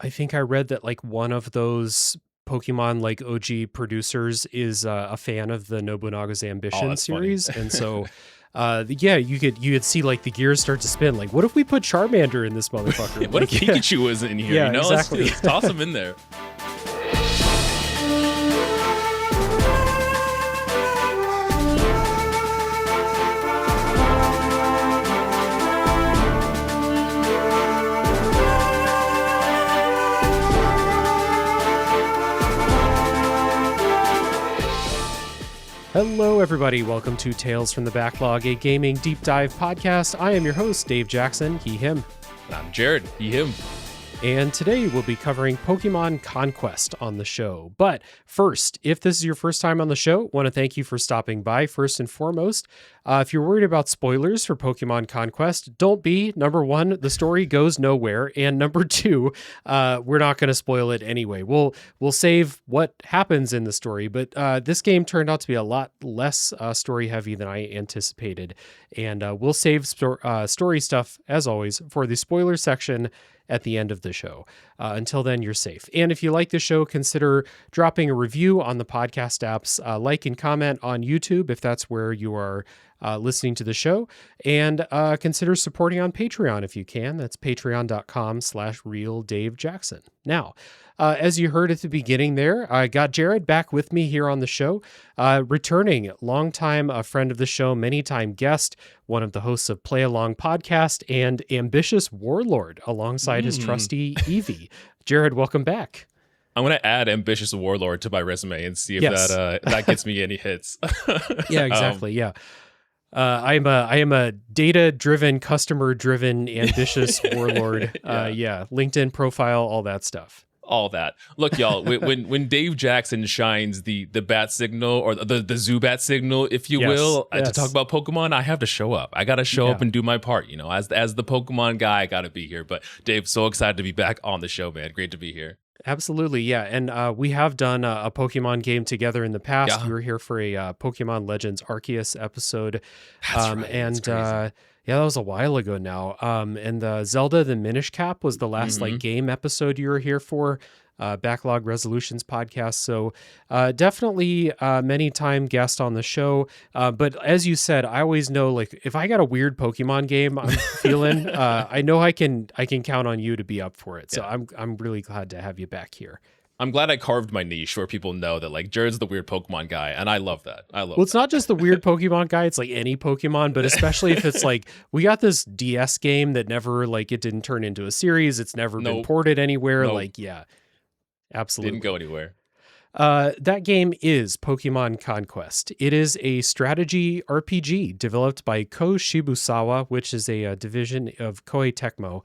I think I read that like one of those Pokemon like OG producers is a fan of the Nobunaga's Oh, Ambition that's funny. series, and so yeah, you could see like the gears start to spin. Like, what if we put Charmander in this motherfucker? What if Like, Pikachu was in here? yeah, You know, exactly. let's toss him in there. Hello, everybody. Welcome to Tales from the Backlog, a gaming deep dive podcast. I am your host, Dave Jackson, he, him. And I'm Jared, he, him. And today we'll be covering Pokemon Conquest on the show. But first, if this is your first time on the show, want to thank you for stopping by first and foremost. If you're worried about spoilers for Pokemon Conquest, don't be. Number one, the story goes nowhere. And number two, we're not going to spoil it anyway. We'll save what happens in the story. But this game turned out to be a lot less story heavy than I anticipated. And we'll save story stuff, as always, for the spoiler section at the end of the show. Until then, you're safe. And if you like the show, consider dropping a review on the podcast apps, like and comment on YouTube if that's where you are listening to the show, and consider supporting on Patreon if you can. That's patreon.com/realdavejackson. Now, as you heard at the beginning there, I got Jared back with me here on the show, returning longtime friend of the show, many-time guest, one of the hosts of Play Along podcast, and ambitious warlord alongside his trusty Eevee. Jared, welcome back. I'm going to add ambitious warlord to my resume and see if that gets me any hits. Yeah, exactly. Yeah. I am a data-driven, customer-driven, ambitious warlord. Yeah, LinkedIn profile, all that stuff. All that. Look, y'all, when Dave Jackson shines the bat signal or the Zubat signal, if you will, to talk about Pokemon, I have to show up. I got to show up and do my part. You know, as the Pokemon guy, I got to be here. But Dave, so excited to be back on the show, man. Great to be here. Absolutely, yeah. And we have done a Pokemon game together in the past. Yeah. We were here for a Pokemon Legends Arceus episode. That's right. And yeah, that was a while ago now. And the Zelda the Minish Cap was the last like game episode you were here for. Backlog Resolutions podcast. So definitely many time guest on the show. But as you said, I always know like if I got a weird Pokemon game I'm feeling, I know I can count on you to be up for it. So I'm really glad to have you back here. I'm glad I carved my niche where people know that like Jared's the weird Pokemon guy, and I love that. Well, it's not just the weird Pokemon guy, it's like any Pokemon, but especially if it's like we got this DS game that never like it didn't turn into a series, it's never been ported anywhere. Like, yeah. Absolutely. Didn't go anywhere. That game is Pokemon Conquest. It is a strategy RPG developed by Ko Shibusawa, which is a division of Koei Tecmo,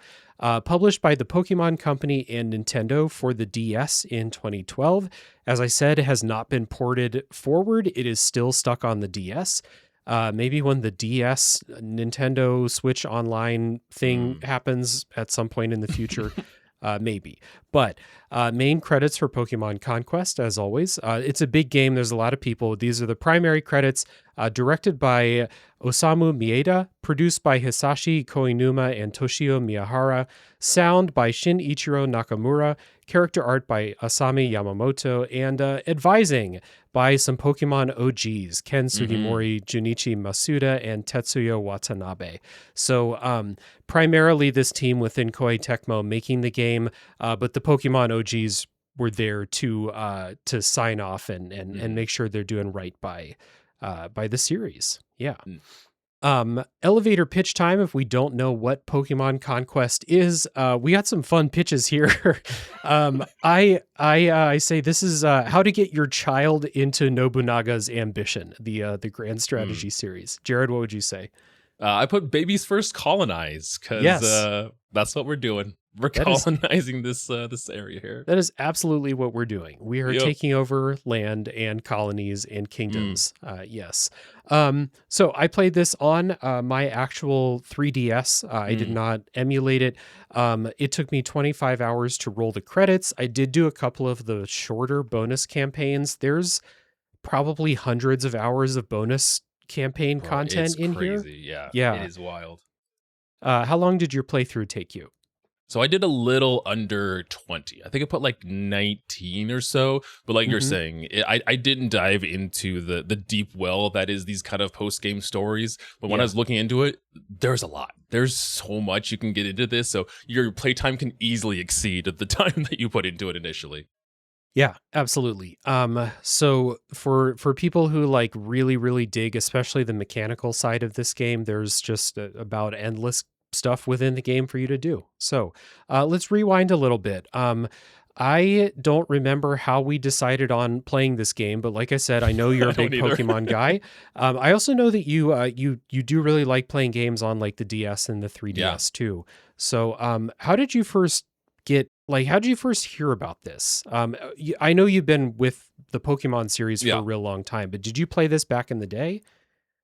published by the Pokemon Company and Nintendo for the DS in 2012. As I said, it has not been ported forward. It is still stuck on the DS. Maybe when the DS Nintendo Switch Online thing happens at some point in the future. Maybe. But main credits for Pokemon Conquest, as always. It's a big game. There's a lot of people. These are the primary credits. Directed by Osamu Mieda, produced by Hisashi Koinuma and Toshio Miyahara, sound by Shin Ichiro Nakamura, character art by Asami Yamamoto, and advising by some Pokemon OGs, Ken Sugimori, Junichi Masuda, and Tetsuya Watanabe. So primarily this team within Koei Tecmo making the game, but the Pokemon OGs were there to sign off and make sure they're doing right by the series. Yeah. Elevator pitch time. If we don't know what Pokemon Conquest is, we got some fun pitches here. I say this is how to get your child into Nobunaga's Ambition, the grand strategy series. Jared, what would you say? I put babies first colonize because that's what we're doing. We're colonizing this area here. That is absolutely what we're doing. We are taking over land and colonies and kingdoms. Yes. So I played this on my actual 3DS. I did not emulate it. It took me 25 hours to roll the credits. I did do a couple of the shorter bonus campaigns. There's probably hundreds of hours of bonus campaign content in here. Yeah, it is wild. How long did your playthrough take you? So I did a little under 20. I think I put like 19 or so. But like you're saying, I didn't dive into the deep well that is these kind of post-game stories. But when I was looking into it, there's a lot. There's so much you can get into this. So your playtime can easily exceed the time that you put into it initially. Yeah, absolutely. So for people who like really dig, especially the mechanical side of this game, there's just about endless stuff within the game for you to do. So let's rewind a little bit. I don't remember how we decided on playing this game, but like I said, I know you're a big Pokemon guy. I also know that you do really like playing games on like the DS and the 3DS too. So how did you first how did you first hear about this? I know you've been with the Pokemon series for a real long time, but did you play this back in the day?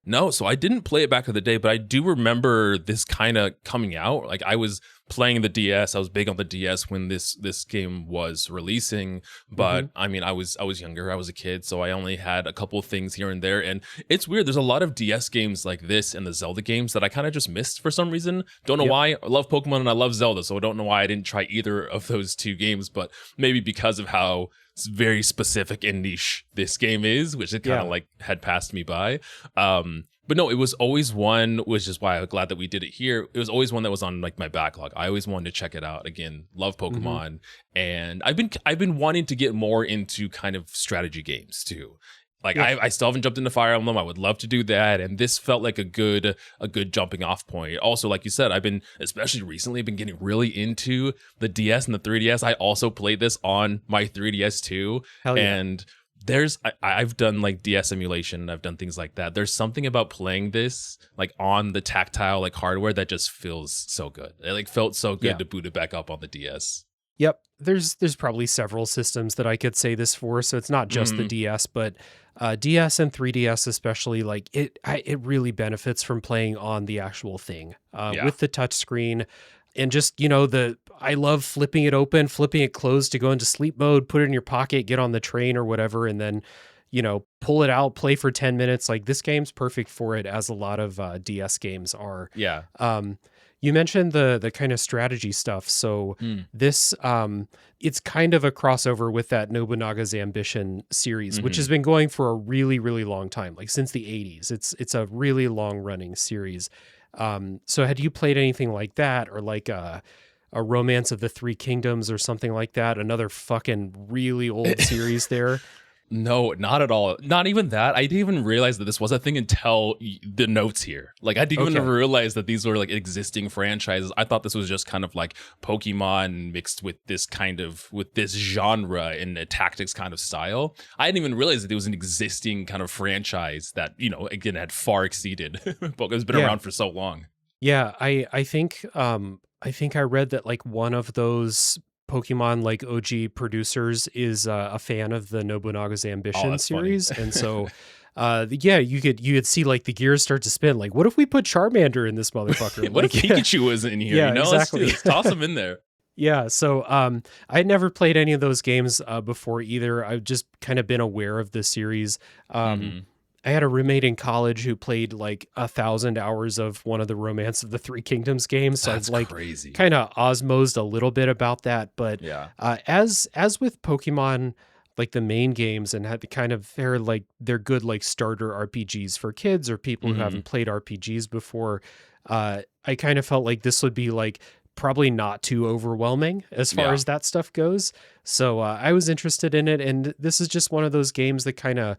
No, so I didn't play it back in the day, but I do remember this kind of coming out. Like I was playing the DS. I was big on the DS when this game was releasing, but I mean, I was younger. I was a kid, so I only had a couple of things here and there. And it's weird. There's a lot of DS games like this and the Zelda games that I kind of just missed for some reason. Don't know why. I love Pokemon and I love Zelda, so I don't know why I didn't try either of those two games, but maybe because of how very specific and niche this game is, which it kind of like had passed me by. But no, it was always one, which is why I'm glad that we did it here. It was always one that was on like my backlog. I always wanted to check it out. Again, love Pokemon, and I've been wanting to get more into kind of strategy games too. Like I still haven't jumped into Fire Emblem. I would love to do that, and this felt like a good jumping off point. Also, like you said, I've been, especially recently, been getting really into the DS and the 3DS. I also played this on my 3DS too, and I've done like DS emulation. I've done things like that. There's something about playing this like on the tactile like hardware that just feels so good. It like felt so good to boot it back up on the DS. Yep. There's probably several systems that I could say this for, so it's not just the DS, but DS and 3DS especially, like it really benefits from playing on the actual thing with the touch screen. And just, I love flipping it open, flipping it closed to go into sleep mode, put it in your pocket, get on the train or whatever, and then, pull it out, play for 10 minutes. Like this game's perfect for it, as a lot of DS games are. Yeah. You mentioned the kind of strategy stuff. So this, it's kind of a crossover with that Nobunaga's Ambition series, which has been going for a really, really long time, like since the 80s. It's a really long running series. So had you played anything like that, or like a Romance of the Three Kingdoms or something like that? Another fucking really old series there. No, not at all. Not even that. I didn't even realize that this was a thing until the notes here. Like I didn't even realize that these were like existing franchises. I thought this was just kind of like Pokemon mixed with this genre in a tactics kind of style. I didn't even realize that it was an existing kind of franchise that, again, had far exceeded Pokemon's been around for so long. Yeah, I think I read that like one of those Pokemon like OG producers is a fan of the Nobunaga's Ambition series. And so you could see like the gears start to spin. Like, what if we put Charmander in this motherfucker? What if Pikachu was in here? Exactly. Let's toss him in there. Yeah, so I'd never played any of those games before either. I've just kind of been aware of the series. I had a roommate in college who played like 1,000 hours of one of the Romance of the Three Kingdoms games. So That's I've like crazy. Kind of osmosed a little bit about that. But as with Pokemon, like the main games, and had they're good like starter RPGs for kids or people who haven't played RPGs before. I kind of felt like this would be like probably not too overwhelming as far as that stuff goes. So I was interested in it, and this is just one of those games that kind of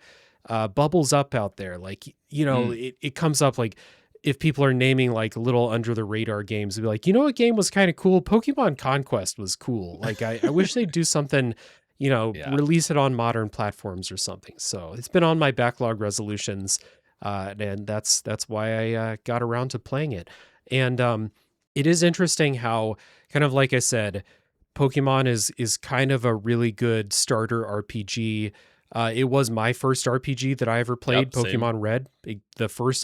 bubbles up out there. Like, it comes up like if people are naming like little under the radar games, they'll be like, what game was kind of cool? Pokemon Conquest was cool. Like I wish they'd do something, release it on modern platforms or something. So it's been on my backlog resolutions. And that's why I got around to playing it. And it is interesting how, kind of like I said, Pokemon is kind of a really good starter RPG. It was my first RPG that I ever played, Pokemon same. Red.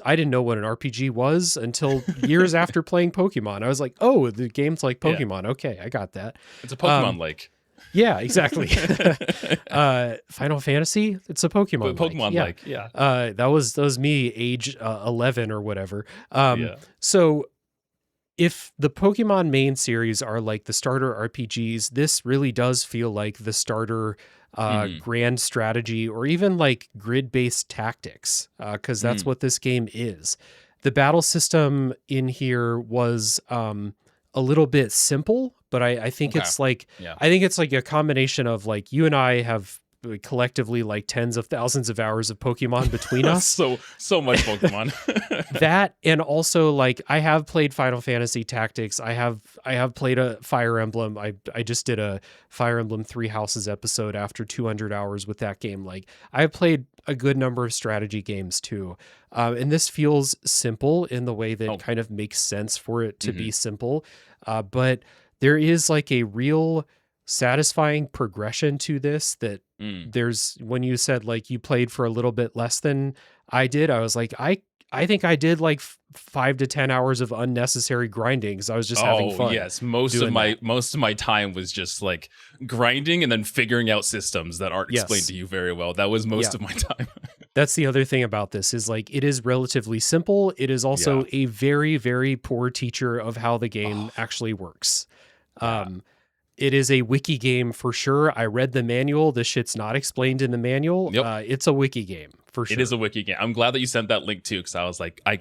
I didn't know what an RPG was until years after playing Pokemon. I was like, oh, the game's like Pokemon. Okay, I got that. It's a Pokemon-like. Yeah, exactly. Final Fantasy, it's a Pokemon. Pokemon-like, yeah. That was me, age 11 or whatever. So if the Pokemon main series are like the starter RPGs, this really does feel like the starter grand strategy, or even like grid-based tactics, because that's what this game is. The battle system in here was a little bit simple, but I think it's like I think it's like a combination of like you and I have collectively like tens of thousands of hours of Pokemon between us. so much Pokemon. That, and also like I have played Final Fantasy Tactics. I have played a Fire Emblem. I just did a Fire Emblem Three Houses episode after 200 hours with that game. Like I've played a good number of strategy games too. And this feels simple in the way that kind of makes sense for it to be simple. But there is like a real satisfying progression to this that there's, when you said like you played for a little bit less than I did, I was like, I think I did like 5 to 10 hours of unnecessary grinding because I was just having fun. Yes, most of my time was just like grinding and then figuring out systems that aren't explained to you very well. That was most of my time. That's the other thing about this is like it is relatively simple. It is also a very, very poor teacher of how the game actually works. It is a wiki game for sure. I read the manual. This shit's not explained in the manual. It's a wiki game for sure. It is a wiki game. I'm glad that you sent that link too, because I was like, I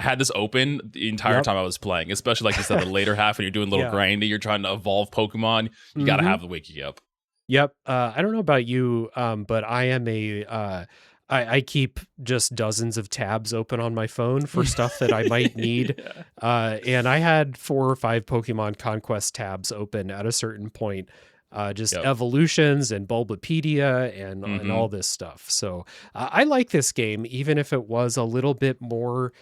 had this open the entire time I was playing, especially like you said, the later half when you're doing little grinding, you're trying to evolve Pokemon. You got to have the wiki up. Yep. I don't know about you, but I am I keep just dozens of tabs open on my phone for stuff that I might need. And I had 4 or 5 Pokemon Conquest tabs open at a certain point, just evolutions and Bulbapedia and all this stuff. So I like this game, even if it was a little bit more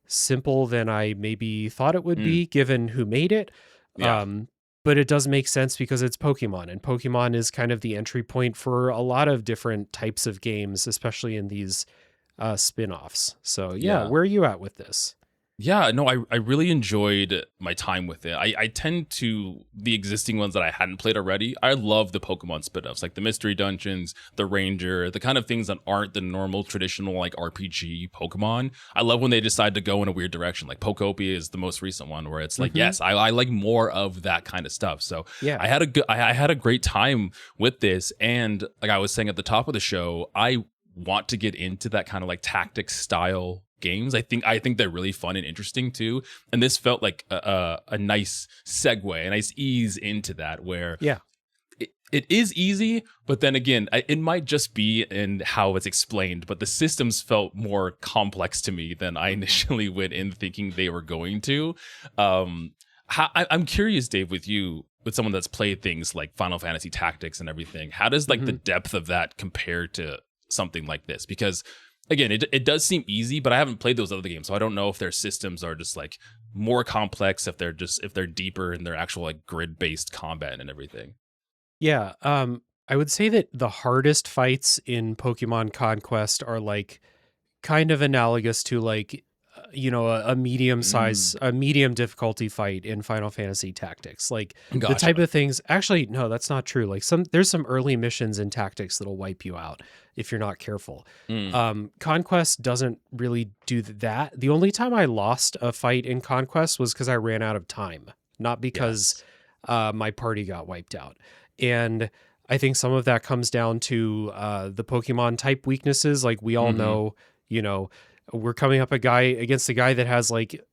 simple than I maybe thought it would be, given who made it. But it does make sense because it's Pokemon, and Pokemon is kind of the entry point for a lot of different types of games, especially in these spin-offs. So where are you at with this? Yeah, no, I really enjoyed my time with it. I tend to, the existing ones that I hadn't played already, I love the Pokemon spin-offs, like the Mystery Dungeons, the Ranger, the kind of things that aren't the normal traditional like RPG Pokemon. I love when they decide to go in a weird direction, like Pokopia is the most recent one where it's like, yes, I like more of that kind of stuff. So I had a great time with this. And like I was saying at the top of the show, I want to get into that kind of like tactics style games. I think they're really fun and interesting too, and this felt like a nice segue, a nice ease into that, where it is easy, but then again, it might just be in how it's explained, but the systems felt more complex to me than I initially went in thinking they were going to. I'm curious, Dave, with you, with someone that's played things like Final Fantasy Tactics and everything, how does like the depth of that compare to something like this? Because again, it does seem easy, but I haven't played those other games, so I don't know if their systems are just like more complex, if they're deeper in their actual like grid-based combat and everything. Yeah, I would say that the hardest fights in Pokemon Conquest are like kind of analogous to like a medium difficulty fight in Final Fantasy Tactics. Like the type of things, actually, no, that's not true. Like there's some early missions in Tactics that'll wipe you out if you're not careful. Conquest doesn't really do that. The only time I lost a fight in Conquest was because I ran out of time, not because my party got wiped out. And I think some of that comes down to the Pokemon type weaknesses. Like we all know, we're coming up against a guy that has like,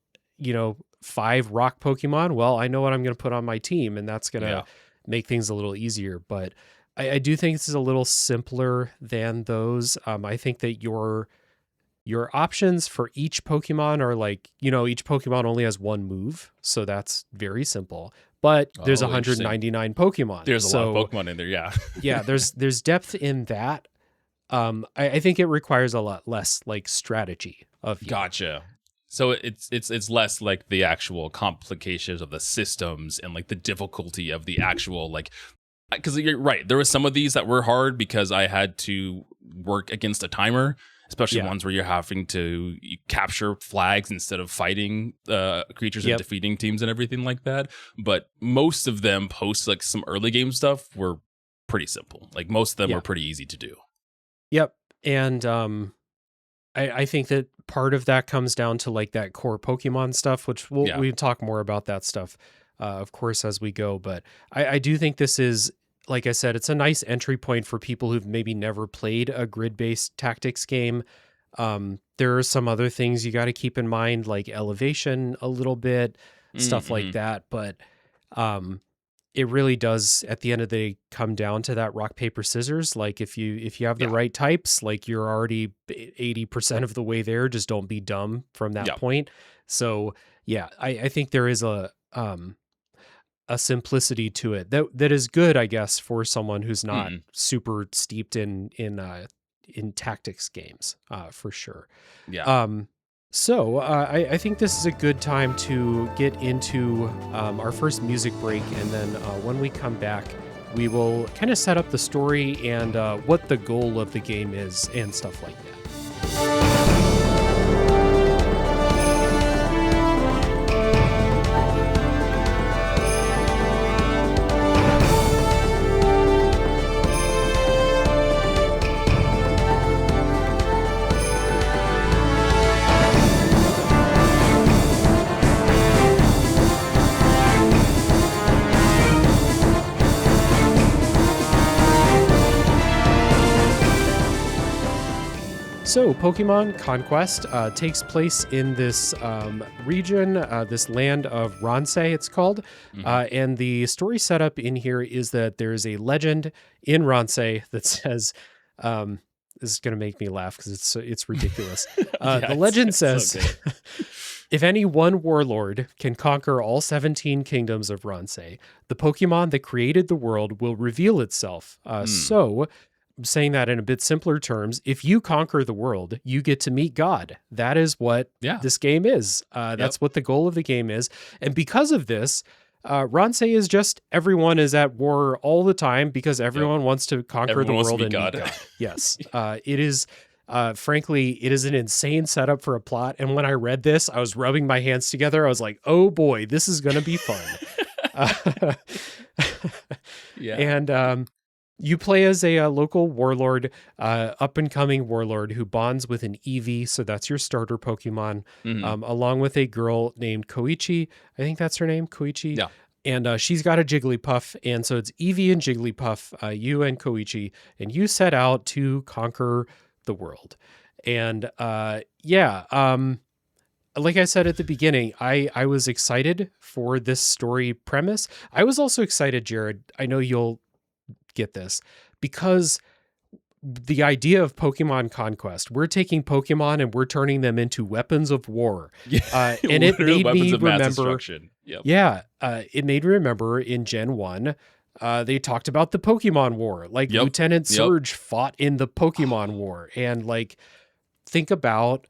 5 rock Pokemon. Well, I know what I'm going to put on my team, and that's going to make things a little easier. But I do think this is a little simpler than those. I think that your options for each Pokemon are like, each Pokemon only has one move. So that's very simple. But there's 199 Pokemon. There's a lot of Pokemon in there, yeah, there's depth in that. I think it requires a lot less like strategy of you. Gotcha. So it's less like the actual complications of the systems and like the difficulty of the actual like, because you're right. There were some of these that were hard because I had to work against a timer, especially ones where you're having to capture flags instead of fighting creatures and defeating teams and everything like that. But most of them post like some early game stuff were pretty simple. Like most of them were pretty easy to do. Yep. And I think that part of that comes down to like that core Pokemon stuff, which we talk more about that stuff, of course, as we go. But I do think this is, like I said, it's a nice entry point for people who've maybe never played a grid-based tactics game. There are some other things you got to keep in mind, like elevation a little bit, stuff like that. But it really does, at the end of the day, come down to that rock, paper, scissors. Like if you have the right types, like you're already 80% of the way there. Just don't be dumb from that point. So yeah, I think there is a simplicity to it that is good, I guess, for someone who's not super steeped in tactics games, for sure. Yeah. So I think this is a good time to get into our first music break, and then when we come back, we will kind of set up the story and what the goal of the game is and stuff like that. So, Pokemon Conquest takes place in this region, this land of Ransei, it's called. And the story setup in here is that there's a legend in Ransei that says, this is going to make me laugh because it's ridiculous. The legend says, so if any one warlord can conquer all 17 kingdoms of Ransei, the Pokemon that created the world will reveal itself. So, saying that in a bit simpler terms, if you conquer the world, you get to meet God. That is what this game is. That's what the goal of the game is. And because of this, Ransei is just everyone is at war all the time because everyone wants to conquer the world and meet God. Yes. It is, frankly, it is an insane setup for a plot. And when I read this, I was rubbing my hands together. I was like, oh boy, this is going to be fun. And, you play as a local warlord, up-and-coming warlord who bonds with an Eevee, so that's your starter Pokemon, along with a girl named Koichi. I think that's her name, Koichi. Yeah. And she's got a Jigglypuff, and so it's Eevee and Jigglypuff, you and Koichi, and you set out to conquer the world. And like I said at the beginning, I was excited for this story premise. I was also excited, Jared, I know you'll get this, because the idea of Pokemon Conquest, we're taking Pokemon and we're turning them into weapons of war. And it made me remember, it made me remember in Gen 1, they talked about the Pokemon War, like Lieutenant Surge fought in the Pokemon War. And like, think about,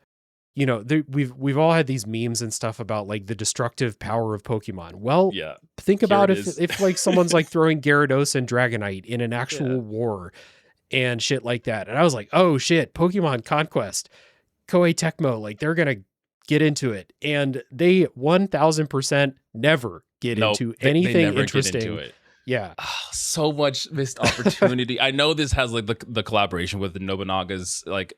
you know, we've all had these memes and stuff about like the destructive power of Pokemon. Well, think about if like someone's like throwing Gyarados and Dragonite in an actual war and shit like that. And I was like, oh shit, Pokemon Conquest, Koei Tecmo, like they're going to get into it. And they 1000% never get into anything they never interesting. Get into it. Yeah. So much missed opportunity. I know this has like the collaboration with the Nobunaga's like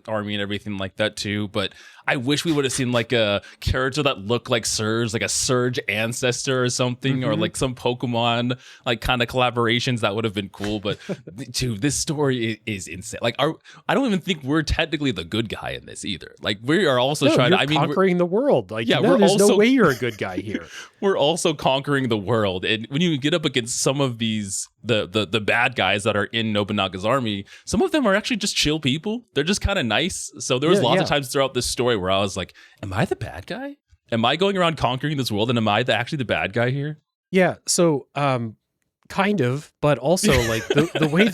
army and everything like that too, but I wish we would have seen like a character that looked like Surge, like a Surge ancestor or something, or like some Pokemon like kind of collaborations. That would have been cool. But dude, this story is insane. Like I don't even think we're technically the good guy in this either. Like we are also trying to, conquering the world. Like, there's also, no way you're a good guy here. We're also conquering the world. And when you get up against some of these, the bad guys that are in Nobunaga's army, some of them are actually just chill people. They're just kind of nice. So there was lots of times throughout this story where I was like, am I the bad guy? Am I going around conquering this world, and am I actually the bad guy here? Yeah. So kind of, but also like the way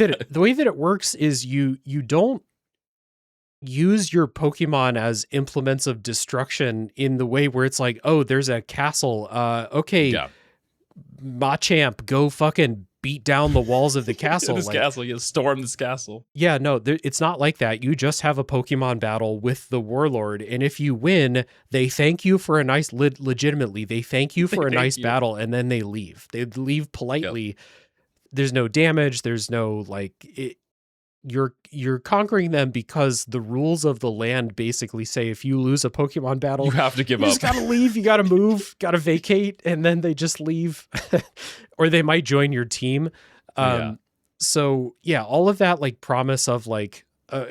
that it works is you don't use your Pokemon as implements of destruction in the way where it's like, oh, there's a castle. Machamp, go fucking beat down the walls of the castle. Storm this castle. Yeah, no, it's not like that. You just have a Pokemon battle with the warlord, and if you win, they thank you for a nice, legitimately, they thank you for a nice battle, and then they leave. They leave politely. There's no damage. There's no, like, you're conquering them because the rules of the land basically say if you lose a Pokemon battle, you have to give up. You just gotta leave. You gotta move. Gotta vacate, and then they just leave, or they might join your team. So yeah, all of that like promise of like, are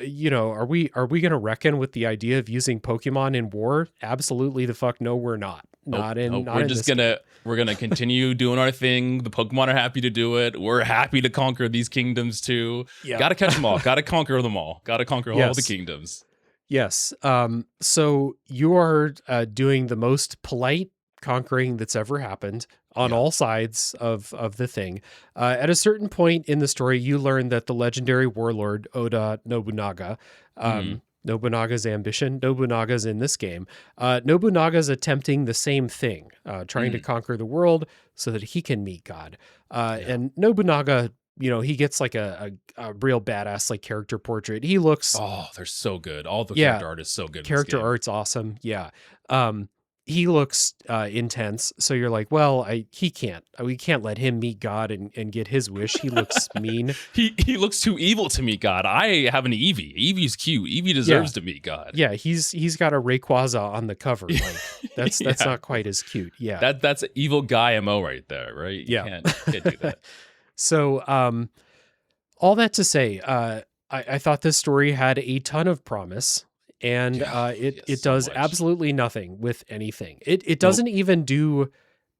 we gonna reckon with the idea of using Pokemon in war? Absolutely the fuck no, we're not. We're gonna continue doing our thing. The Pokemon are happy to do it. We're happy to conquer these kingdoms too. Yeah. Gotta catch them all. Gotta conquer them all. Gotta conquer all the kingdoms. Yes. So you are doing the most polite conquering that's ever happened on all sides of the thing. At a certain point in the story, you learn that the legendary warlord Oda Nobunaga, Nobunaga's ambition, Nobunaga's in this game. Nobunaga's attempting the same thing, trying to conquer the world so that he can meet God. And Nobunaga, he gets like a real badass like character portrait. He looks they're so good. All the character art is so good. Character art's awesome. Yeah. He looks intense. So you're like, well, we can't let him meet God and get his wish. He looks mean. He looks too evil to meet God. I have an Eevee. Eevee's cute. Eevee deserves to meet God. Yeah, he's got a Rayquaza on the cover. Like that's not quite as cute. Yeah. That's evil guy MO right there, right? You can't do that. So all that to say, I thought this story had a ton of promise. And it does absolutely nothing with anything. It doesn't even do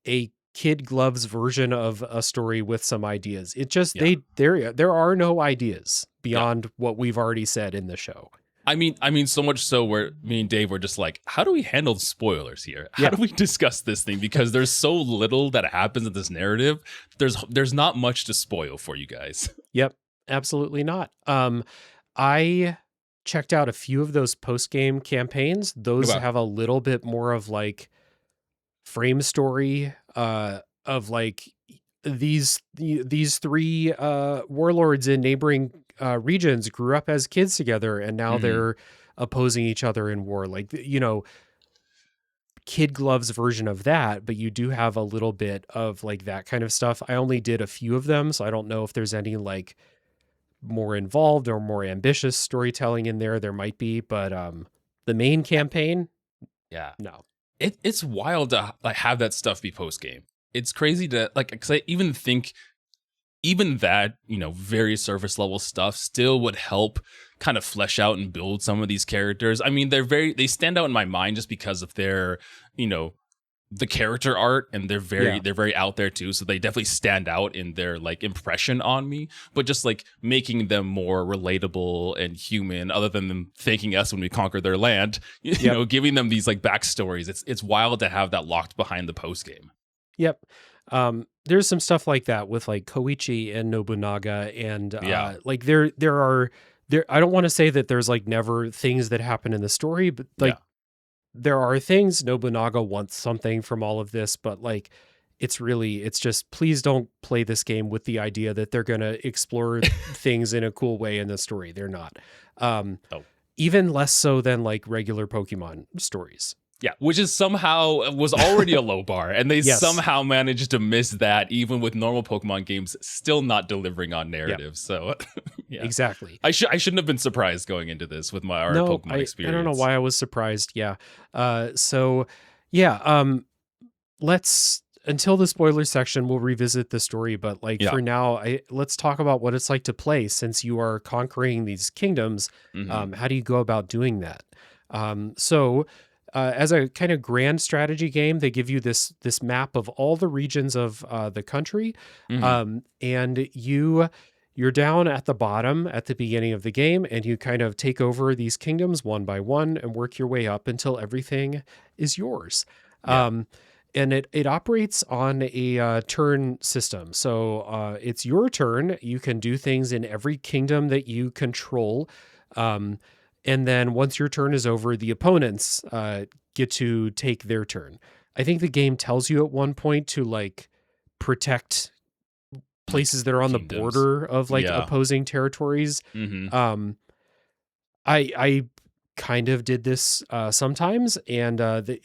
a kid gloves version of a story with some ideas. It just there are no ideas beyond what we've already said in the show. I mean, so much so where me and Dave were just like, how do we handle spoilers here? How do we discuss this thing? Because there's so little that happens in this narrative. There's not much to spoil for you guys. Yep, absolutely not. I checked out a few of those post-game campaigns. Those have a little bit more of like frame story of like these three warlords in neighboring regions grew up as kids together and now they're opposing each other in war. Like, kid gloves version of that, but you do have a little bit of like that kind of stuff. I only did a few of them, so I don't know if there's any like more involved or more ambitious storytelling in there. There might be, but the main campaign, no. It's wild to like have that stuff be post game. It's crazy to like, because I even think even that very surface level stuff still would help kind of flesh out and build some of these characters. I mean, they stand out in my mind just because of their the character art, and they're very out there too, so they definitely stand out in their like impression on me. But just like making them more relatable and human, other than them thanking us when we conquer their land, giving them these like backstories. It's wild to have that locked behind the post game. Yep. There's some stuff like that with like Koichi and Nobunaga, and like there are I don't want to say that there's like never things that happen in the story, but like there are things. Nobunaga wants something from all of this, but like it's just, please don't play this game with the idea that they're going to explore things in a cool way in the story. They're not. Even less so than like regular Pokemon stories. Yeah, which is somehow was already a low bar, and they somehow managed to miss that, even with normal Pokemon games still not delivering on narrative. So, exactly. I shouldn't have been surprised going into this with our Pokemon experience. I don't know why I was surprised. Yeah. Let's, until the spoiler section, we'll revisit the story. But like for now, let's talk about what it's like to play, since you are conquering these kingdoms. How do you go about doing that? As a kind of grand strategy game, they give you this map of all the regions of the country, and you're down at the bottom at the beginning of the game, and you kind of take over these kingdoms one by one and work your way up until everything is yours. And it operates on a turn system. So it's your turn. You can do things in every kingdom that you control. And then once your turn is over, the opponents get to take their turn. I think the game tells you at one point to like protect places that are on the border of like opposing territories. I kind of did this sometimes, and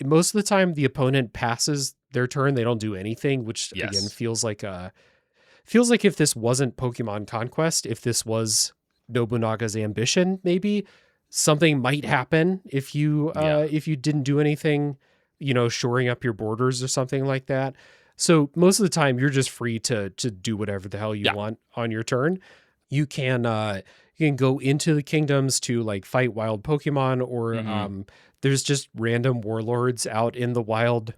most of the time the opponent passes their turn. They don't do anything, which again feels like if this wasn't Pokemon Conquest, if this was Nobunaga's ambition. Maybe something might happen if you didn't do anything, shoring up your borders or something like that. So most of the time you're just free to do whatever the hell you want on your turn. You can go into the kingdoms to like fight wild Pokemon, or there's just random warlords out in the wild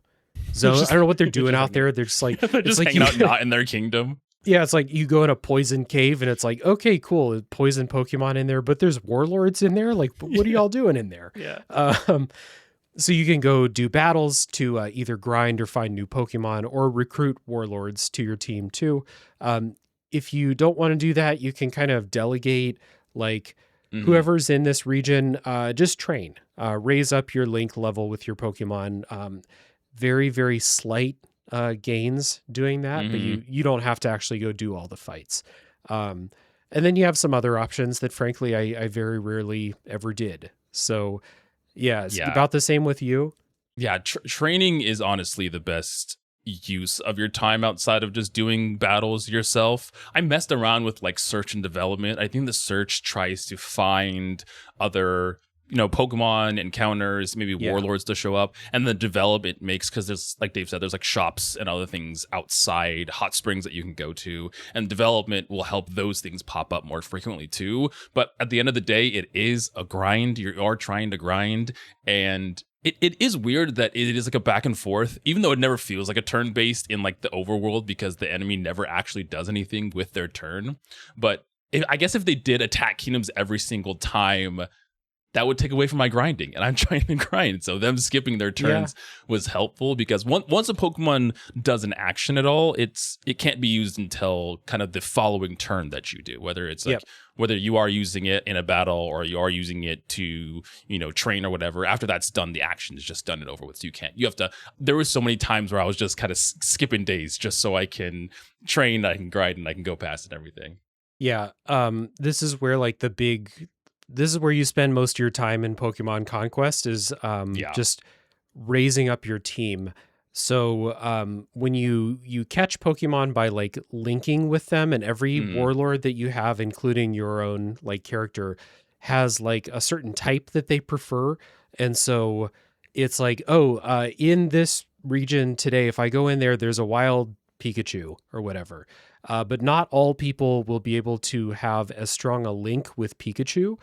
zone. I don't know what they're doing out there. They're just like they're just hanging out not in their kingdom. Yeah, it's like you go in a poison cave and it's like, okay, cool, poison Pokemon in there, but there's warlords in there. Like, what are y'all doing in there? So you can go do battles to either grind or find new Pokemon, or recruit warlords to your team too. If you don't want to do that, you can kind of delegate, like whoever's in this region, just train, raise up your link level with your Pokemon. Very, very slight gains doing that, but you don't have to actually go do all the fights. And then you have some other options that frankly I very rarely ever did. So it's about the same with you. Training is honestly the best use of your time outside of just doing battles yourself. I messed around with like search and development. I think the search tries to find other Pokemon encounters, maybe warlords to show up, and the development makes, because there's, like Dave said, there's like shops and other things outside, hot springs that you can go to, and development will help those things pop up more frequently too. But at the end of the day, it is a grind. You are trying to grind, and it is weird that it is like a back and forth, even though it never feels like a turn-based in like the overworld, because the enemy never actually does anything with their turn. But I guess if they did attack kingdoms every single time, that would take away from my grinding, and I'm trying to grind. So them skipping their turns was helpful, because once a Pokemon does an action at all, it can't be used until kind of the following turn that you do, whether it's like whether you are using it in a battle or you are using it to, train or whatever. After that's done, the action is just done and over with. So you have to, there was so many times where I was just kind of skipping days just so I can train, I can grind, and I can go past and everything. Yeah. This is where like this is where you spend most of your time in Pokemon Conquest, is just raising up your team. So when you catch Pokemon by like linking with them, and every warlord that you have, including your own like character, has like a certain type that they prefer. And so it's like, in this region today, if I go in there, there's a wild Pikachu or whatever. But not all people will be able to have as strong a link with Pikachu,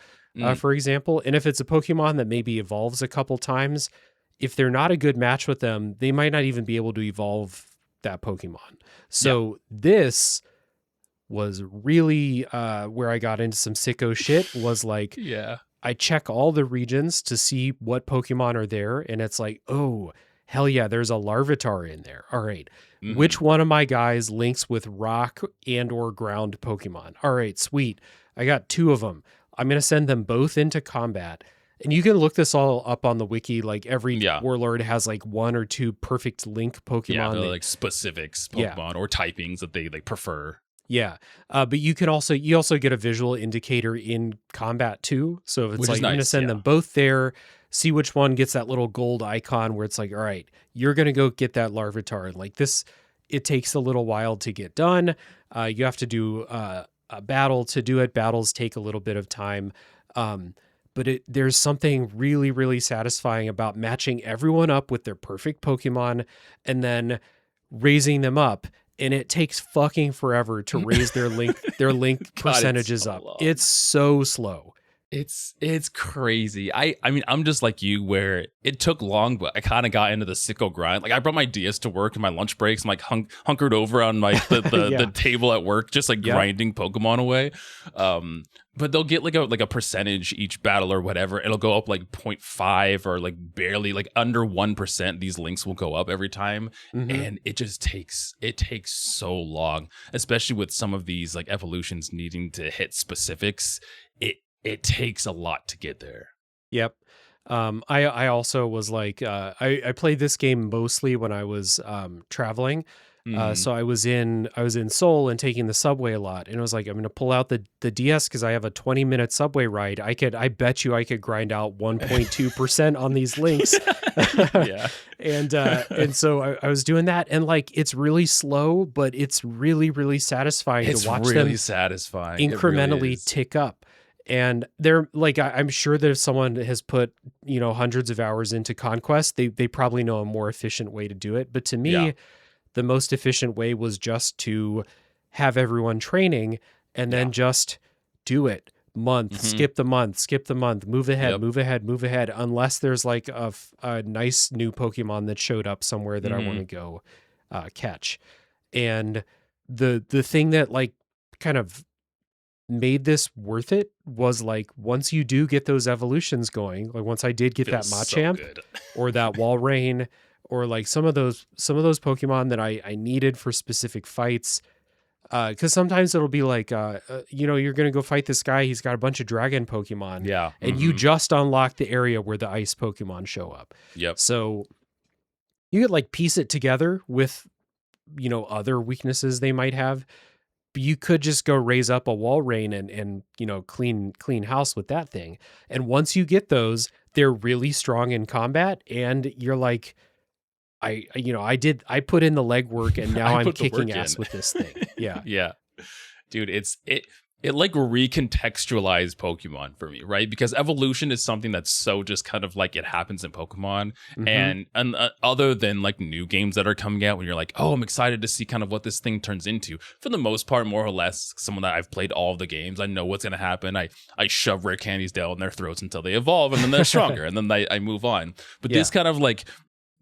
for example. And if it's a Pokemon that maybe evolves a couple times, if they're not a good match with them, they might not even be able to evolve that Pokemon. So this was really where I got into some sicko shit, was like, I check all the regions to see what Pokemon are there. And it's like, oh, hell yeah, there's a Larvitar in there. All right. Which one of my guys links with rock and or ground Pokemon? All right, sweet. I got 2 of them. I'm going to send them both into combat. And you can look this all up on the wiki. Like every warlord has like 1 or 2 perfect link Pokemon. Yeah, they're like specifics Pokemon or typings that they like prefer. Yeah. But you also get a visual indicator in combat too. So if it's like, I'm going to send them both there, see which one gets that little gold icon where it's like, all right, you're going to go get that Larvitar. And like this, it takes a little while to get done. You have to do a battle to do it. Battles take a little bit of time. But there's something really, really satisfying about matching everyone up with their perfect Pokemon and then raising them up. And it takes fucking forever to raise their link percentages up. Long. It's so slow. It's crazy. I mean, I'm just like you, where it took long, but I kind of got into the sicko grind. Like I brought my DS to work in my lunch breaks. I'm like hunkered over on my the table at work, just like grinding Pokemon away. But they'll get like a percentage each battle or whatever. It'll go up like 0.5 or like barely, like under 1%. These links will go up every time. And it just takes so long, especially with some of these like evolutions needing to hit specifics. It takes a lot to get there. Yep. I also was like, I played this game mostly when I was traveling. So I was in Seoul and taking the subway a lot, and I was like, I'm going to pull out the DS because I have a 20-minute subway ride. I bet you I could grind out 1.2% on these links. And so I was doing that, and like it's really slow, but it's really, really satisfying to watch them satisfying. incrementally tick up. And they're like, I'm sure that if someone has put, hundreds of hours into Conquest, they probably know a more efficient way to do it. But to me, the most efficient way was just to have everyone training and then just do it. Skip the month, move ahead, unless there's like a nice new Pokemon that showed up somewhere that I want to go catch. And the thing that like kind of made this worth it was like, once you do get those evolutions going, like once I did get that Machamp or that Walrein or like some of those Pokemon that I needed for specific fights. Because sometimes it'll be like, you're going to go fight this guy. He's got a bunch of dragon Pokemon. Yeah. And you just unlock the area where the ice Pokemon show up. Yep. So you could like piece it together with, other weaknesses they might have. But you could just go raise up a Walrein and clean house with that thing. And once you get those, they're really strong in combat. And you're like, I put in the legwork and now I'm kicking ass with this thing. Yeah. Yeah. Dude, it like recontextualized Pokemon for me, right? Because evolution is something that's so just kind of like it happens in Pokemon. And other than like new games that are coming out when you're like, oh, I'm excited to see kind of what this thing turns into. For the most part, more or less, someone that I've played all of the games, I know what's going to happen. I shove rare candies down their throats until they evolve and then they're stronger and then I move on. But this kind of like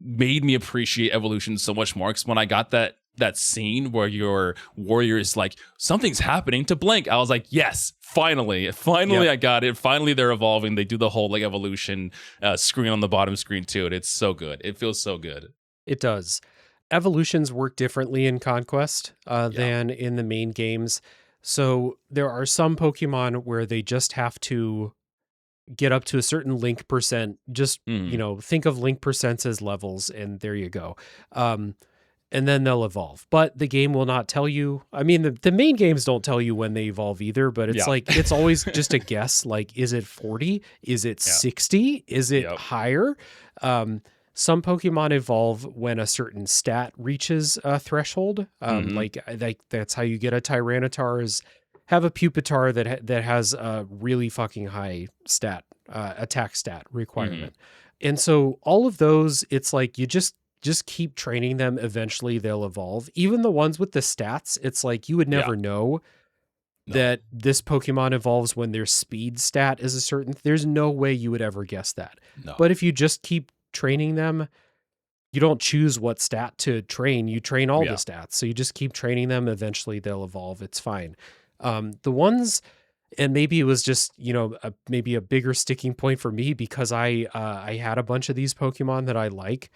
made me appreciate evolution so much more, because when I got that scene where your warrior is like, something's happening to blank, I was like, yes, finally I got it. Finally they're evolving. They do the whole like evolution screen on the bottom screen too, and it's so good. It feels so good. It does. Evolutions work differently in Conquest than in the main games. So there are some Pokemon where they just have to get up to a certain link percent. Just, think of link percents as levels, and there you go. And then they'll evolve. But the game will not tell you. I mean, the main games don't tell you when they evolve either, but it's like, it's always just a guess. Like, is it 40? Is it 60? Is it higher? Some Pokemon evolve when a certain stat reaches a threshold. Like that's how you get a Tyranitar, is have a Pupitar that has a really fucking high attack stat requirement. And so all of those, it's like you just keep training them. Eventually they'll evolve. Even the ones with the stats, it's like you would never know that this Pokemon evolves when their speed stat is a certain. There's no way you would ever guess that. No. But if you just keep training them, you don't choose what stat to train. You train all the stats. So you just keep training them. Eventually they'll evolve. It's fine. The ones, and maybe it was just, maybe a bigger sticking point for me because I had a bunch of these Pokemon that I like,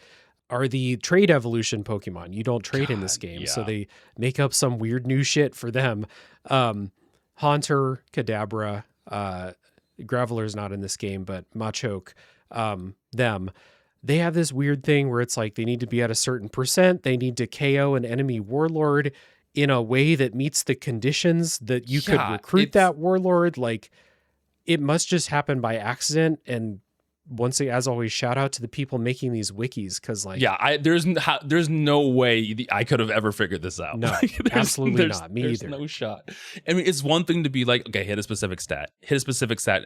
are the trade evolution Pokemon. You don't trade in this game. So they make up some weird new shit for them. Haunter, Kadabra, Graveler's not in this game, but Machoke, they have this weird thing where it's like they need to be at a certain percent. They need to KO an enemy warlord in a way that meets the conditions that you could recruit that warlord. Like, it must just happen by accident. And once again, as always, shout out to the people making these wikis, because like, there's no way I could have ever figured this out. No, absolutely not. Me there's either. No shot. I mean, it's one thing to be like, okay, hit a specific stat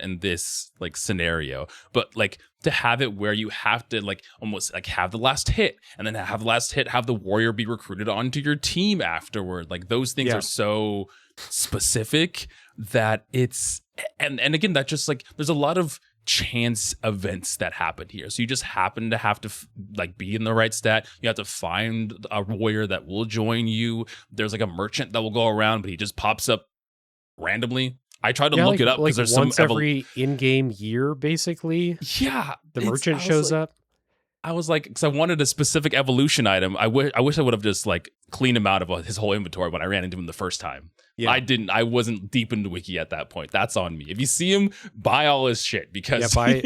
in this like scenario, but like to have it where you have to like almost like have the last hit, and then have the warrior be recruited onto your team afterward. Like those things are so specific that it's, and again, that just like, there's a lot of chance events that happen here. So you just happen to have to like be in the right stat. You have to find a warrior that will join you. There's like a merchant that will go around, but he just pops up randomly. I tried to look it up because there's once every in-game year, basically. Yeah, the merchant shows up. I was like, because I wanted a specific evolution item. I wish I would have just like cleaned him out of his whole inventory when I ran into him the first time. Yeah. I wasn't deep into Wiki at that point. That's on me. If you see him, buy all his shit, because buy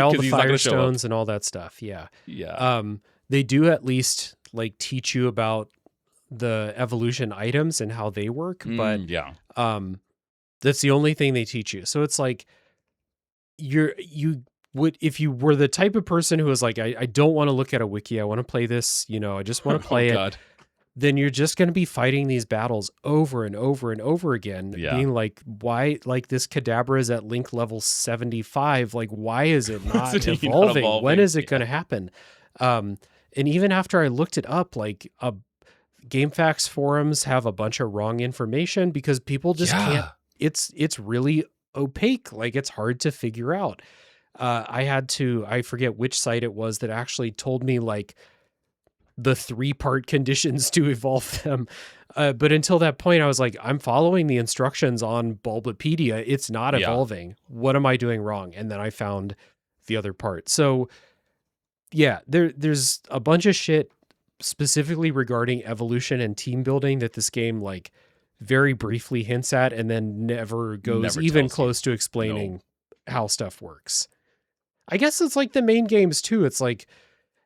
all the Firestones and all that stuff. Yeah. They do at least like teach you about the evolution items and how they work, but that's the only thing they teach you. So it's like you would, if you were the type of person who was like, I don't want to look at a wiki, I want to play this, I just want to play it. then you're just going to be fighting these battles over and over and over again, being like, why, like this Kadabra is at link level 75. Like, why is it not evolving? When is it going to happen? And even after I looked it up, like GameFAQs forums have a bunch of wrong information because people just can't, it's really opaque. Like it's hard to figure out. I forget which site it was that actually told me like the 3-part conditions to evolve them. But until that point, I was like, I'm following the instructions on Bulbapedia. It's not evolving. What am I doing wrong? And then I found the other part. So yeah, there's a bunch of shit specifically regarding evolution and team building that this game like very briefly hints at and then never goes even close to explaining how stuff works. I guess it's like the main games too. It's like,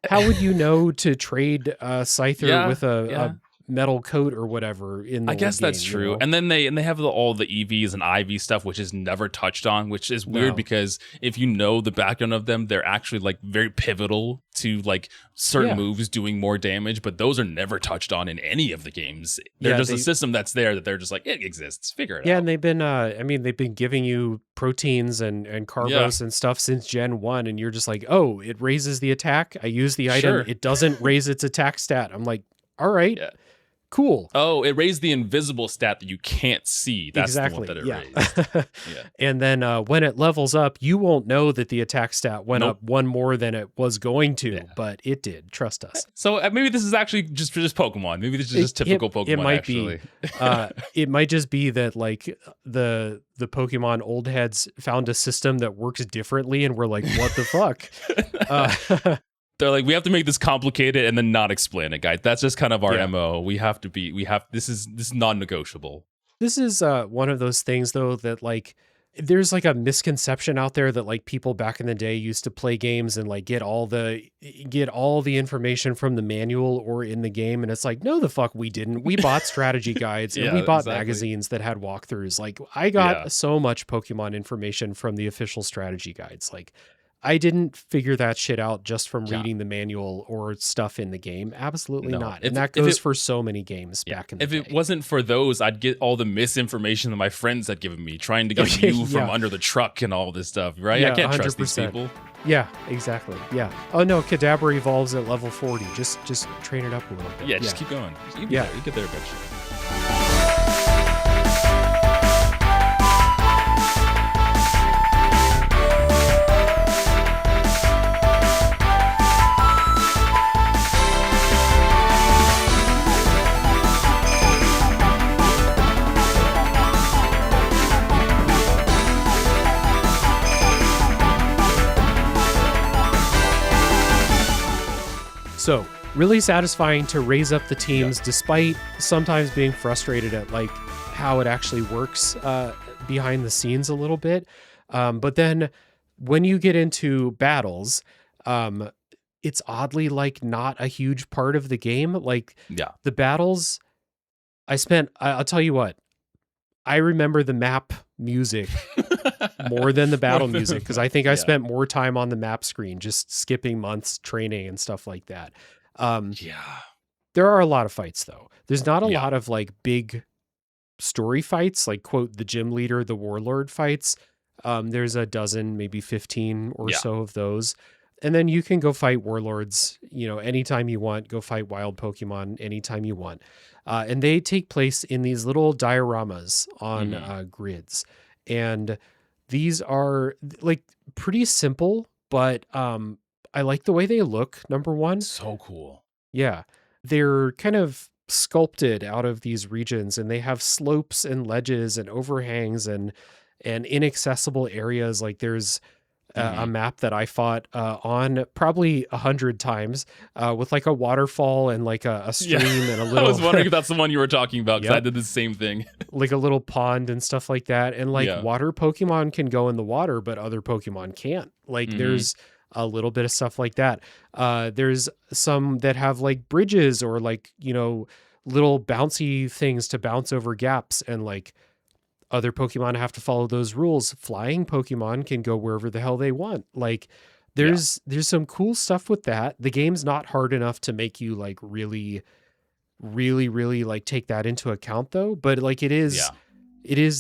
how would you know to trade Scyther with a metal coat or whatever in the I guess that's game, true. You know? And then they have all the EVs and IV stuff, which is never touched on, which is weird because if you know the background of them, they're actually like very pivotal to like certain moves doing more damage, but those are never touched on in any of the games. They're just a system that's there that they're just like, it exists, figure it out. Yeah, and they've been giving you proteins and carbos and stuff since Gen 1, and you're just like, oh, it raises the attack. I use the item. It doesn't raise its attack stat. I'm like, all right. Yeah. Cool. Oh, it raised the invisible stat that you can't see. That's the one that it raised. And then when it levels up, you won't know that the attack stat went up one more than it was going to, but it did. Trust us. So maybe this is actually just Pokemon. Maybe this is just typical Pokemon. It might actually be. It might just be that like the Pokemon old heads found a system that works differently, and we're like, what the fuck? They're like, we have to make this complicated and then not explain it, guys. That's just kind of our MO. This is non-negotiable. This is one of those things though that like there's like a misconception out there that like people back in the day used to play games and like get all the information from the manual or in the game, and it's like, no the fuck we didn't. We bought strategy guides and we bought magazines that had walkthroughs. Like I got so much Pokemon information from the official strategy guides. Like I didn't figure that shit out just from reading the manual or stuff in the game. Absolutely not. And that goes for so many games back in the day. If it wasn't for those, I'd get all the misinformation that my friends had given me, trying to get you from under the truck and all this stuff, right? Yeah, I can't 100%. trust these people. Yeah, exactly. Yeah. Oh no, Kadabra evolves at level 40. Just train it up a little bit. Yeah, just keep going. You get there eventually. So, really satisfying to raise up the teams despite sometimes being frustrated at like how it actually works behind the scenes a little bit. But then when you get into battles, it's oddly like not a huge part of the game. Like the battles I'll tell you what, I remember the map music more than the battle music because I think I spent more time on the map screen just skipping months training and stuff like that. There are a lot of fights though. There's not a lot of like big story fights, like quote the gym leader, the warlord fights. There's a dozen, maybe 15 or so of those. And then you can go fight warlords, anytime you want. Go fight wild Pokemon anytime you want. And they take place in these little dioramas on grids. And these are like pretty simple, but I like the way they look, number one. So cool. Yeah. They're kind of sculpted out of these regions, and they have slopes and ledges and overhangs and inaccessible areas. Like there's a map that I fought on probably 100 times with like a waterfall and like a stream and a little... I was wondering if that's the one you were talking about, because I did the same thing. Like a little pond and stuff like that. And like water Pokemon can go in the water, but other Pokemon can't. Like there's a little bit of stuff like that. There's some that have like bridges or like, little bouncy things to bounce over gaps, and like other Pokemon have to follow those rules. Flying Pokemon can go wherever the hell they want. Like there's some cool stuff with that. The game's not hard enough to make you like really really, really like take that into account though. But like it is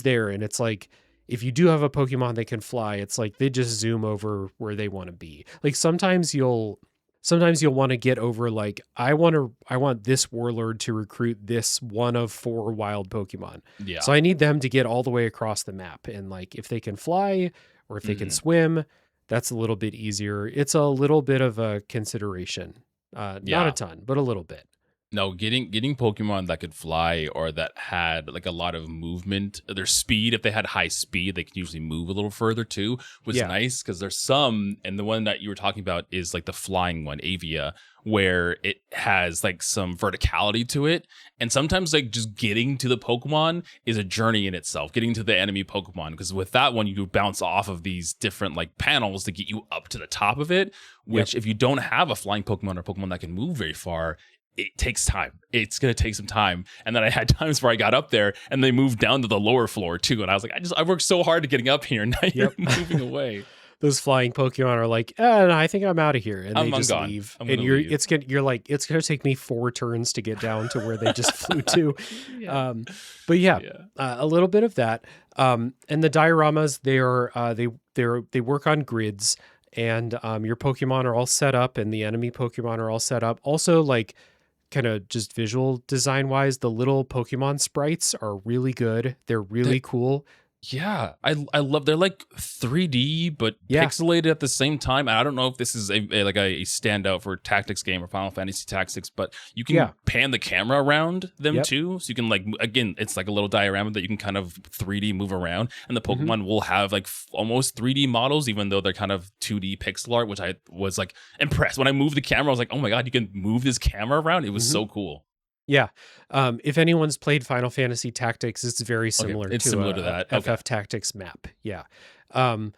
there, and it's like if you do have a Pokemon that can fly, it's like they just zoom over where they want to be. Like sometimes you'll want to get over like I want this warlord to recruit this one of 4 wild Pokemon. Yeah. So I need them to get all the way across the map, and like if they can fly or if they can swim, that's a little bit easier. It's a little bit of a consideration. Not a ton, but a little bit. No, getting Pokemon that could fly or that had like a lot of movement, their speed, if they had high speed, they could usually move a little further too, was nice, because there's some, and the one that you were talking about is like the flying one, Avia, where it has like some verticality to it. And sometimes like just getting to the Pokemon is a journey in itself, getting to the enemy Pokemon, because with that one, you do bounce off of these different like panels to get you up to the top of it, which if you don't have a flying Pokemon or Pokemon that can move very far, it takes time. It's going to take some time. And then I had times where I got up there and they moved down to the lower floor too. And I was like, I worked so hard to getting up here. Now you're moving away. Those flying Pokemon are like, no, I think I'm out of here. And they just gone. leave. And it's going to take me 4 turns to get down to where they just flew to. But a little bit of that. And the dioramas, they work on grids, and your Pokemon are all set up and the enemy Pokemon are all set up. Also, like, kind of just visual design wise, the little Pokemon sprites are really good. They're really cool. Yeah, I love, they're like 3D but pixelated at the same time. And I don't know if this is a standout for a tactics game or Final Fantasy Tactics, but you can pan the camera around them too. So you can like, again, it's like a little diorama that you can kind of 3D move around, and the Pokemon will have like almost 3D models, even though they're kind of 2D pixel art, which I was like impressed. When I moved the camera, I was like, oh my God, you can move this camera around. It was so cool. Yeah. If anyone's played Final Fantasy Tactics, it's very similar to that FF Tactics map. Yeah. And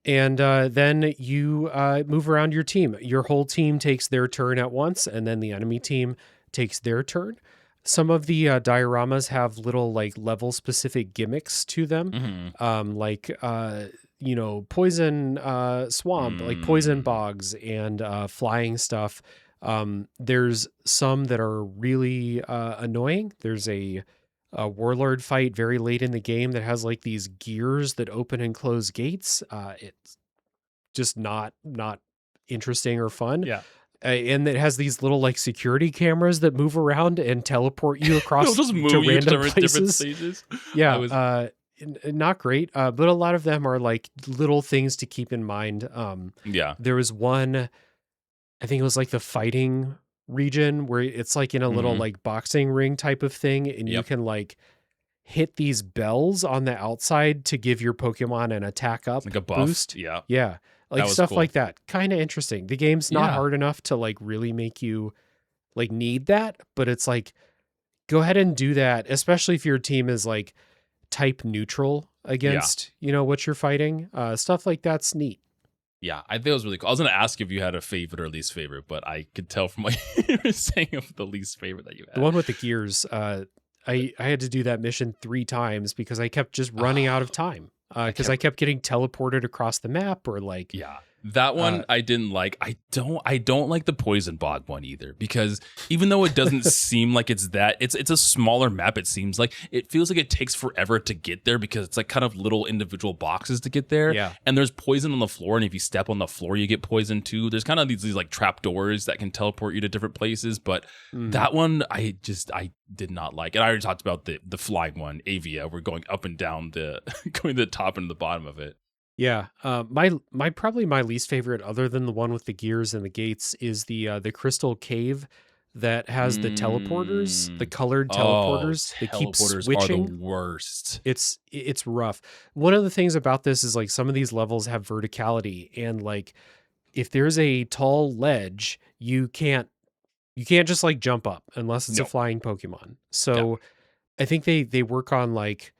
then you move around your team. Your whole team takes their turn at once, and then the enemy team takes their turn. Some of the dioramas have little like level specific gimmicks to them. Like poison swamp, like poison bogs and flying stuff. There's some that are really annoying. There's a warlord fight very late in the game that has like these gears that open and close gates. It's just not interesting or fun. Yeah. And it has these little like security cameras that move around and teleport you across just move to you random to places. Different stages. Yeah. Not great, but a lot of them are like little things to keep in mind. There was one, I think it was like the fighting region where it's like in a little like boxing ring type of thing. And you can like hit these bells on the outside to give your Pokemon an attack up, like a buff boost. Yeah. Like stuff cool. Like that. Kind of interesting. The game's not hard enough to like really make you like need that, but it's like, go ahead and do that. Especially if your team is like type neutral against, what you're fighting. Stuff like that's neat. Yeah, I think it was really cool. I was going to ask if you had a favorite or least favorite, but I could tell from what you were saying of the least favorite that you had. The one with the gears, I had to do that mission 3 times because I kept just running out of time. Because I kept getting teleported across the map or like... Yeah. That one I didn't like. I don't like the poison bog one either, because even though it doesn't seem like it's a smaller map, it seems like it feels like it takes forever to get there because it's like kind of little individual boxes to get there. Yeah. And there's poison on the floor, and if you step on the floor, you get poisoned too. There's kind of these like trap doors that can teleport you to different places, but that one I did not like. And I already talked about the flying one, Avia. We're going up and down going to the top and the bottom of it. Yeah, my probably my least favorite, other than the one with the gears and the gates, is the Crystal Cave that has the teleporters, the colored teleporters that keep switching. Are the worst. It's rough. One of the things about this is like some of these levels have verticality, and like if there's a tall ledge, you can't just like jump up unless it's a flying Pokemon. So I think they work on like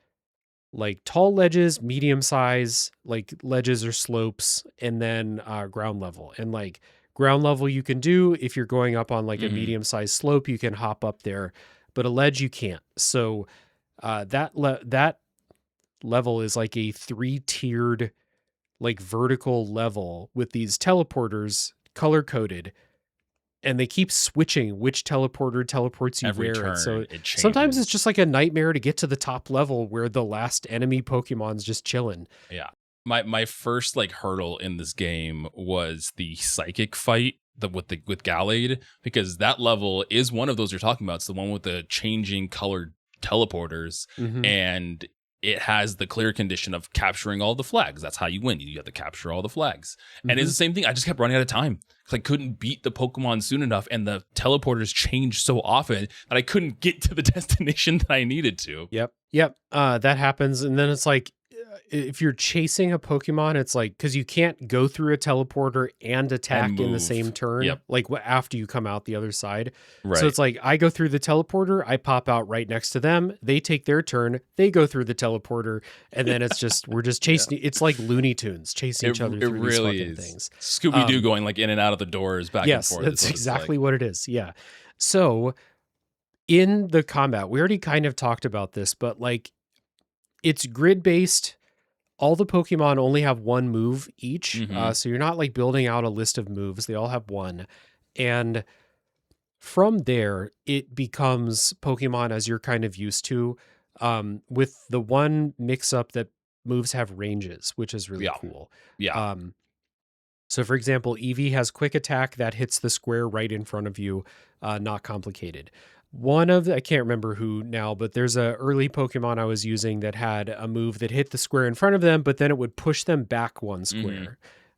tall ledges, medium size, like ledges or slopes, and then ground level. And like ground level you can do if you're going up on like a medium sized slope, you can hop up there, but a ledge you can't. So that level is like a 3-tiered like vertical level with these teleporters color coded. and they keep switching which teleporter teleports you every where. turn. And so it changes. sometimes it's just like a nightmare to get to the top level where the last enemy Pokemon's just chilling. Yeah. My first like hurdle in this game was the psychic fight with Gallade, because that level is one of those you're talking about. It's the one with the changing colored teleporters, and it has the clear condition of capturing all the flags. That's how you win. You have to capture all the flags. And it's the same thing. I just kept running out of time because I couldn't beat the Pokemon soon enough, and the teleporters changed so often that I couldn't get to the destination that I needed to. Yep. That happens. And then it's like, if you're chasing a Pokemon, it's like, because you can't go through a teleporter and attack in the same turn, like after you come out the other side. Right. So it's like, I go through the teleporter, I pop out right next to them, they take their turn, they go through the teleporter, and then it's just, we're just chasing. It's like Looney Tunes chasing each other through these fucking things. Scooby-Doo going like in and out of the doors back and forth. Yes, that's exactly what it is. Yeah. So in the combat, we already kind of talked about this, but like, it's grid-based. All the Pokemon only have one move each. So you're not like building out a list of moves. They all have one. And from there, it becomes Pokemon as you're kind of used to, with the one mix up that moves have ranges, which is really cool. Yeah. So for example, Eevee has quick attack that hits the square right in front of you. Not complicated. I can't remember who now, but there's a early Pokemon I was using that had a move that hit the square in front of them, but then it would push them back one square.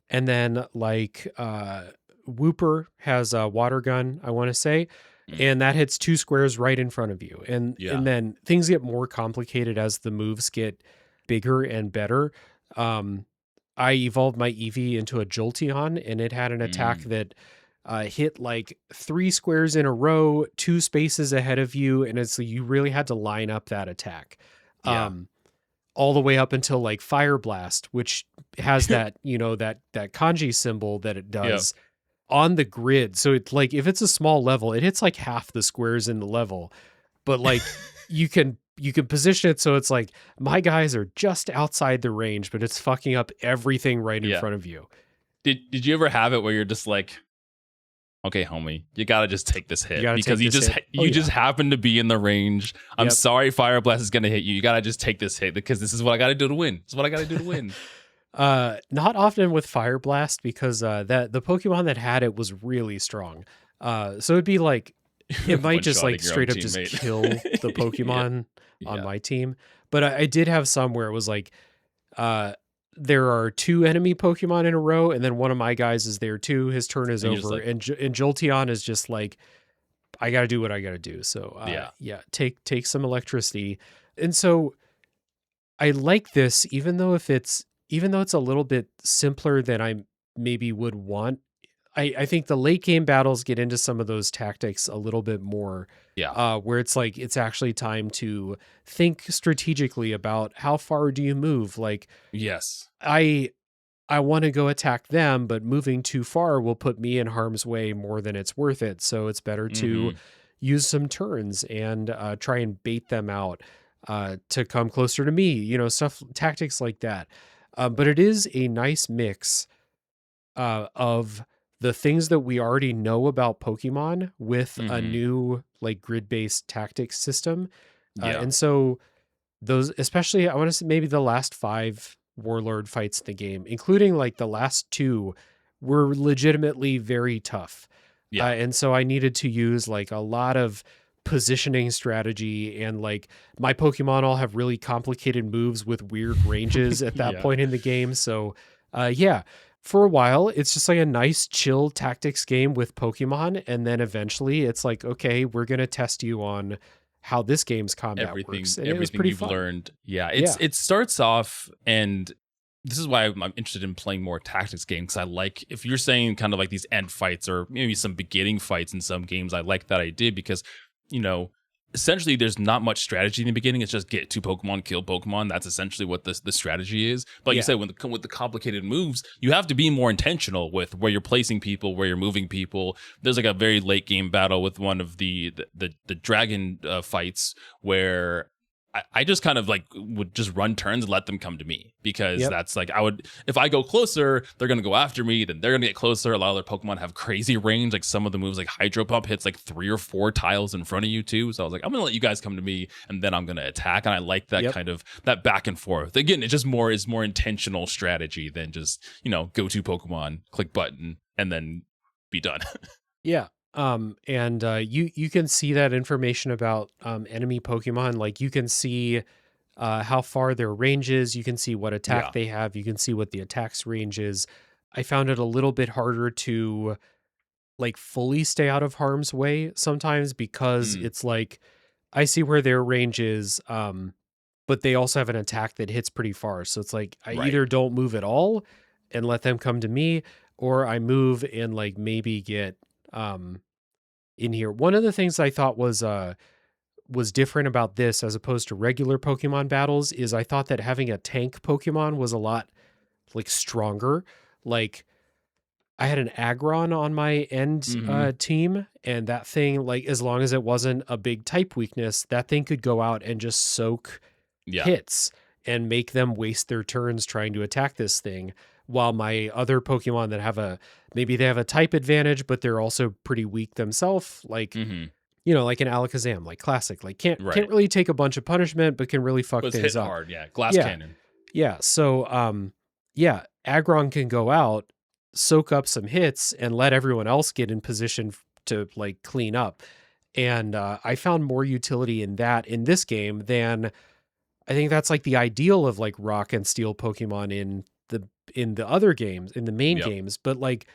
And then like Wooper has a water gun, I want to say, and that hits 2 squares right in front of you. And then things get more complicated as the moves get bigger and better. I evolved my Eevee into a Jolteon, and it had an attack that hit like 3 squares in a row, 2 spaces ahead of you, and it's you really had to line up that attack. All the way up until like Fire Blast, which has that, that kanji symbol that it does on the grid. So it's like, if it's a small level, it hits like half the squares in the level, but like you can position it so it's like my guys are just outside the range, but it's fucking up everything right in front of you. Did you ever have it where you're just like, okay, homie, you gotta just take this hit because you just happen to be in the range. I'm sorry, Fire Blast is gonna hit you. You gotta just take this hit because this is what I gotta do to win. This is what I gotta do to win. Not often with Fire Blast because the Pokemon that had it was really strong. So it'd be like it might just like straight up just kill the Pokemon on my team. But I did have some where it was like there are 2 enemy Pokemon in a row, and then one of my guys is there too. His turn is over, and Jolteon is just like, I got to do what I got to do. So take some electricity. And so I like this, even though it's a little bit simpler than I maybe would want. I think the late game battles get into some of those tactics a little bit more. Where it's like, it's actually time to think strategically about how far do you move? Like, I want to go attack them, but moving too far will put me in harm's way more than it's worth it. So it's better to use some turns and try and bait them out to come closer to me, tactics like that. But it is a nice mix of the things that we already know about Pokemon with a new like grid-based tactics system. And so those, especially I want to say maybe the last 5 Warlord fights in the game, including like the last 2, were legitimately very tough. And so I needed to use like a lot of positioning strategy, and like my Pokemon all have really complicated moves with weird ranges at that point in the game. So for a while, it's just like a nice chill tactics game with Pokemon. And then eventually it's like, okay, we're going to test you on how this game's combat works. And everything you've learned. It starts off, and this is why I'm interested in playing more tactics games. Because I like, if you're saying kind of like these end fights or maybe some beginning fights in some games, I like that idea because, essentially there's not much strategy in the beginning. It's just get 2 Pokemon, kill Pokemon. That's essentially what the strategy is. But like you said, with the complicated moves, you have to be more intentional with where you're placing people, where you're moving people. There's like a very late game battle with one of the dragon fights where I just kind of like would just run turns and let them come to me, because Yep. that's like, if I go closer, they're going to go after me, then they're going to get closer. A lot of their Pokemon have crazy range. Like some of the moves, like Hydro Pump hits like 3 or 4 tiles in front of you too. So I was like, I'm going to let you guys come to me and then I'm going to attack. And I like that kind of that back and forth. Again, it just is more intentional strategy than just, go to Pokemon, click button, and then be done. Yeah. And you can see that information about enemy Pokemon. Like you can see how far their range is. You can see what attack they have. You can see what the attack's range is. I found it a little bit harder to like fully stay out of harm's way sometimes, because it's like I see where their range is, but they also have an attack that hits pretty far. So it's like I either don't move at all and let them come to me, or I move and like maybe get in here. One of the things I thought was different about this as opposed to regular Pokemon battles is I thought that having a tank Pokemon was a lot like stronger. Like I had an Aggron on my end team, and that thing, like as long as it wasn't a big type weakness, that thing could go out and just soak hits and make them waste their turns trying to attack this thing. While my other Pokemon that maybe they have a type advantage, but they're also pretty weak themselves, like like an Alakazam, like classic, like can't really take a bunch of punishment, but can really fuck things up. Hard, glass cannon. Yeah, so Aggron can go out, soak up some hits, and let everyone else get in position to like clean up. And I found more utility in that in this game than I think that's like the ideal of like rock and steel Pokemon in the other games, in the main games, but like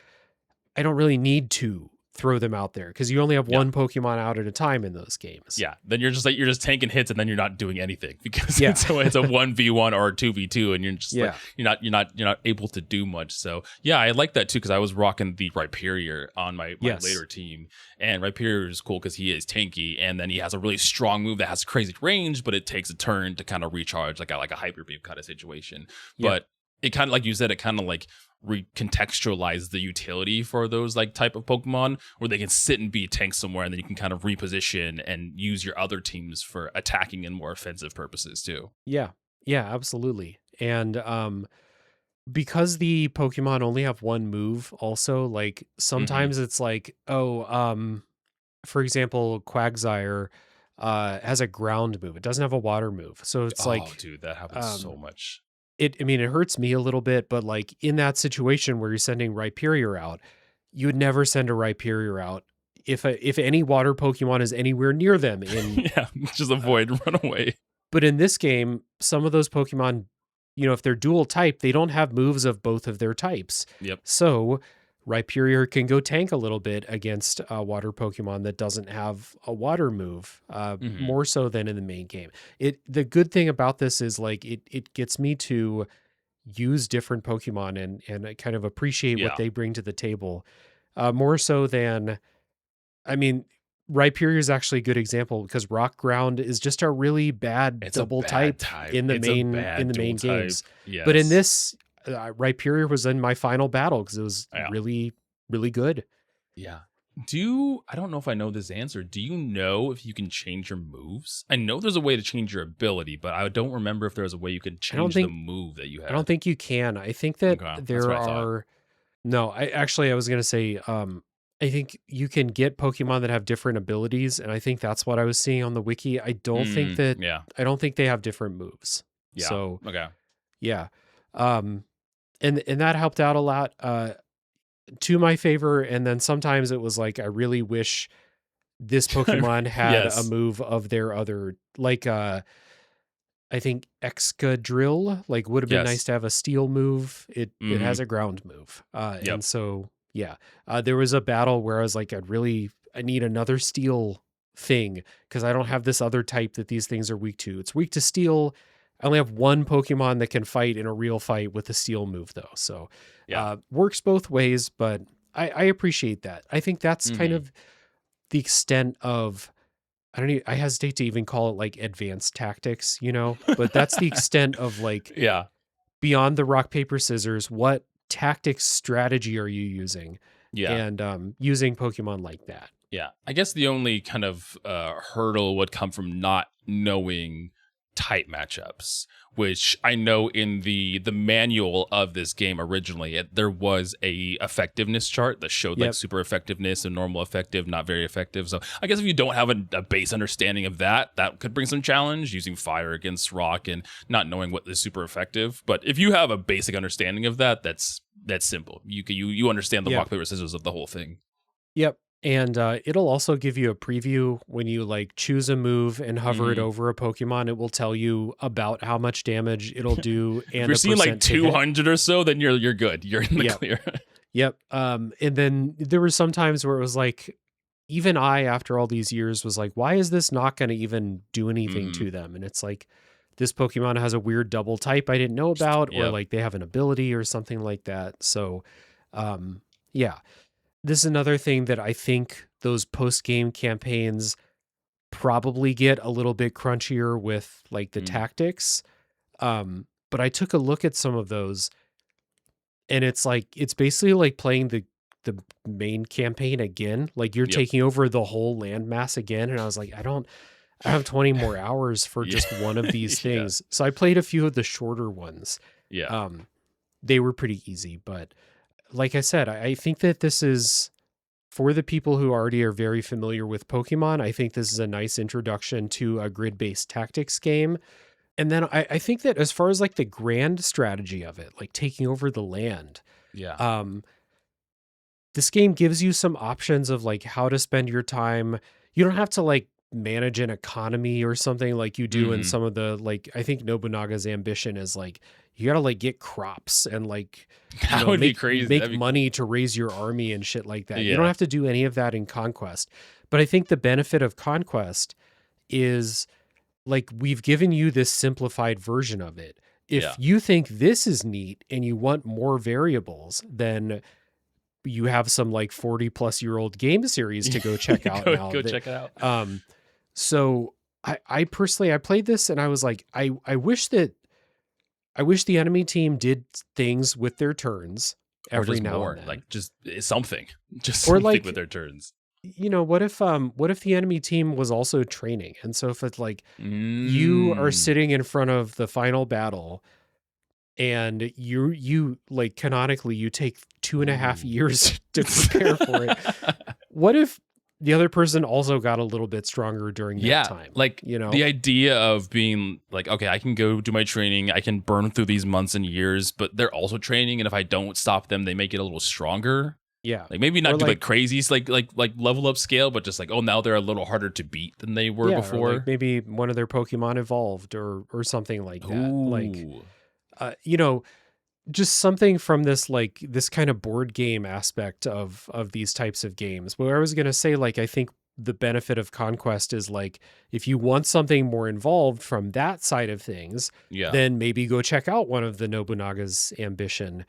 I don't really need to throw them out there because you only have one Pokemon out at a time in those games. Yeah, then you're just tanking hits and then you're not doing anything because it's a 1v1 or a 2v2 and you're just like you're not able to do much. So yeah, I like that too because I was rocking the Rhyperior on my later team, and Rhyperior is cool because he is tanky and then he has a really strong move that has crazy range, but it takes a turn to kind of recharge like a Hyper Beam kind of situation. But it kind of, like you said, it kind of like recontextualize the utility for those like type of Pokemon where they can sit and be tanks somewhere and then you can kind of reposition and use your other teams for attacking and more offensive purposes too. Yeah, absolutely. And because the Pokemon only have one move also, like sometimes it's like, for example, Quagsire has a ground move. It doesn't have a water move. So it's dude, that happens so much. It hurts me a little bit, but like in that situation where you're sending Rhyperior out, you would never send a Rhyperior out if any water Pokemon is anywhere near them. Just avoid, run away. But in this game, some of those Pokemon, if they're dual type, they don't have moves of both of their types. Yep. So Rhyperior can go tank a little bit against a water Pokemon that doesn't have a water move, more so than in the main game. The good thing about this is like it gets me to use different Pokemon and I kind of appreciate what they bring to the table, more so than, Rhyperior is actually a good example because Rock Ground is just a really bad double type in the main games. Yes. But in this, Rhyperior was in my final battle because it was really, really good. Yeah. I don't know if I know this answer. Do you know if you can change your moves? I know there's a way to change your ability, but I don't remember if there's a way you can change the move that you have. I don't think you can. I think that there are. No, I was going to say, I think you can get Pokemon that have different abilities, and I think that's what I was seeing on the wiki. I don't think that. Yeah. I don't think they have different moves. Yeah. So okay. Yeah. And that helped out a lot to my favor. And then sometimes it was like I really wish this Pokemon had a move of their other, like I think Excadrill like would have been nice to have a steel move. It has a ground move. And so there was a battle where I was like, I need another steel thing because I don't have this other type that these things are weak to. It's weak to steel. I only have one Pokemon that can fight in a real fight with a steel move, though. So works both ways, but I appreciate that. I think that's kind of the extent of, I hesitate to even call it like advanced tactics, but that's the extent of like, beyond the rock, paper, scissors, what tactics strategy are you using? Yeah. And using Pokemon like that. Yeah. I guess the only kind of hurdle would come from not knowing type matchups, which I know in the manual of this game originally, there was a effectiveness chart that showed like super effectiveness and normal effective, not very effective. So I guess if you don't have a base understanding of that could bring some challenge, using fire against rock and not knowing what is super effective. But if you have a basic understanding of that, that's simple. You understand the rock, paper, scissors of the whole thing. Yep. And it'll also give you a preview when you like choose a move and hover it over a Pokemon. It will tell you about how much damage it'll do. And if you're seeing like 200 or so, then you're good. You're in the clear. Yep. And then there were some times where it was like, even I, after all these years, was like, why is this not going to even do anything to them? And it's like, this Pokemon has a weird double type I didn't know about, or like they have an ability or something like that. So, yeah. This is another thing that I think those post-game campaigns probably get a little bit crunchier with like the tactics. But I took a look at some of those, and it's like, it's basically like playing the main campaign again. Like you're taking over the whole landmass again. And I was like, I have 20 more hours for just one of these things. So I played a few of the shorter ones. Yeah. They were pretty easy, but like I said, I think that this is, for the people who already are very familiar with Pokemon, I think this is a nice introduction to a grid-based tactics game. And then I think that as far as like the grand strategy of it, like taking over the land, this game gives you some options of like how to spend your time. You don't have to like manage an economy or something like you do in some of the, like, I think Nobunaga's ambition is like, you gotta like get crops and like that would be crazy. Make money to raise your army and shit like that. You don't have to do any of that in Conquest. But I think the benefit of Conquest is like, we've given you this simplified version of it. If you think this is neat and you want more variables, then you have some like 40-plus-year-old game series to go check out now. Go check it out. So I personally, I played this and I was like, I wish the enemy team did things with their turns every now and then. Like just something like, with their turns. You know, what if the enemy team was also training? And so if it's like you are sitting in front of the final battle and you like canonically you take 2.5 years to prepare for it. What if the other person also got a little bit stronger during that time? Like, you know, the idea of being like, okay, I can go do my training, I can burn through these months and years, but they're also training, and if I don't stop them, they make it a little stronger. Yeah. Like maybe not do like crazy, like level up scale, but just like, oh, now they're a little harder to beat than they were before. Or like maybe one of their Pokemon evolved or something like that. Ooh. Like, you know, just something from this, like this kind of board game aspect of these types of games. But I was going to say, like, I think the benefit of Conquest is like, if you want something more involved from that side of things, then maybe go check out one of the Nobunaga's ambition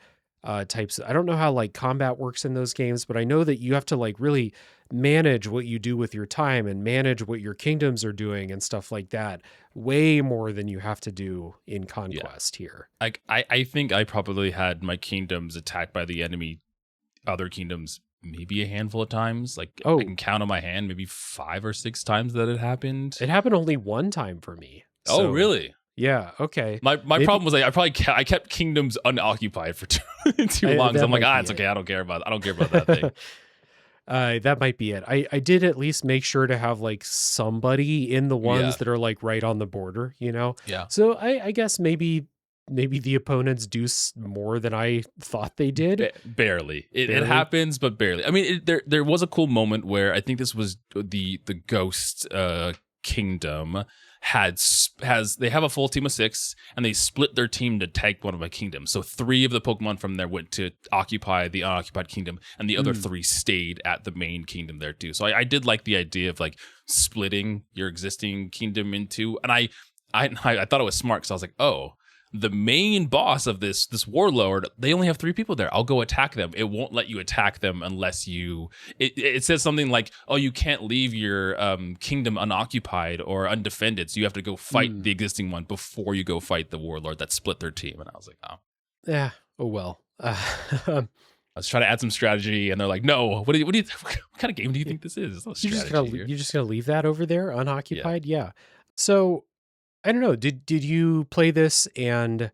types. I don't know how like combat works in those games, but I know that you have to like really manage what you do with your time and manage what your kingdoms are doing and stuff like that way more than you have to do in Conquest here. I think I probably had my kingdoms attacked by the enemy, other kingdoms, maybe a handful of times. Like I can count on my hand maybe 5 or 6 times that it happened. It happened only one time for me. So, oh, really? Yeah. Okay. My problem was like I kept kingdoms unoccupied for too long. So I'm like, it's okay. I don't care about that thing. That might be it. I did at least make sure to have like somebody in the ones that are like right on the border, you know? Yeah. So I guess maybe the opponents do more than I thought they did. Barely. It happens, but barely. I mean, there was a cool moment where I think this was the Ghost Kingdom they have a full team of 6, and they split their team to take one of my kingdoms. So 3 of the Pokemon from there went to occupy the unoccupied kingdom, and the other 3 stayed at the main kingdom there too. So I did like the idea of like splitting your existing kingdom into, and I thought it was smart, because I was like, oh, the main boss of this warlord, they only have 3 people there. I'll go attack them. It won't let you attack them unless it says something like, oh, you can't leave your kingdom unoccupied or undefended, so you have to go fight the existing one before you go fight the warlord that split their team. And I was like, oh. Yeah. Oh, well. I was trying to add some strategy, and they're like, no, what kind of game do you think this is? No, you're just gonna leave that over there unoccupied? Yeah. So I don't know. Did you play this and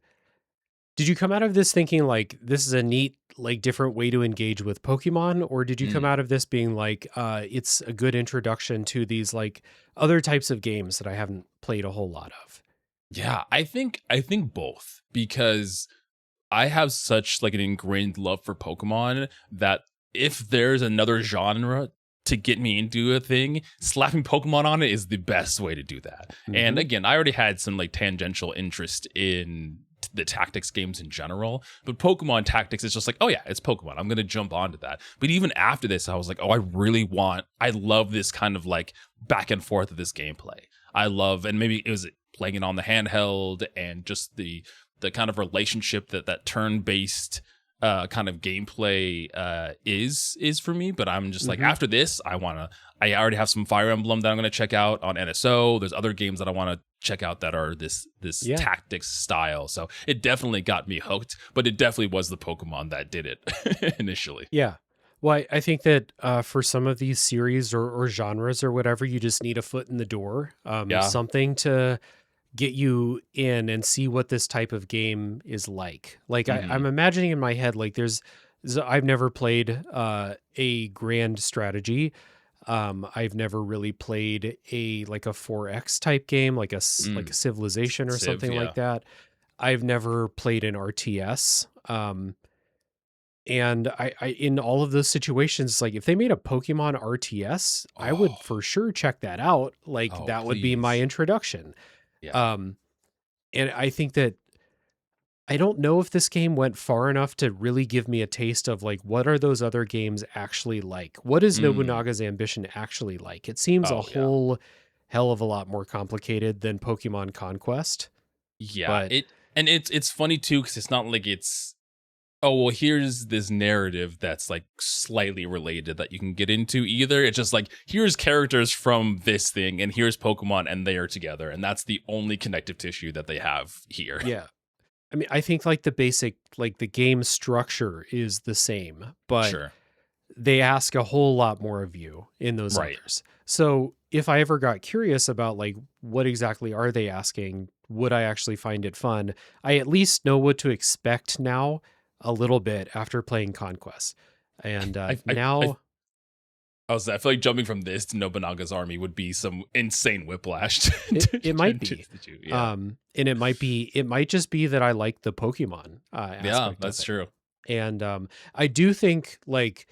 did you come out of this thinking like this is a neat, like different way to engage with Pokemon, or did you come Mm. out of this being like it's a good introduction to these like other types of games that I haven't played a whole lot of? Yeah, I think both, because I have such like an ingrained love for Pokemon that if there's another genre to get me into a thing, slapping Pokemon on it is the best way to do that. And Hmm. again, I already had some like tangential interest in the tactics games in general, but Pokemon Tactics is just like, oh yeah, it's Pokemon. I'm gonna jump onto that. But even after this, I was like, oh, I love this kind of like back and forth of this gameplay. I love, and maybe it was playing it on the handheld and just the kind of relationship that turn based kind of gameplay is for me. But I'm just like, Hmm. after this, I already have some Fire Emblem that I'm gonna check out on NSO. There's other games that I want to check out that are this Yeah. tactics style. So it definitely got me hooked, but it definitely was the Pokemon that did it initially. Yeah. Well, I think that for some of these series or genres or whatever, you just need a foot in the door, Yeah. something to get you in and see what this type of game is like. Like Hmm. I'm imagining in my head, like I've never played a grand strategy. I've never really played a like a 4X type game, like like a Mm. Civilization or Civ, something yeah. like that. I've never played an RTS. And I in all of those situations, like if they made a Pokemon RTS, I Oh, would for sure check that out. Like oh, that would be my please. introduction. Yeah. Um, and I think that I don't know if this game went far enough to really give me a taste of like what are those other games actually like? What is Mm. Nobunaga's Ambition actually like? It seems a Oh, yeah. whole hell of a lot more complicated than Pokemon Conquest, Yeah. but It's funny too, because it's not like it's, oh well, here's this narrative that's like slightly related that you can get into either. It's just like, here's characters from this thing and here's Pokemon and they are together, and that's the only connective tissue that they have here. yeah. I mean, I think like the basic like the game structure is the same, but Sure. they ask a whole lot more of you in those Right. others. So if I ever got curious about like what exactly are they asking, would I actually find it fun? I at least know what to expect now a little bit after playing Conquest. And I now I feel like jumping from this to Nobunaga's army would be some insane whiplash it might be. to do. Yeah. And it might just be that I like the Pokemon Yeah, aspect of that's it. true. And I do think like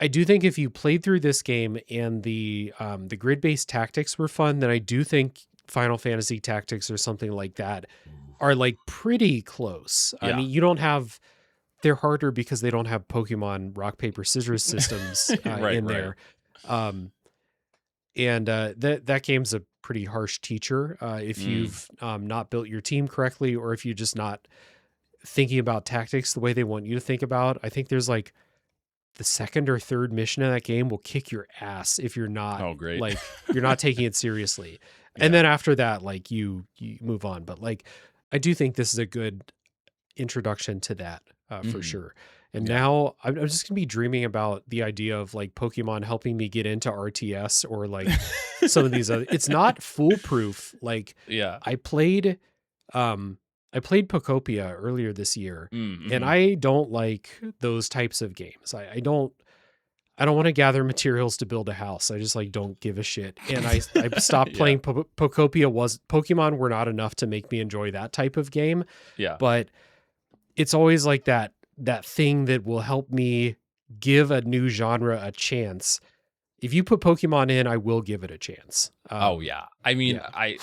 I do think if you played through this game and the grid-based tactics were fun, then I do think Final Fantasy Tactics or something like that Ooh. are like pretty close. I Yeah. mean, you don't have they're harder because they don't have Pokemon rock paper scissors systems Right, in right. there. Um, and that game's a pretty harsh teacher if Mm. you've not built your team correctly or if you're just not thinking about tactics the way they want you to think about. I think there's like the second or third mission of that game will kick your ass if Oh, great. you're not taking it seriously. And Yeah. then after that, like you move on. But like I do think this is a good introduction to that for Mhm. sure. And Yeah. now I'm just gonna be dreaming about the idea of like Pokemon helping me get into RTS or like some of these other. It's not foolproof. Like Yeah. I played um I played Pokopia earlier this year Mm, and mhm. I don't like those types of games. I don't want to gather materials to build a house. I just like don't give a shit. And I stopped Yeah. playing Pokopia was Pokemon were not enough to make me enjoy that type of game, Yeah. but it's always like that thing that will help me give a new genre a chance. If you put Pokemon in, I will give it a chance. Oh yeah. I mean, Yeah.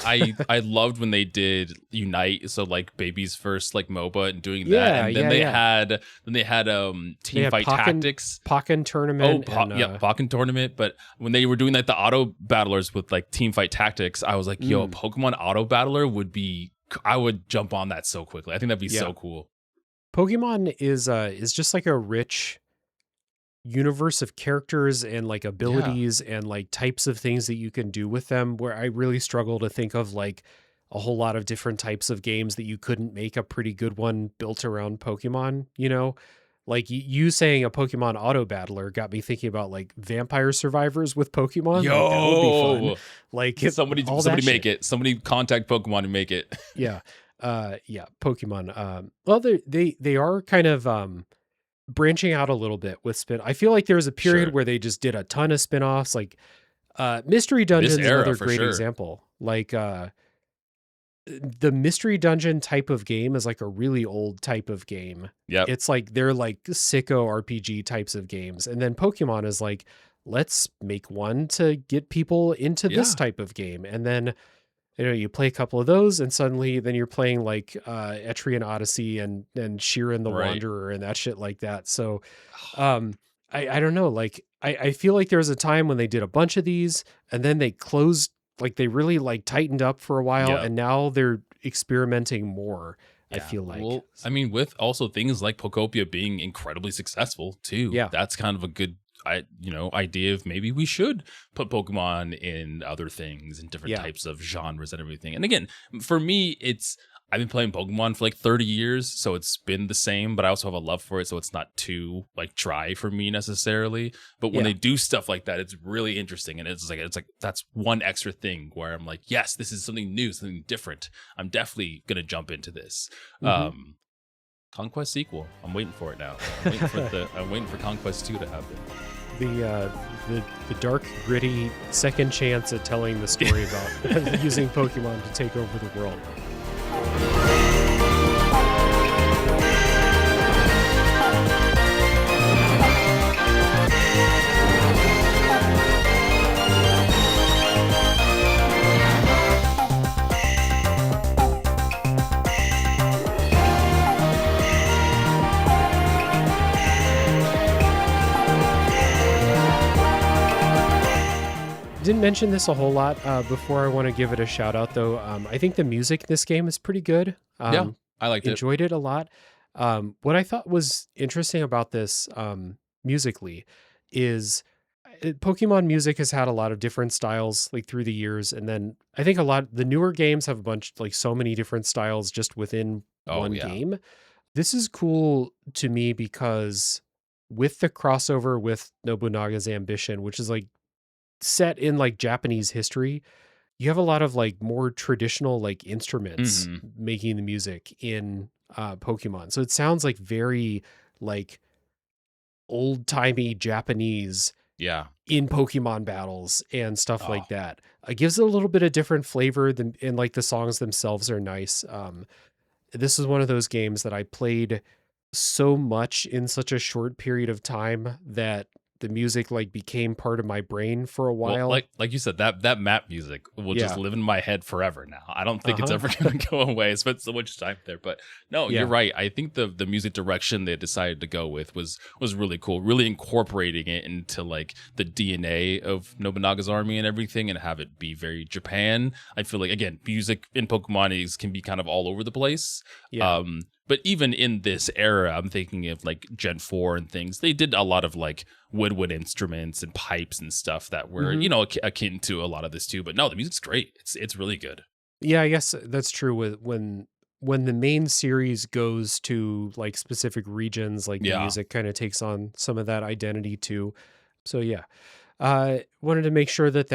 I loved when they did Unite, so like baby's first like MOBA and doing that. Yeah, And then yeah, yeah. they had They Team had Fight Tactics. Pokken Oh, tournament and yeah, Pokken tournament. But when they were doing like the auto battlers with like Team Fight Tactics, I was like, yo, a mm, Pokemon auto battler would be, I would jump on that so quickly. I think that'd be yeah. so cool. Pokemon is just like a rich universe of characters and like Yeah. abilities and like types of things that you can do with them where I really struggle to think of like a whole lot of different types of games that you couldn't make a pretty good one built around Pokemon, you know? Like you saying a Pokemon auto battler got me thinking about like Vampire Survivors with Pokemon. Like that would be fun. Like somebody make it. Somebody contact Pokemon and make it. Yeah. Yeah, Pokemon. Well, they are kind of branching out a little bit with spin. I feel like there was a period where they just did a ton of spin-offs. Like Mystery Dungeon is another great example. Like the Mystery Dungeon type of game is like a really old type of game. Yeah, it's like they're like sicko RPG types of games, and then Pokemon is like, let's make one to get people into this type of game, and then you play a couple of those, and suddenly then you're playing like Etrian Odyssey and Sheeran the Wanderer and that shit like that. So I don't know, like I feel like there was a time when they did a bunch of these, and then they closed, like they really like tightened up for a while, and now they're experimenting more. I feel like. Well, I mean, with also things like Pokopia being incredibly successful too. Yeah, that's kind of a good idea of maybe we should put Pokemon in other things and different types of genres and everything. And again, for me, I've been playing Pokemon for like 30 years, so it's been the same, but I also have a love for it, so it's not too like dry for me necessarily. But when they do stuff like that, it's really interesting, and it's like that's one extra thing where I'm like, yes, this is something new, something different. I'm definitely gonna jump into this. Conquest sequel. I'm waiting for it now. I'm waiting for Conquest 2 to happen. The dark, gritty second chance at telling the story about using Pokemon to take over the world. Didn't mention this a whole lot before. I want to give it a shout out though. I think the music in this game is pretty good. Yeah, I liked it. Enjoyed it a lot. What I thought was interesting about this musically is Pokemon music has had a lot of different styles like through the years, and then I think the newer games have a bunch, like so many different styles just within one game. This is cool to me because with the crossover with Nobunaga's Ambition, which is like set in like Japanese history, you have a lot of like more traditional like instruments making the music in Pokemon. So it sounds like very like old-timey Japanese in Pokemon battles and stuff like that. It gives it a little bit of different flavor and like the songs themselves are nice. This is one of those games that I played so much in such a short period of time that the music like became part of my brain for a while. Well, like you said, that map music will just live in my head forever now. I don't think it's ever going to go away. I spent so much time there, but no, you're right. I think the music direction they decided to go with was really cool, really incorporating it into like the DNA of Nobunaga's army and everything, and have it be very Japan. I feel like, again, music in Pokemon can be kind of all over the place. But even in this era, I'm thinking of like Gen 4 and things, they did a lot of like woodwind instruments and pipes and stuff that were, akin to a lot of this too. But no, the music's great. It's really good. Yeah, I guess that's true when the main series goes to like specific regions, like the music kind of takes on some of that identity too. So wanted to make sure that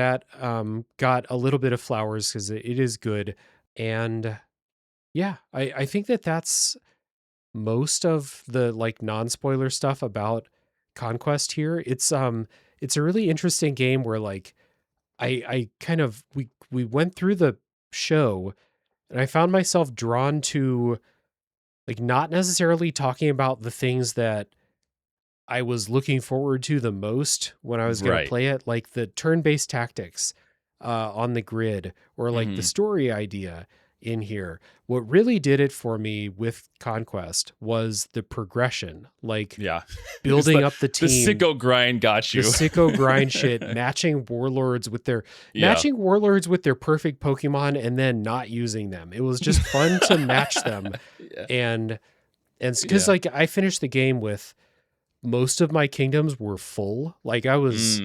got a little bit of flowers because it is good. And I think that's most of the like non-spoiler stuff about Conquest here. It's a really interesting game where like I kind of we went through the show and I found myself drawn to like not necessarily talking about the things that I was looking forward to the most when I was going to play it, like the turn-based tactics on the grid, or like the story idea in here. What really did it for me with Conquest was the progression, like building up the team. The sicko grind got you. The sicko grind shit, matching warlords with their perfect Pokemon and then not using them. It was just fun to match them. And because like I finished the game with most of my kingdoms were full. Like I was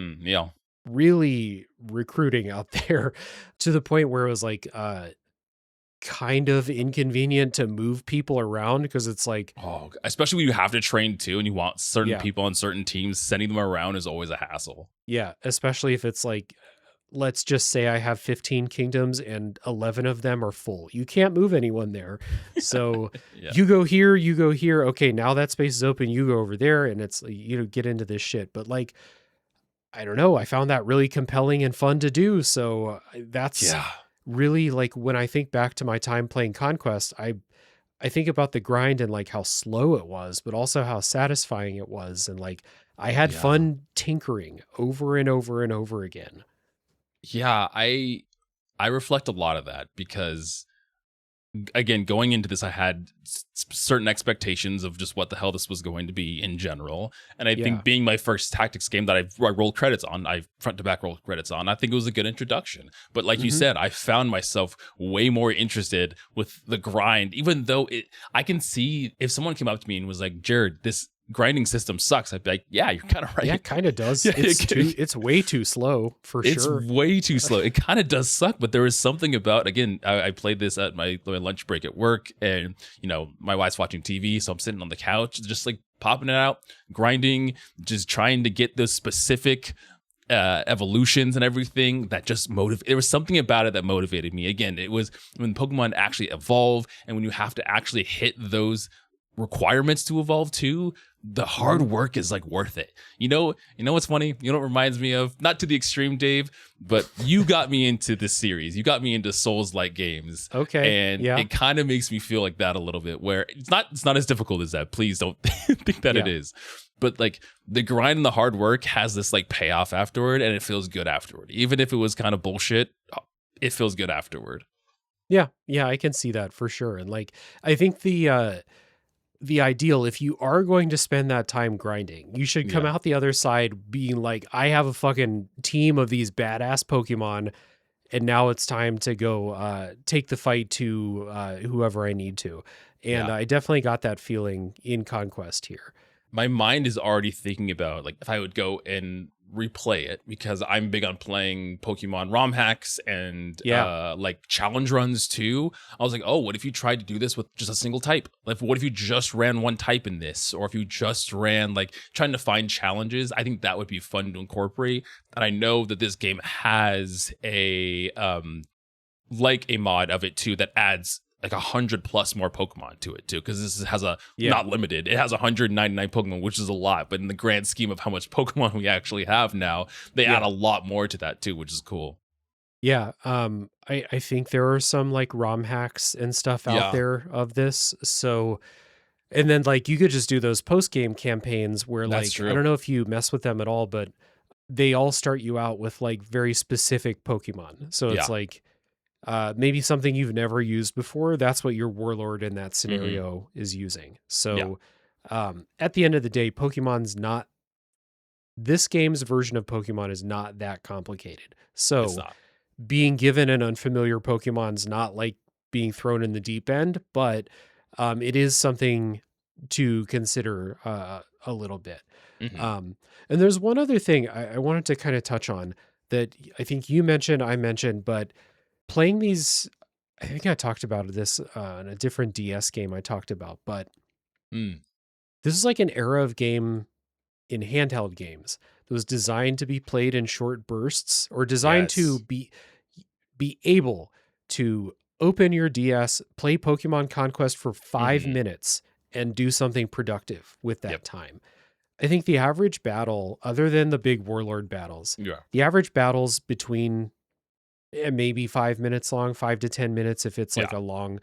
really recruiting out there to the point where it was like kind of inconvenient to move people around because it's like, oh, especially when you have to train too and you want certain people on certain teams, sending them around is always a hassle. Yeah, especially if it's like, let's just say I have 15 kingdoms and 11 of them are full. You can't move anyone there. So you go here, you go here. Okay, now that space is open. You go over there, and it's, you know, get into this shit. But like, I don't know. I found that really compelling and fun to do. So that's really like when I think back to my time playing Conquest, I think about the grind and like how slow it was, but also how satisfying it was. And like, I had fun tinkering over and over and over again. Yeah, I reflect a lot of that because, again, going into this, I had certain expectations of just what the hell this was going to be in general. And I think being my first tactics game that I rolled credits on, I front to back rolled credits on, I think it was a good introduction. But like you said, I found myself way more interested with the grind, even though I can see if someone came up to me and was like, Jared, this grinding system sucks, I'd be like, yeah, you're kind of right. Yeah, it kind of does. It's way too slow for sure. It's way too slow. It kind of does suck, but there is something about, again, I played this at my lunch break at work, and you know, my wife's watching TV, so I'm sitting on the couch just like popping it out, grinding, just trying to get those specific evolutions and everything that just there was something about it that motivated me. Again, it was when Pokemon actually evolve and when you have to actually hit those requirements to evolve too, the hard work is like worth it. You know what's funny? You know what reminds me of? Not to the extreme, Dave, but you got me into this series. You got me into Souls-like games. Okay. And it kind of makes me feel like that a little bit, where it's not as difficult as that. Please don't think that it is. But like the grind and the hard work has this like payoff afterward, and it feels good afterward. Even if it was kind of bullshit, it feels good afterward. Yeah, I can see that for sure. And like, I think the ideal, if you are going to spend that time grinding, you should come out the other side being like, I have a fucking team of these badass Pokemon, and now it's time to go take the fight to whoever I need to. And I definitely got that feeling in Conquest here. My mind is already thinking about like if I would go and replay it, because I'm big on playing Pokemon ROM hacks and like challenge runs too. I was like, oh, what if you tried to do this with just a single type? Like, what if you just ran one type in this? Or if you just ran like trying to find challenges? I think that would be fun to incorporate. And I know that this game has a like a mod of it too that adds like 100+ more Pokemon to it too, because this has a not limited. It has 199 Pokemon, which is a lot, but in the grand scheme of how much Pokemon we actually have now, they add a lot more to that too, which is cool. Yeah, I think there are some like ROM hacks and stuff out there of this. So, and then like you could just do those post game campaigns where I don't know if you mess with them at all, but they all start you out with like very specific Pokemon. So it's like maybe something you've never used before. That's what your warlord in that scenario is using. So at the end of the day, this game's version of Pokemon is not that complicated. So being given an unfamiliar Pokemon's not like being thrown in the deep end, but it is something to consider a little bit. And there's one other thing I wanted to kind of touch on that I think you mentioned, I mentioned, but playing these, I think I talked about this in a different DS game I talked about, but this is like an era of game in handheld games that was designed to be played in short bursts, or designed to be able to open your DS, play Pokemon Conquest for 5 minutes, and do something productive with that time. I think the average battle, other than the big warlord battles, the average battles between maybe 5 minutes long, 5 to 10 minutes if it's like a long,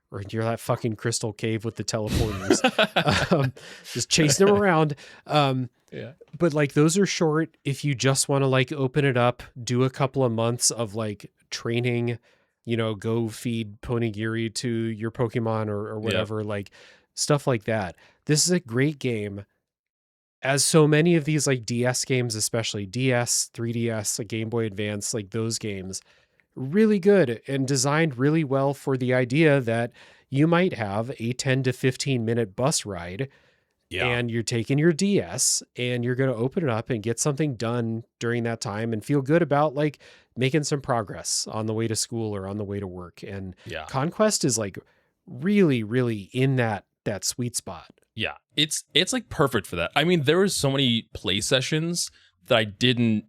or you're that fucking crystal cave with the teleporters, just chasing them around. But like those are short if you just want to like open it up, do a couple of months of like training, you know, go feed Ponigiri to your Pokemon or whatever, like stuff like that. This is a great game. As so many of these like DS games, especially DS, 3DS, like Game Boy Advance, like those games, really good and designed really well for the idea that you might have a 10 to 15 minute bus ride and you're taking your DS and you're going to open it up and get something done during that time and feel good about like making some progress on the way to school or on the way to work. And Conquest is like really, really in that sweet spot. Yeah, it's like perfect for that. I mean, there were so many play sessions that I didn't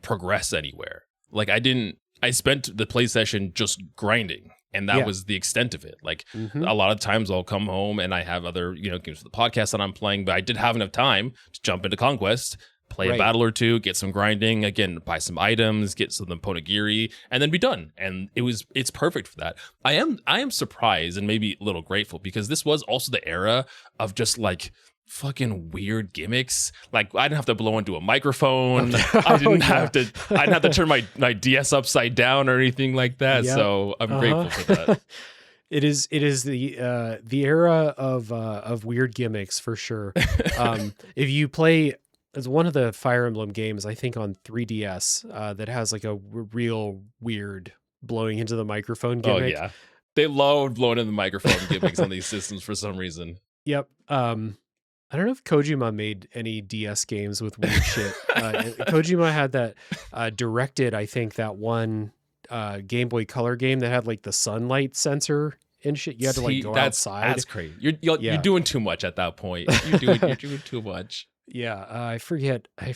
progress anywhere. Like I spent the play session just grinding. And that was the extent of it. Like a lot of times I'll come home and I have other, games for the podcast that I'm playing, but I did have enough time to jump into Conquest, play a battle or two, get some grinding, again, buy some items, get some Ponegiri, and then be done. And it's perfect for that. I am surprised and maybe a little grateful because this was also the era of just like fucking weird gimmicks. Like I didn't have to blow into a microphone. I didn't have to turn my DS upside down or anything like that. Yep. So I'm grateful for that. It is the era of weird gimmicks for sure. If you play as one of the Fire Emblem games, I think on 3DS, that has like a real weird blowing into the microphone gimmick. Oh yeah, they love blowing in the microphone gimmicks on these systems for some reason. Yep. I don't know if Kojima made any DS games with weird shit. Kojima had that directed, I think, that one Game Boy Color game that had like the sunlight sensor and shit. You had to like go outside. That's crazy. You're doing too much at that point. You're doing too much. Yeah, I forget what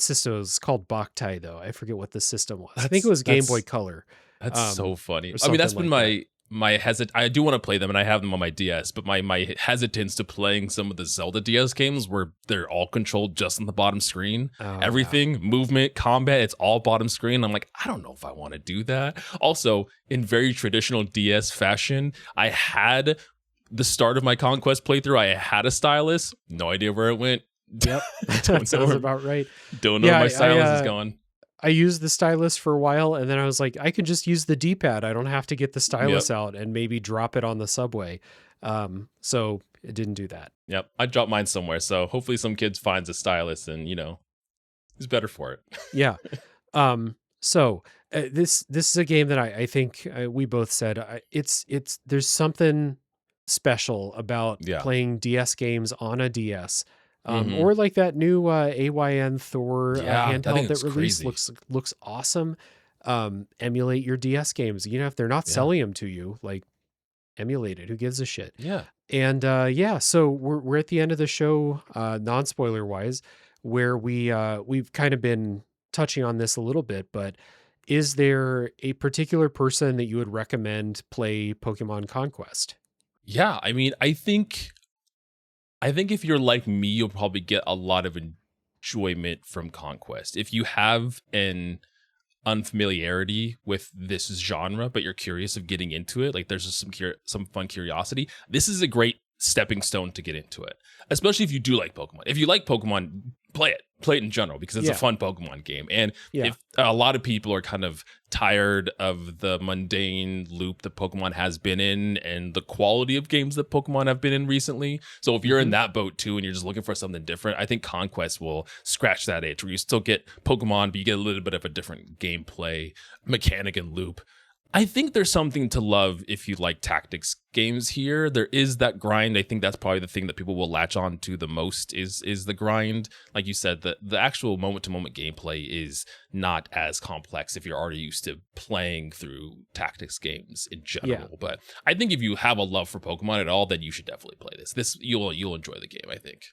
system it was. It's called Backlog though. I forget what the system was. I think it was Game Boy Color. That's so funny. I mean, that's been my I do want to play them and I have them on my DS, but my hesitance to playing some of the Zelda DS games where they're all controlled just on the bottom screen. Everything, movement, combat, it's all bottom screen. I'm like, I don't know if I want to do that. Also, in very traditional DS fashion, I had the start of my Conquest playthrough, I had a stylus. No idea where it went. Yep. That sounds about right. Don't know where my stylus is going. I used the stylus for a while and then I was like, I could just use the D-pad. I don't have to get the stylus out and maybe drop it on the subway. So it didn't do that. Yep. I dropped mine somewhere. So hopefully some kids finds a stylus and, is better for it. Yeah. So this is a game that I think we both said there's something special about playing DS games on a DS. Or like that new AYN Thor handheld that released looks awesome. Emulate your DS games. If they're not selling them to you, like emulate it. Who gives a shit? Yeah. And so we're at the end of the show, non-spoiler wise, where we've kind of been touching on this a little bit, but is there a particular person that you would recommend play Pokemon Conquest? Yeah, I mean, I think if you're like me, you'll probably get a lot of enjoyment from Conquest. If you have an unfamiliarity with this genre, but you're curious of getting into it, like there's just some fun curiosity, this is a great stepping stone to get into it. Especially if you do like Pokemon. If you like Pokemon, play it in general because it's a fun Pokemon game. And if a lot of people are kind of tired of the mundane loop that Pokemon has been in and the quality of games that Pokemon have been in recently. So if you're in that boat too and you're just looking for something different, I think Conquest will scratch that itch where you still get Pokemon, but you get a little bit of a different gameplay mechanic and loop. I think there's something to love if you like tactics games here. There is that grind. I think that's probably the thing that people will latch on to the most is the grind. Like you said, the actual moment-to-moment gameplay is not as complex if you're already used to playing through tactics games in general. Yeah. But I think if you have a love for Pokemon at all, then you should definitely play this. You'll enjoy the game, I think.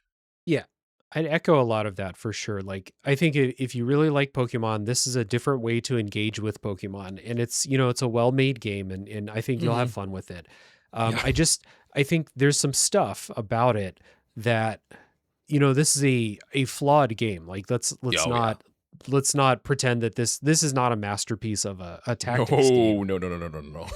Yeah. I'd echo a lot of that for sure. Like, I think if you really like Pokemon, this is a different way to engage with Pokemon. And it's, it's a well-made game and I think you'll have fun with it. I think there's some stuff about it that, this is a flawed game. Like let's not pretend that this is not a masterpiece of a tactics game. No.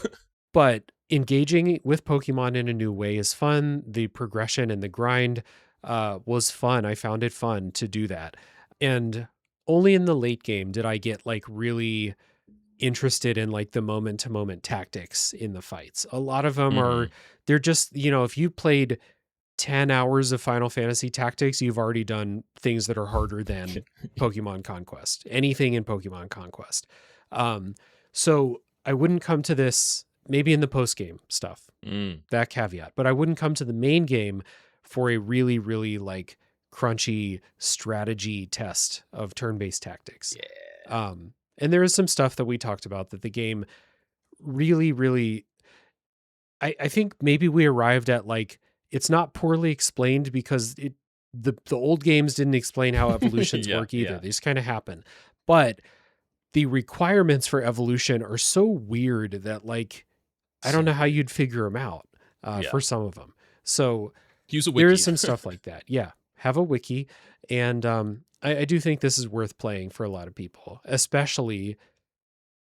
But engaging with Pokemon in a new way is fun. The progression and the grind was fun. I found it fun to do that. And only in the late game did I get like really interested in like the moment to moment tactics in the fights. A lot of them they're just, if you played 10 hours of Final Fantasy Tactics, you've already done things that are harder than Pokemon Conquest, anything in Pokemon Conquest. So I wouldn't come to this maybe in the post game stuff, that caveat, but I wouldn't come to the main game for a really, really like crunchy strategy test of turn-based tactics. Yeah. And there is some stuff that we talked about that the game really, really, I think maybe we arrived at like, it's not poorly explained because the old games didn't explain how evolutions work either. Yeah. They just kind of happen. But the requirements for evolution are so weird that like, I don't know how you'd figure them out for some of them. So use a wiki. There is some stuff like that. Yeah. Have a wiki. And I do think this is worth playing for a lot of people, especially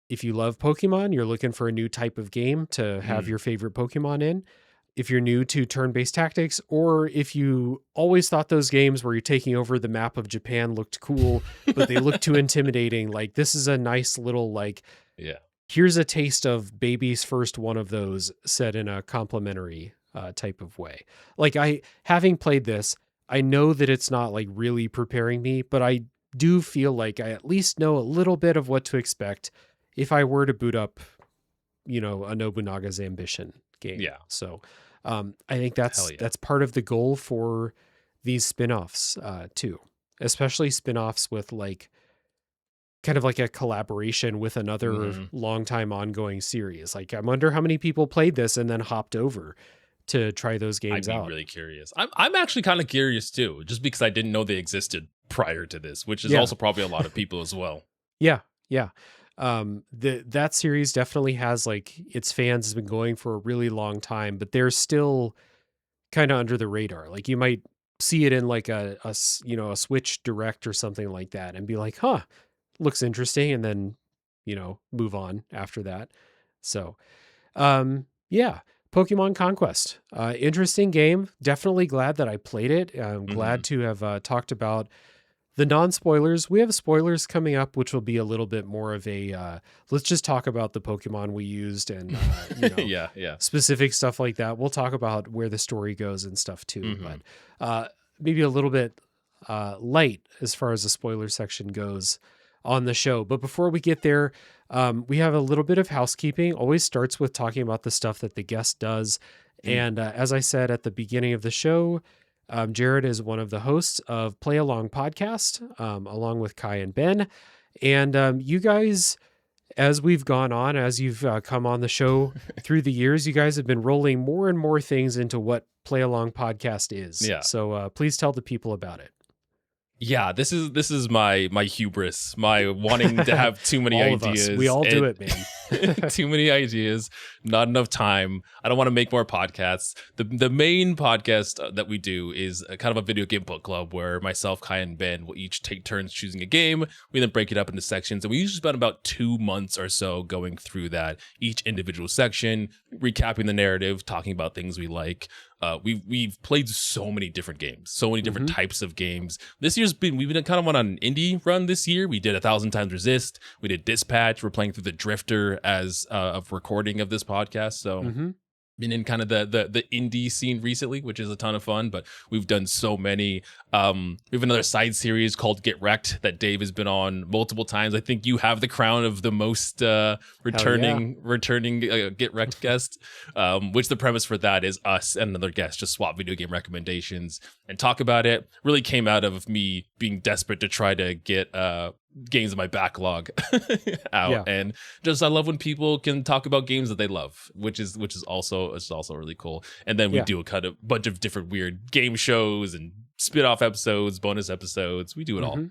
if you love Pokemon, you're looking for a new type of game to have your favorite Pokemon in. If you're new to turn-based tactics, or if you always thought those games where you're taking over the map of Japan looked cool, but they look too intimidating, like this is a nice little like, here's a taste of baby's first one of those set in a complimentary type of way. Like having played this, I know that it's not like really preparing me, but I do feel like I at least know a little bit of what to expect if I were to boot up, a Nobunaga's Ambition game. Yeah. So I think that's part of the goal for these spin-offs too, especially spin-offs with like kind of like a collaboration with another long-time ongoing series. Like I wonder how many people played this and then hopped over to try those games out. I'd be really curious. I'm actually kind of curious too, just because I didn't know they existed prior to this, which is also probably a lot of people as well. Yeah. That series definitely has like its fans has been going for a really long time, but they're still kind of under the radar. Like you might see it in like a Switch Direct or something like that and be like, huh, looks interesting. And then, move on after that. So, Pokemon Conquest, interesting game. Definitely glad that I played it. I'm glad to have talked about the non-spoilers. We have spoilers coming up, which will be a little bit more of a, let's just talk about the Pokemon we used and, specific stuff like that. We'll talk about where the story goes and stuff too, but maybe a little bit light as far as the spoiler section goes on the show. But before we get there, we have a little bit of housekeeping. Always starts with talking about the stuff that the guest does. And as I said at the beginning of the show, Jared is one of the hosts of Play Along Podcast, along with Kai and Ben. And you guys, as we've gone on, as you've come on the show through the years, you guys have been rolling more and more things into what Play Along Podcast is. Yeah. So please tell the people about it. Yeah, this is my hubris, my wanting to have too many ideas. We all do it, man. Too many ideas, not enough time. I don't want to make more podcasts. The main podcast that we do is a kind of a video game book club where myself, Kai, and Ben will each take turns choosing a game. We then break it up into sections, and we usually spend about 2 months or so going through that, each individual section, recapping the narrative, talking about things we like. We've played so many different games, so many different types of games. This year's we've been kind of on an indie run this year. We did 1,000 Times Resist. We did Dispatch. We're playing through the Drifter as of recording of this podcast. So been in kind of the indie scene recently, which is a ton of fun, but we've done so many. We have another side series called Get Wrecked that Dave has been on multiple times. I think you have the crown of the most returning Get Wrecked guest, which the premise for that is us and another guest just swap video game recommendations and talk about it. Really came out of me being desperate to try to get games in my backlog out, and just I love when people can talk about games that they love, which is also really cool. And then we do a kind of bunch of different weird game shows and spin-off episodes, bonus episodes. We do it all.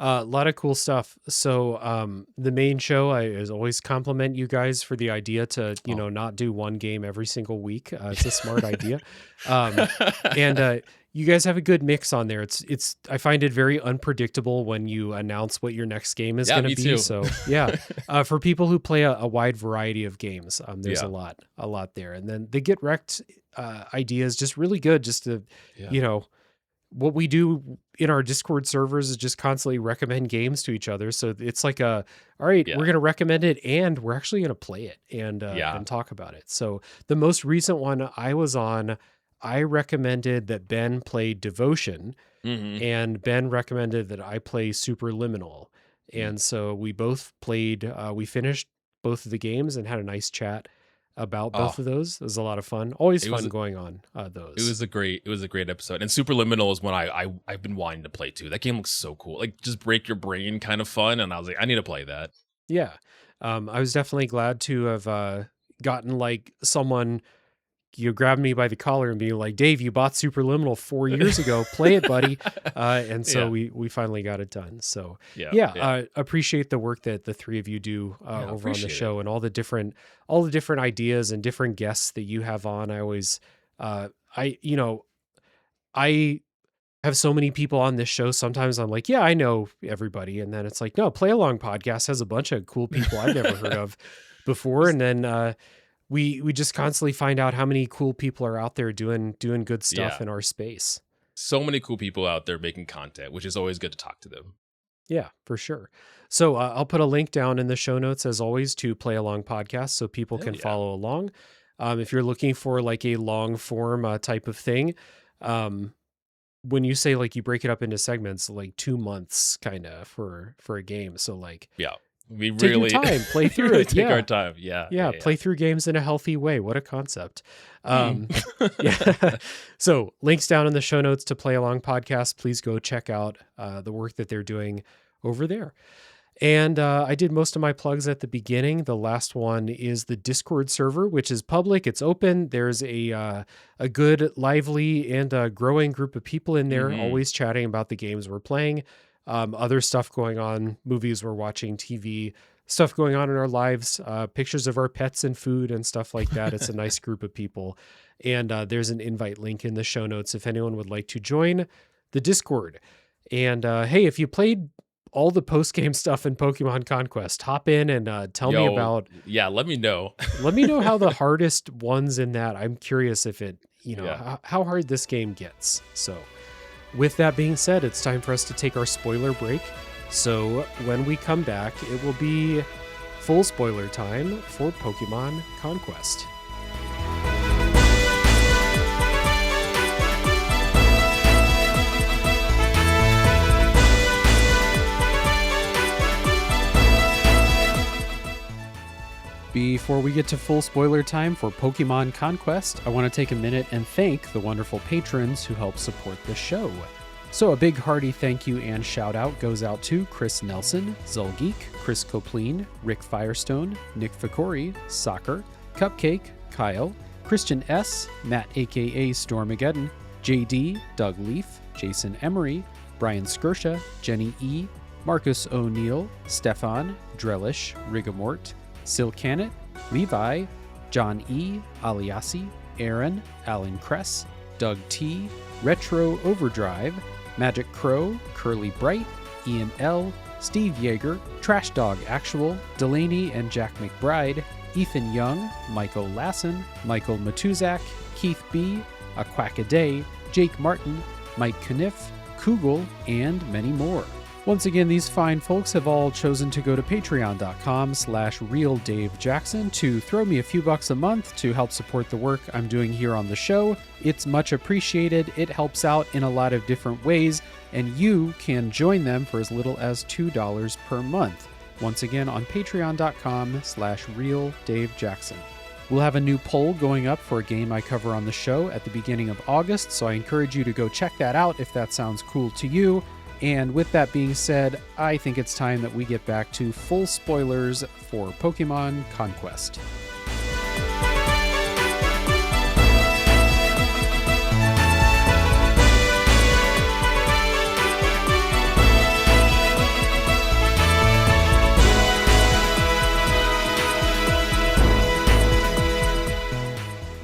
A lot of cool stuff. So the main show, I always compliment you guys for the idea to not do one game every single week. It's a smart idea. And you guys have a good mix on there. It's I find it very unpredictable when you announce what your next game is going to be. Too. So for people who play a wide variety of games, there's a lot there. And then the Get Wrecked idea is just really good. Just to what we do in our Discord servers is just constantly recommend games to each other. So it's like all right, we're going to recommend it and we're actually going to play it and talk about it. So the most recent one I was on, I recommended that Ben play Devotion, and Ben recommended that I play Superliminal. And so we both played, we finished both of the games and had a nice chat about both of those. It was a lot of fun. Always fun going on those. It was a great episode. And Superliminal is one I've been wanting to play too. That game looks so cool. Like just break your brain kind of fun. And I was like, I need to play that. Yeah. I was definitely glad to have gotten like someone grabbed me by the collar and be like, Dave, you bought Superliminal 4 years ago. Play it, buddy. And so we finally got it done. So appreciate the work that the three of you do over on the show and all the different ideas and different guests that you have on. I always, I have so many people on this show. Sometimes I'm like, yeah, I know everybody. And then it's like, no, Play Along Podcast has a bunch of cool people I've never heard of before. And then, we just constantly find out how many cool people are out there doing good stuff in our space. So many cool people out there making content, which is always good to talk to them. Yeah, for sure. So I'll put a link down in the show notes as always to Play Along Podcast so people can follow along. If you're looking for like a long form type of thing, when you say like you break it up into segments, like 2 months kind of for a game. So like, we take really your time, play through it. Take our time. Yeah. Play through games in a healthy way. What a concept. So links down in the show notes to Play Along Podcast. Please go check out the work that they're doing over there. And I did most of my plugs at the beginning. The last one is the Discord server, which is public. It's open. There's a good, lively, and growing group of people in there, always chatting about the games we're playing. Other stuff going on, movies we're watching, TV, stuff going on in our lives, pictures of our pets and food and stuff like that. It's a nice group of people. And there's an invite link in the show notes if anyone would like to join the Discord. And hey, if you played all the post-game stuff in Pokemon Conquest, hop in and tell me about... Yeah, let me know. Let me know how the hardest ones in that. I'm curious if it, how hard this game gets. So... with that being said, it's time for us to take our spoiler break. So when we come back, it will be full spoiler time for Pokemon Conquest. Before we get to full spoiler time for Pokemon Conquest, I want to take a minute and thank the wonderful patrons who help support the show. So a big hearty thank you and shout out goes out to Chris Nelson, Zulgeek, Chris Copleen, Rick Firestone, Nick Ficori, Soccer, Cupcake, Kyle, Christian S., Matt aka Stormageddon, JD, Doug Leaf, Jason Emery, Brian Skirsha, Jenny E., Marcus O'Neill, Stefan, Drellish, Rigamort, Silcanet, Levi, John E., Aliasi, Aaron, Alan Kress, Doug T., Retro Overdrive, Magic Crow, Curly Bright, Ian L., Steve Yeager, Trash Dog Actual, Delaney and Jack McBride, Ethan Young, Michael Lassen, Michael Matuzak, Keith B., A Quack a Day, Jake Martin, Mike Kniff, Kugel, and many more. Once again, these fine folks have all chosen to go to patreon.com/realdavejackson to throw me a few bucks a month to help support the work I'm doing here on the show. It's much appreciated. It helps out in a lot of different ways, and you can join them for as little as $2 per month. Once again, on patreon.com/realdavejackson. We'll have a new poll going up for a game I cover on the show at the beginning of August, so I encourage you to go check that out if that sounds cool to you. And with that being said, I think it's time that we get back to full spoilers for Pokemon Conquest.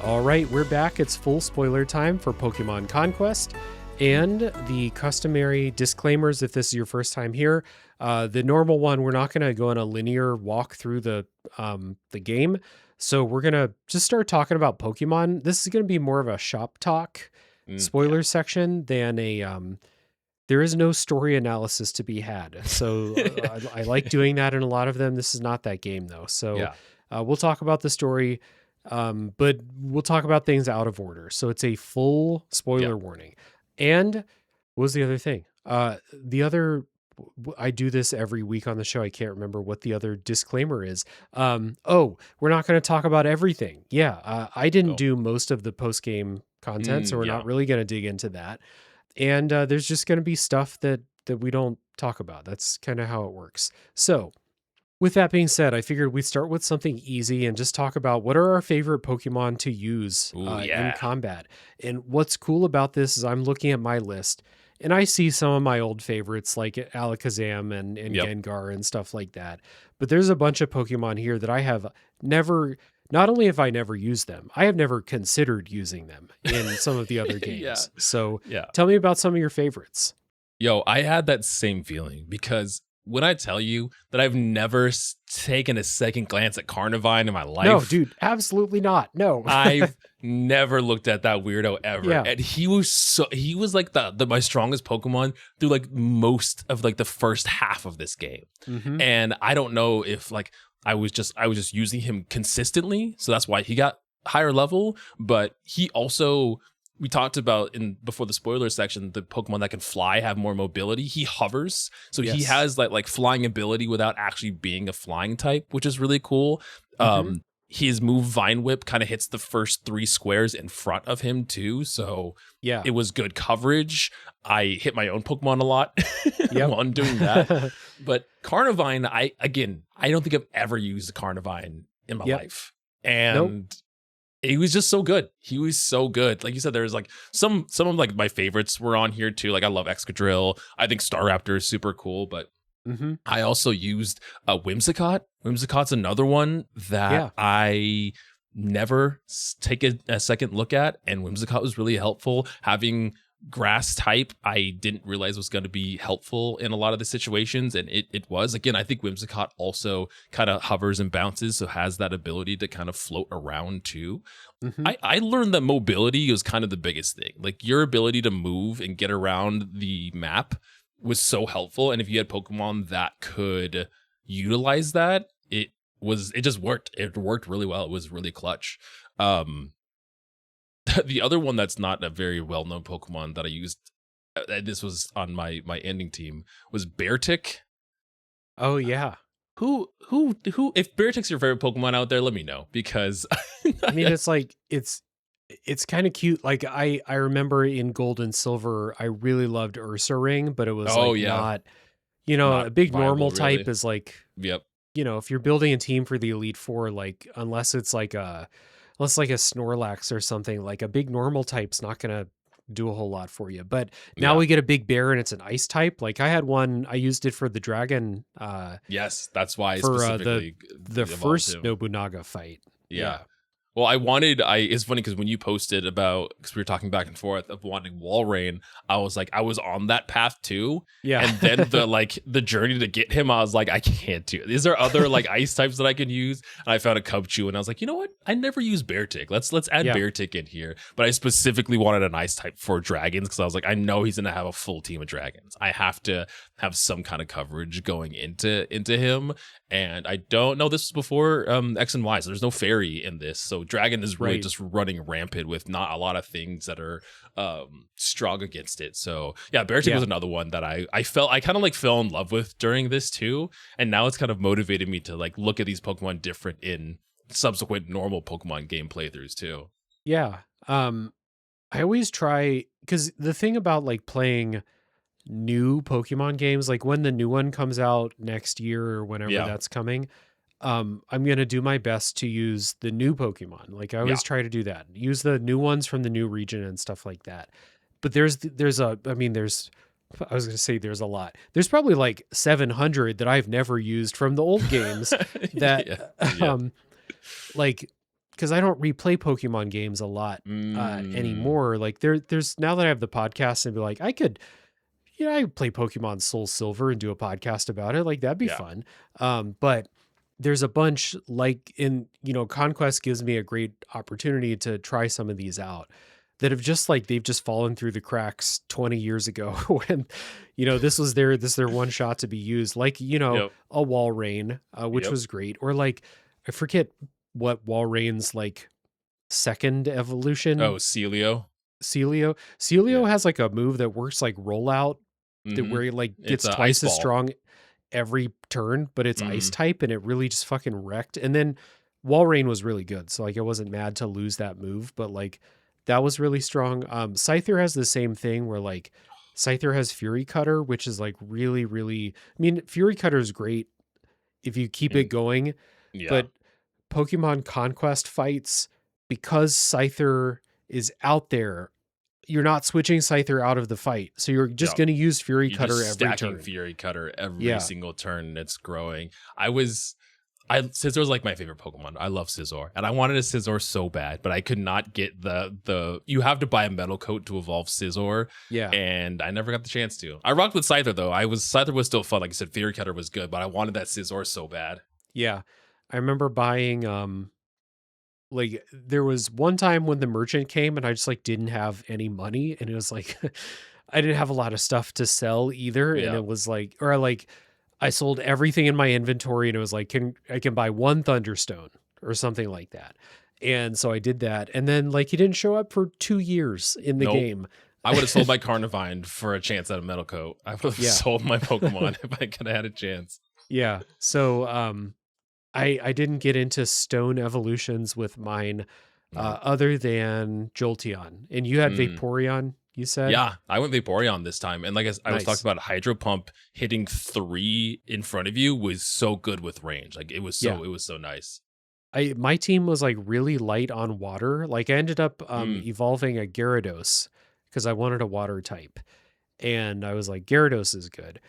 All right, we're back. It's full spoiler time for Pokemon Conquest. And the customary disclaimers, if this is your first time here, the normal one, we're not going to go on a linear walk through the game. So we're going to just start talking about Pokemon. This is going to be more of a shop talk spoiler section than a, there is no story analysis to be had. So I like doing that in a lot of them. This is not that game though. So we'll talk about the story, but we'll talk about things out of order. So it's a full spoiler warning. And what was the other thing? The other I do this every week on the show. I can't remember what the other disclaimer is. Oh, we're not going to talk about everything. Yeah, I didn't do most of the post game content, so we're not really going to dig into that. And there's just going to be stuff that we don't talk about. That's kind of how it works. So, with that being said, I figured we'd start with something easy and just talk about what are our favorite Pokemon to use in combat. And what's cool about this is I'm looking at my list and I see some of my old favorites like Alakazam and Gengar and stuff like that. But there's a bunch of Pokemon here that I have never, not only have I never used them, I have never considered using them in some of the other games. So tell me about some of your favorites. Yo, I had that same feeling because when I tell you that I've never taken a second glance at Carnivine in my life. No, dude, absolutely not. No. I've never looked at that weirdo ever. Yeah. And he was like my strongest Pokemon through like most of like the first half of this game. Mm-hmm. And I don't know if like I was just using him consistently. So that's why he got higher level. But he also, we talked about before the spoiler section, the Pokemon that can fly have more mobility. He hovers, so he has like flying ability without actually being a flying type, which is really cool. Mm-hmm. His move Vine Whip kind of hits the first 3 squares in front of him too, so it was good coverage. I hit my own Pokemon a lot on doing that. But Carnivine, I don't think I've ever used a Carnivine in my life, and he was just so good. He was so good. Like you said, there's like some of like my favorites were on here too. Like I love Excadrill. I think Staraptor is super cool, but I also used Whimsicott. Whimsicott's another one that I never take a second look at, and Whimsicott was really helpful. Having grass type, I didn't realize was going to be helpful in a lot of the situations, and it was. Again, I think Whimsicott also kind of hovers and bounces, so has that ability to kind of float around too. Mm-hmm. I learned that mobility was kind of the biggest thing. Like your ability to move and get around the map was so helpful, and if you had Pokemon that could utilize that, it just worked. It worked really well. It was really clutch. The other one that's not a very well-known Pokemon that I used, this was on my ending team, was Beartic. Oh yeah. Who? If Beartic's your favorite Pokemon out there, let me know, because I mean, it's like it's kind of cute. Like I remember in Gold and Silver, I really loved Ursaring, but it was not, not a big viable, normal type really. Is like, if you're building a team for the Elite Four, like unless it's like a Snorlax or something, like a big normal type's not going to do a whole lot for you. But now we get a big bear and it's an ice type. Like I had one, I used it for the dragon. Yes, that's why for specifically the first Nobunaga fight. Yeah. Well, it's funny because when you posted about, because we were talking back and forth of wanting Walrein, I was like, I was on that path too. Yeah. And then the journey to get him, I was like, I can't do it. Is there other like ice types that I can use? And I found a Cubchoo and I was like, you know what? I never use Beartic. Let's add Beartic in here. But I specifically wanted an ice type for dragons because I was like, I know he's going to have a full team of dragons. I have to have some kind of coverage going into him. And I don't know, this was before X and Y, so there's no fairy in this. So Dragon is really just running rampant with not a lot of things that are strong against it. So Beartic was another one that I kind of like fell in love with during this too. And now it's kind of motivated me to like look at these Pokemon different in subsequent normal Pokemon game playthroughs too. Yeah. I always try, because the thing about like playing new Pokemon games, like when the new one comes out next year or whenever that's coming, I'm going to do my best to use the new Pokemon. Like I always try to do that. Use the new ones from the new region and stuff like that. But there's a lot. There's probably like 700 that I've never used from the old games that like, because I don't replay Pokemon games a lot anymore. Like there's now that I have the podcast and be like, I could play Pokemon Soul Silver and do a podcast about it. Like that'd be fun. But there's a bunch like Conquest gives me a great opportunity to try some of these out that have just like, they've just fallen through the cracks 20 years ago when, this was their one shot to be used. Like, a Walrein, which was great. Or like, I forget what Walrein's like second evolution. Oh, Celio. Celio has like a move that works like rollout where he like It's gets a twice ice as ball. strong every turn, but it's ice type, and it really just fucking wrecked. And then Walrein was really good, so like I wasn't mad to lose that move, but like that was really strong. Scyther has the same thing where like Scyther has Fury Cutter, which is like really, really. I mean, Fury Cutter is great if you keep it going, but Pokemon Conquest fights, because Scyther is out there, you're not switching Scyther out of the fight, so you're just going to use Fury Cutter every turn. Fury Cutter every single turn, and it's growing. Scizor is like my favorite Pokemon. I love Scizor, and I wanted a Scizor so bad, but I could not get the. You have to buy a metal coat to evolve Scizor, and I never got the chance to. I rocked with Scyther though. Scyther was still fun. Like I said, Fury Cutter was good, but I wanted that Scizor so bad. Yeah, I remember buying like there was one time when the merchant came and I just like didn't have any money, and it was like I didn't have a lot of stuff to sell either, and it was like, or like I sold everything in my inventory, and it was like, I can buy one Thunderstone or something like that. And so I did that, and then like he didn't show up for 2 years in the game. I would have sold my Carnivine for a chance at a metal coat. I would have sold my Pokemon if I could have had a chance. Yeah. So I didn't get into stone evolutions with mine other than Jolteon. And you had Vaporeon, you said? Yeah, I went Vaporeon this time. And like I was talking about, Hydro Pump hitting 3 in front of you was so good with range. Like it was so nice. My team was like really light on water. Like I ended up evolving a Gyarados because I wanted a water type. And I was like, Gyarados is good.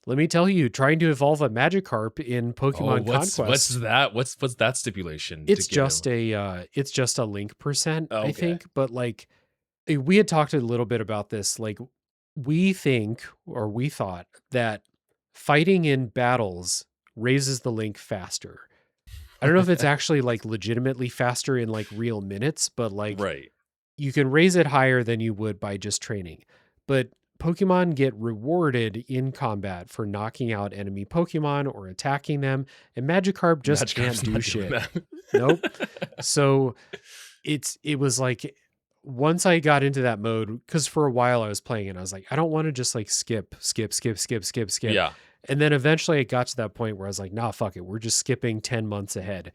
Let me tell you, trying to evolve a Magikarp in Pokemon Conquest. What's that? What's that stipulation? It's just a link percent, I think. But like we had talked a little bit about this. Like we thought that fighting in battles raises the link faster. I don't know if it's actually like legitimately faster in like real minutes, but like you can raise it higher than you would by just training. But Pokemon get rewarded in combat for knocking out enemy Pokemon or attacking them, and Magikarp just can't do shit. Nope. So it was like, once I got into that mode, because for a while I was playing and I was like, I don't want to just like skip. Yeah. And then eventually it got to that point where I was like, nah, fuck it. We're just skipping 10 months ahead.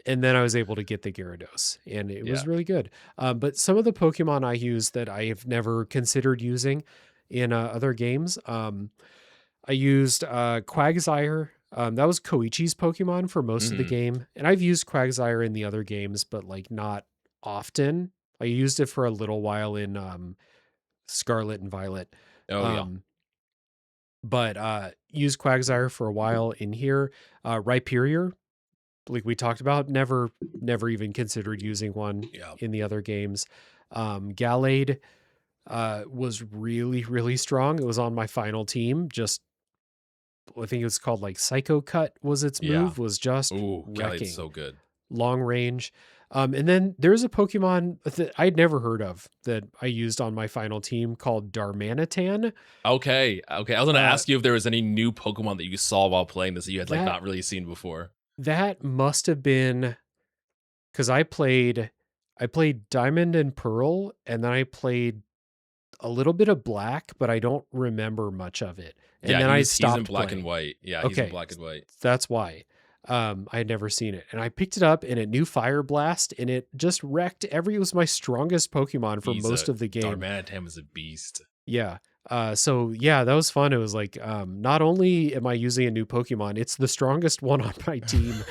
And then I was able to get the Gyarados, and it was really good. But some of the Pokemon I use that I have never considered using in other games, I used Quagsire. That was Koichi's Pokemon for most of the game. And I've used Quagsire in the other games, but like not often. I used it for a little while in Scarlet and Violet. But used Quagsire for a while in here. Rhyperior, like we talked about, never even considered using one in the other games. Gallade was really, really strong. It was on my final team. Just, I think it was called like Psycho Cut was its move, was just wrecking. Gallade's so good. Long range. And then there's a Pokemon that I'd never heard of that I used on my final team called Darmanitan. Okay. I was going to ask you if there was any new Pokemon that you saw while playing this that you had like not really seen before. That must have been because I played Diamond and Pearl, and then I played a little bit of Black, but I don't remember much of it. And then I stopped. He's in Black playing. and White. Yeah, he's in Black and White. That's why. I had never seen it, and I picked it up, and it knew Fire Blast, and it just wrecked it was my strongest Pokemon for most of the game. Darmanitan was a beast. Yeah. So yeah, that was fun. It was like, not only am I using a new Pokemon, it's the strongest one on my team.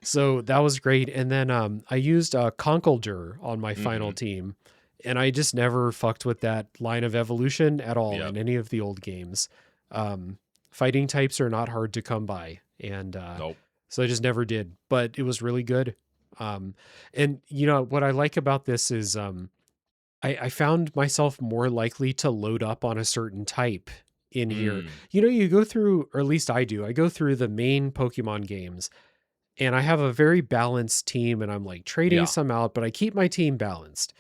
So that was great. And then, I used Conkeldurr on my final team, and I just never fucked with that line of evolution at all in any of the old games. Fighting types are not hard to come by. And, so I just never did, but it was really good. And you know, what I like about this is, I found myself more likely to load up on a certain type in here. You know, you go through, or at least I do, I go through the main Pokemon games, and I have a very balanced team, and I'm like trading some out, but I keep my team balanced.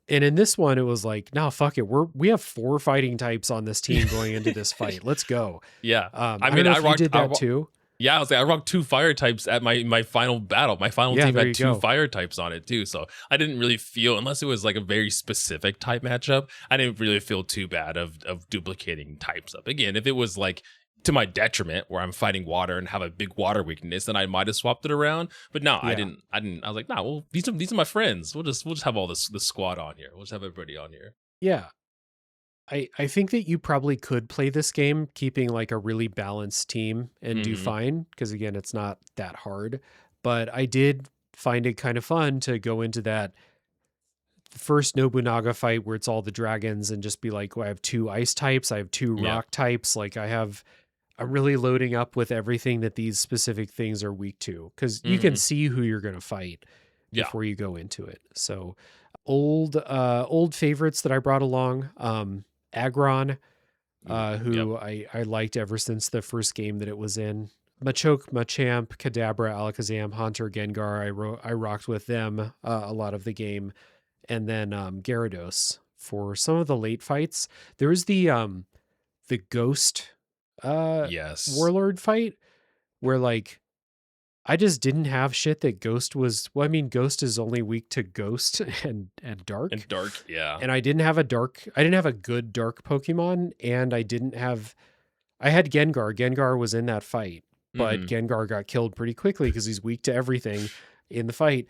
And in this one, it was like, no, fuck it. We have 4 fighting types on this team going into this fight. Let's go. Yeah. I mean, I did that too. Yeah, I was like, I rocked 2 fire types at my final battle. My final team had 2 fire types on it too. So I didn't really feel, unless it was like a very specific type matchup, I didn't really feel too bad of duplicating types up. Again, if it was like to my detriment where I'm fighting water and have a big water weakness, then I might have swapped it around. But no, I didn't. I was like, nah, well, these are my friends. We'll just have all the squad on here. We'll just have everybody on here. Yeah. I think that you probably could play this game keeping like a really balanced team and do fine, because again, it's not that hard. But I did find it kind of fun to go into that first Nobunaga fight where it's all the dragons and just be like, well, I have 2 ice types, I have 2 rock types. Like I'm really loading up with everything that these specific things are weak to, because you can see who you're going to fight before you go into it. So old favorites that I brought along, Aggron, who I liked ever since the first game that it was in. Machoke, Machamp, Kadabra, Alakazam, Haunter, Gengar. I rocked with them a lot of the game. And then Gyarados for some of the late fights. There was the Ghost Warlord fight where like I just didn't have shit that Ghost was. Well, I mean, Ghost is only weak to Ghost and Dark. And Dark, yeah. And I didn't have a good Dark Pokemon, and I had Gengar. Gengar was in that fight, but Gengar got killed pretty quickly because he's weak to everything in the fight.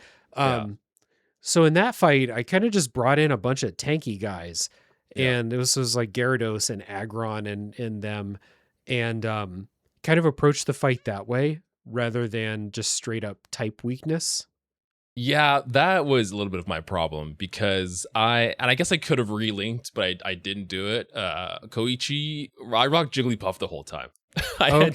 So in that fight, I kind of just brought in a bunch of tanky guys, and it was like Gyarados and Aggron and them, and kind of approached the fight that way, rather than just straight up type weakness. Yeah, that was a little bit of my problem, because I guess I could have relinked, but I didn't do it. Koichi, I rocked Jigglypuff the whole time. I had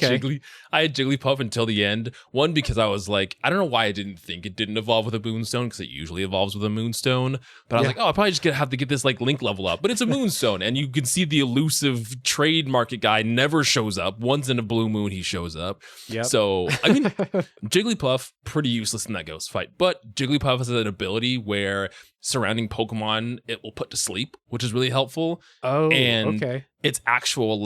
Jigglypuff until the end. One, because I was like, I don't know why I didn't think it didn't evolve with a Moonstone, because it usually evolves with a Moonstone. But I was like, oh, I probably just gonna have to get this like Link level up. But it's a Moonstone, and you can see the elusive trade market guy never shows up. Once in a blue moon, he shows up. Yep. So I mean, Jigglypuff pretty useless in that Ghost fight. But Jigglypuff has an ability where surrounding Pokemon it will put to sleep, which is really helpful. Oh, and okay. Its actual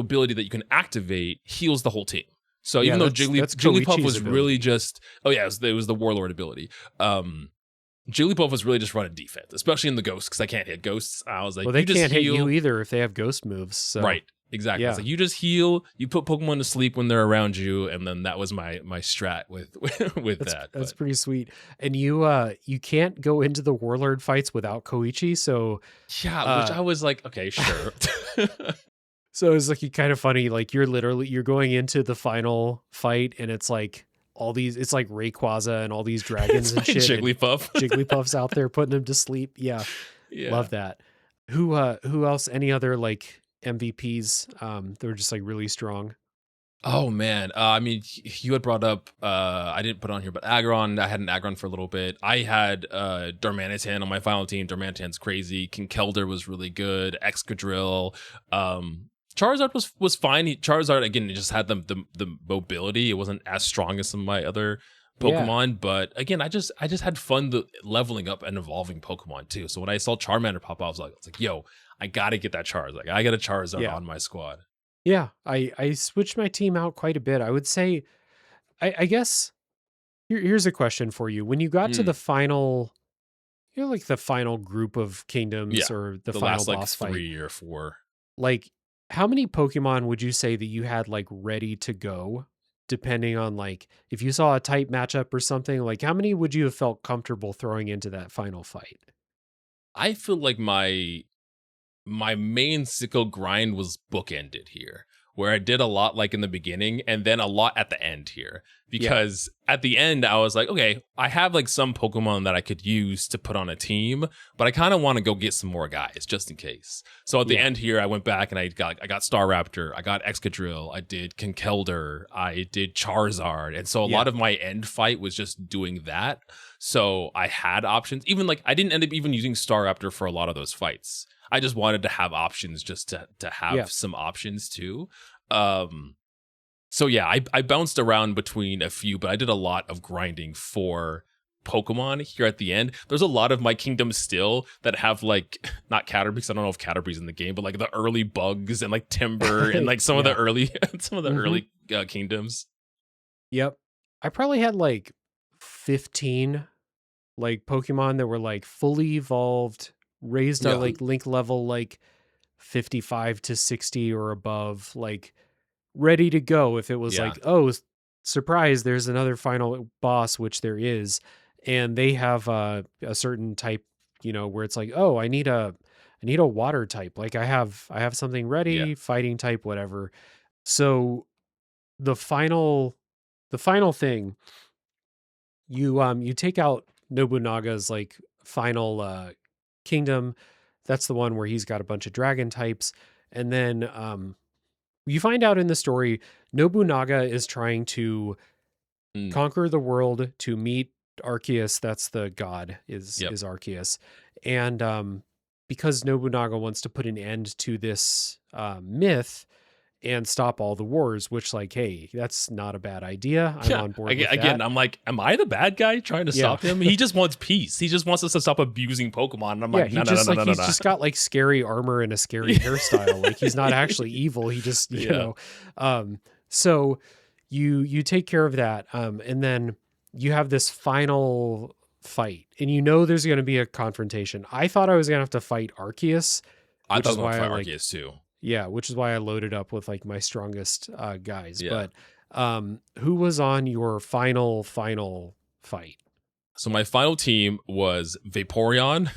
ability that you can activate heals the whole team. So even though Jigglypuff was really just, it was the Warlord ability. Jigglypuff was really just running defense, especially in the Ghosts, because I can't hit Ghosts. I was like, well, they can't hit you either if they have Ghost moves. So. Right, exactly. It's like, you just heal, you put Pokemon to sleep when they're around you, and then that was my strat with that. That's pretty sweet. And you can't go into the Warlord fights without Koichi, so yeah, which I was like, okay, sure. So it's like kind of funny, like you're going into the final fight and it's like it's like Rayquaza and all these dragons and shit. Jigglypuff. Jigglypuff's out there putting them to sleep. Yeah. Love that. Who else? Any other like MVPs that were just like really strong? Oh man, I mean, you had brought up, I didn't put on here, but Aggron. I had an Aggron for a little bit. I had Darmanitan on my final team. Darmanitan's crazy. Kinkeldor was really good. Excadrill. Charizard was fine. Charizard, again, it just had the mobility. It wasn't as strong as some of my other Pokemon, but again, I just had fun leveling up and evolving Pokemon too. So when I saw Charmander pop up, I was like, yo, I gotta get that Charizard. I got a Charizard on my squad. Yeah, I switched my team out quite a bit. I would say, I guess, here's a question for you. When you got to the final, like the final group of kingdoms or the final last, boss like, fight, 3 or 4, like how many Pokemon would you say that you had like ready to go? Depending on like if you saw a type matchup or something, like how many would you have felt comfortable throwing into that final fight? I feel like my main sickle grind was bookended here, where I did a lot like in the beginning and then a lot at the end here, because at the end I was like, okay, I have like some Pokemon that I could use to put on a team, but I kind of want to go get some more guys just in case. So at the end here, I went back and I got Staraptor, I got Excadrill, I did Kinkeldor, I did Charizard, and so a lot of my end fight was just doing that. So I had options. Even like I didn't end up even using Staraptor for a lot of those fights. I just wanted to have options, just to have some options too. So yeah, I bounced around between a few, but I did a lot of grinding for Pokemon here at the end. There's a lot of my kingdoms still that have like, not Caterpie, I don't know if Caterpie's in the game, but like the early bugs and like Timber and like some of the early kingdoms. Yep. I probably had like 15 like Pokemon that were like fully evolved, raised to like link level like 55 to 60 or above, like ready to go if it was like, oh, surprise, there's another final boss, which there is, and they have a certain type, where it's like, oh, I need a water type, like I have something ready, fighting type, whatever. So the final thing, you take out Nobunaga's like final kingdom. That's the one where he's got a bunch of dragon types, and then you find out in the story Nobunaga is trying to conquer the world to meet Arceus. That's the god, is Arceus. And because Nobunaga wants to put an end to this myth and stop all the wars, which, like, hey, that's not a bad idea. I'm on board with again, that. I'm like, am I the bad guy trying to stop him? He just wants peace. He just wants us to stop abusing Pokemon. And I'm like, no. He's just got like scary armor and a scary hairstyle. Like, he's not actually evil. He just, you know. So you take care of that. And then you have this final fight, and there's going to be a confrontation. I thought I was going to have to fight Arceus. I thought I was going to fight Arceus too. Yeah, which is why I loaded up with like my strongest guys. Yeah. But who was on your final fight? So my final team was Vaporeon,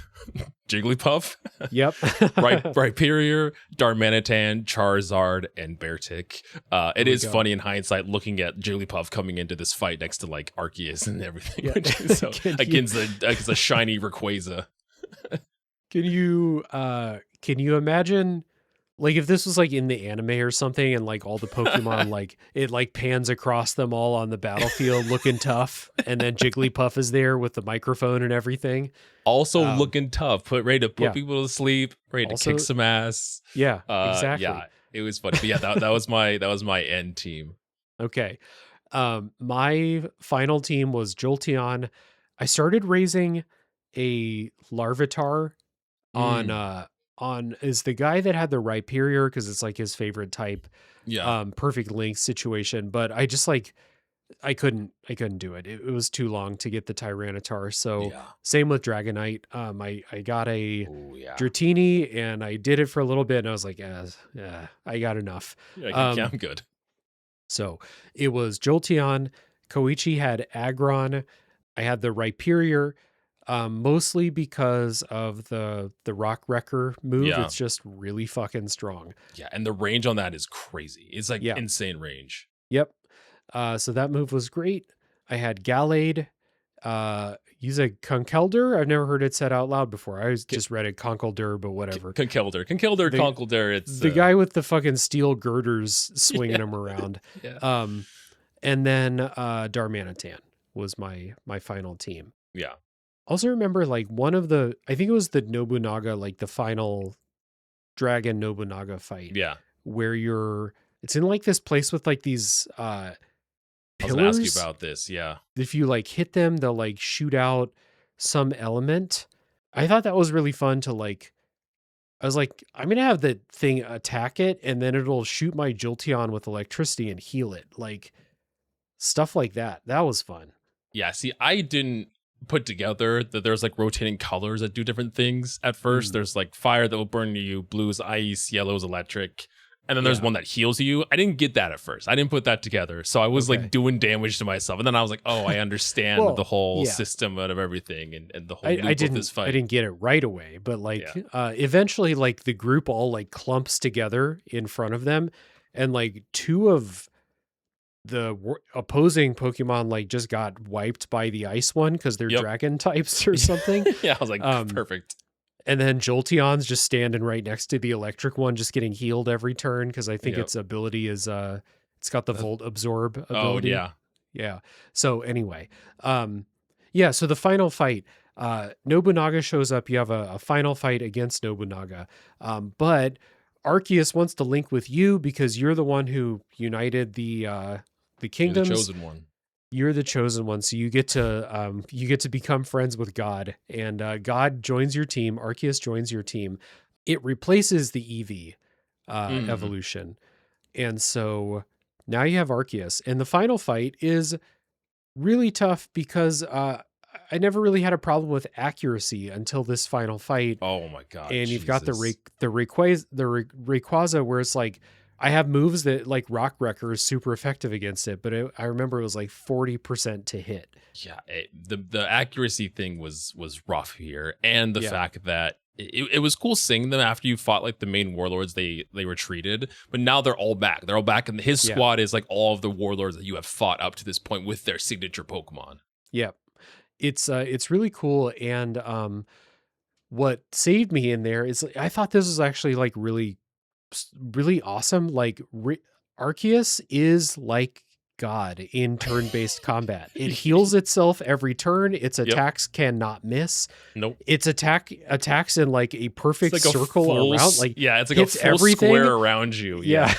Jigglypuff, Rhyperior, Darmanitan, Charizard, and Beartic. It is funny in hindsight looking at Jigglypuff coming into this fight next to like Arceus and everything, so, against the shiny Rayquaza. Can you imagine? Like, if this was like in the anime or something, and like all the Pokemon, like it like pans across them all on the battlefield looking tough, and then Jigglypuff is there with the microphone and everything. Also looking tough, ready to put people to sleep, ready to kick some ass. Yeah, exactly. Yeah, it was funny. But yeah, that was my end team. Okay. My final team was Jolteon. I started raising a Larvitar on is the guy that had the Rhyperior, because it's like his favorite type. Perfect link situation, but I just like I couldn't do it. It was too long to get the Tyranitar. So same with Dragonite. I got a Dratini, and I did it for a little bit, and I was like, I got enough. I'm good. So it was Jolteon. Koichi had Aggron. I had the Rhyperior. Mostly because of the Rock Wrecker move. It's just really fucking strong. Yeah, and the range on that is crazy. It's like insane range. Yep. So that move was great. I had Gallade. Use a Conkeldurr. I've never heard it said out loud before. I just read it Conkeldurr, but whatever. Conkeldurr, it's the guy with the fucking steel girders swinging him around. And then Darmanitan was my final team. Yeah. Also remember, like, I think it was the Nobunaga, like the final Dragon Nobunaga fight. Yeah. Where it's in like this place with like these pillars. I was gonna ask you about this, yeah. If you like hit them, they'll like shoot out some element. I thought that was really fun to like, I was like, I'm going to have the thing attack it, and then it'll shoot my Jolteon with electricity and heal it. Like, stuff like that. That was fun. Yeah, see, I didn't put together that there's like rotating colors that do different things at first. There's like fire that will burn you, blue is ice, yellow is electric, and then there's one that heals you. I didn't get that at first. I didn't put that together. So I was like doing damage to myself, and then I was like, oh, I understand the whole system of everything and the whole loop of this fight. I didn't get it right away, but like eventually like the group all like clumps together in front of them, and like two of the opposing Pokemon like just got wiped by the ice one because they're dragon types or something. I was like, perfect. And then Jolteon's just standing right next to the electric one, just getting healed every turn, because I think its ability is it's got the Volt Absorb ability. Oh yeah. So anyway, so the final fight, Nobunaga shows up. You have a final fight against Nobunaga, but Arceus wants to link with you because you're the one who united the kingdoms. You're the chosen one. You're the chosen one, so you get to become friends with God, and God joins your team. Arceus joins your team. It replaces the Eevee evolution, and so Now you have Arceus, and the final fight is really tough because I never really had a problem with accuracy until this final fight. Oh my god! And you've got Jesus. the Rayquaza, where it's like I have moves that like Rock Wrecker is super effective against it, but I remember it was like 40% to hit. Yeah, the accuracy thing was rough here, and the fact that it was cool seeing them after you fought like the main warlords. They retreated, but now they're all back. They're all back, and his squad is like all of the warlords that you have fought up to this point with their signature Pokemon. Yeah, it's really cool, and what saved me in there is I thought this was actually like really awesome. Like Arceus is like God in turn-based combat. It heals itself every turn. Its attacks cannot miss. Nope. Its attacks in like a perfect like circle around. Like it's like a full everything. Square around you. Yeah.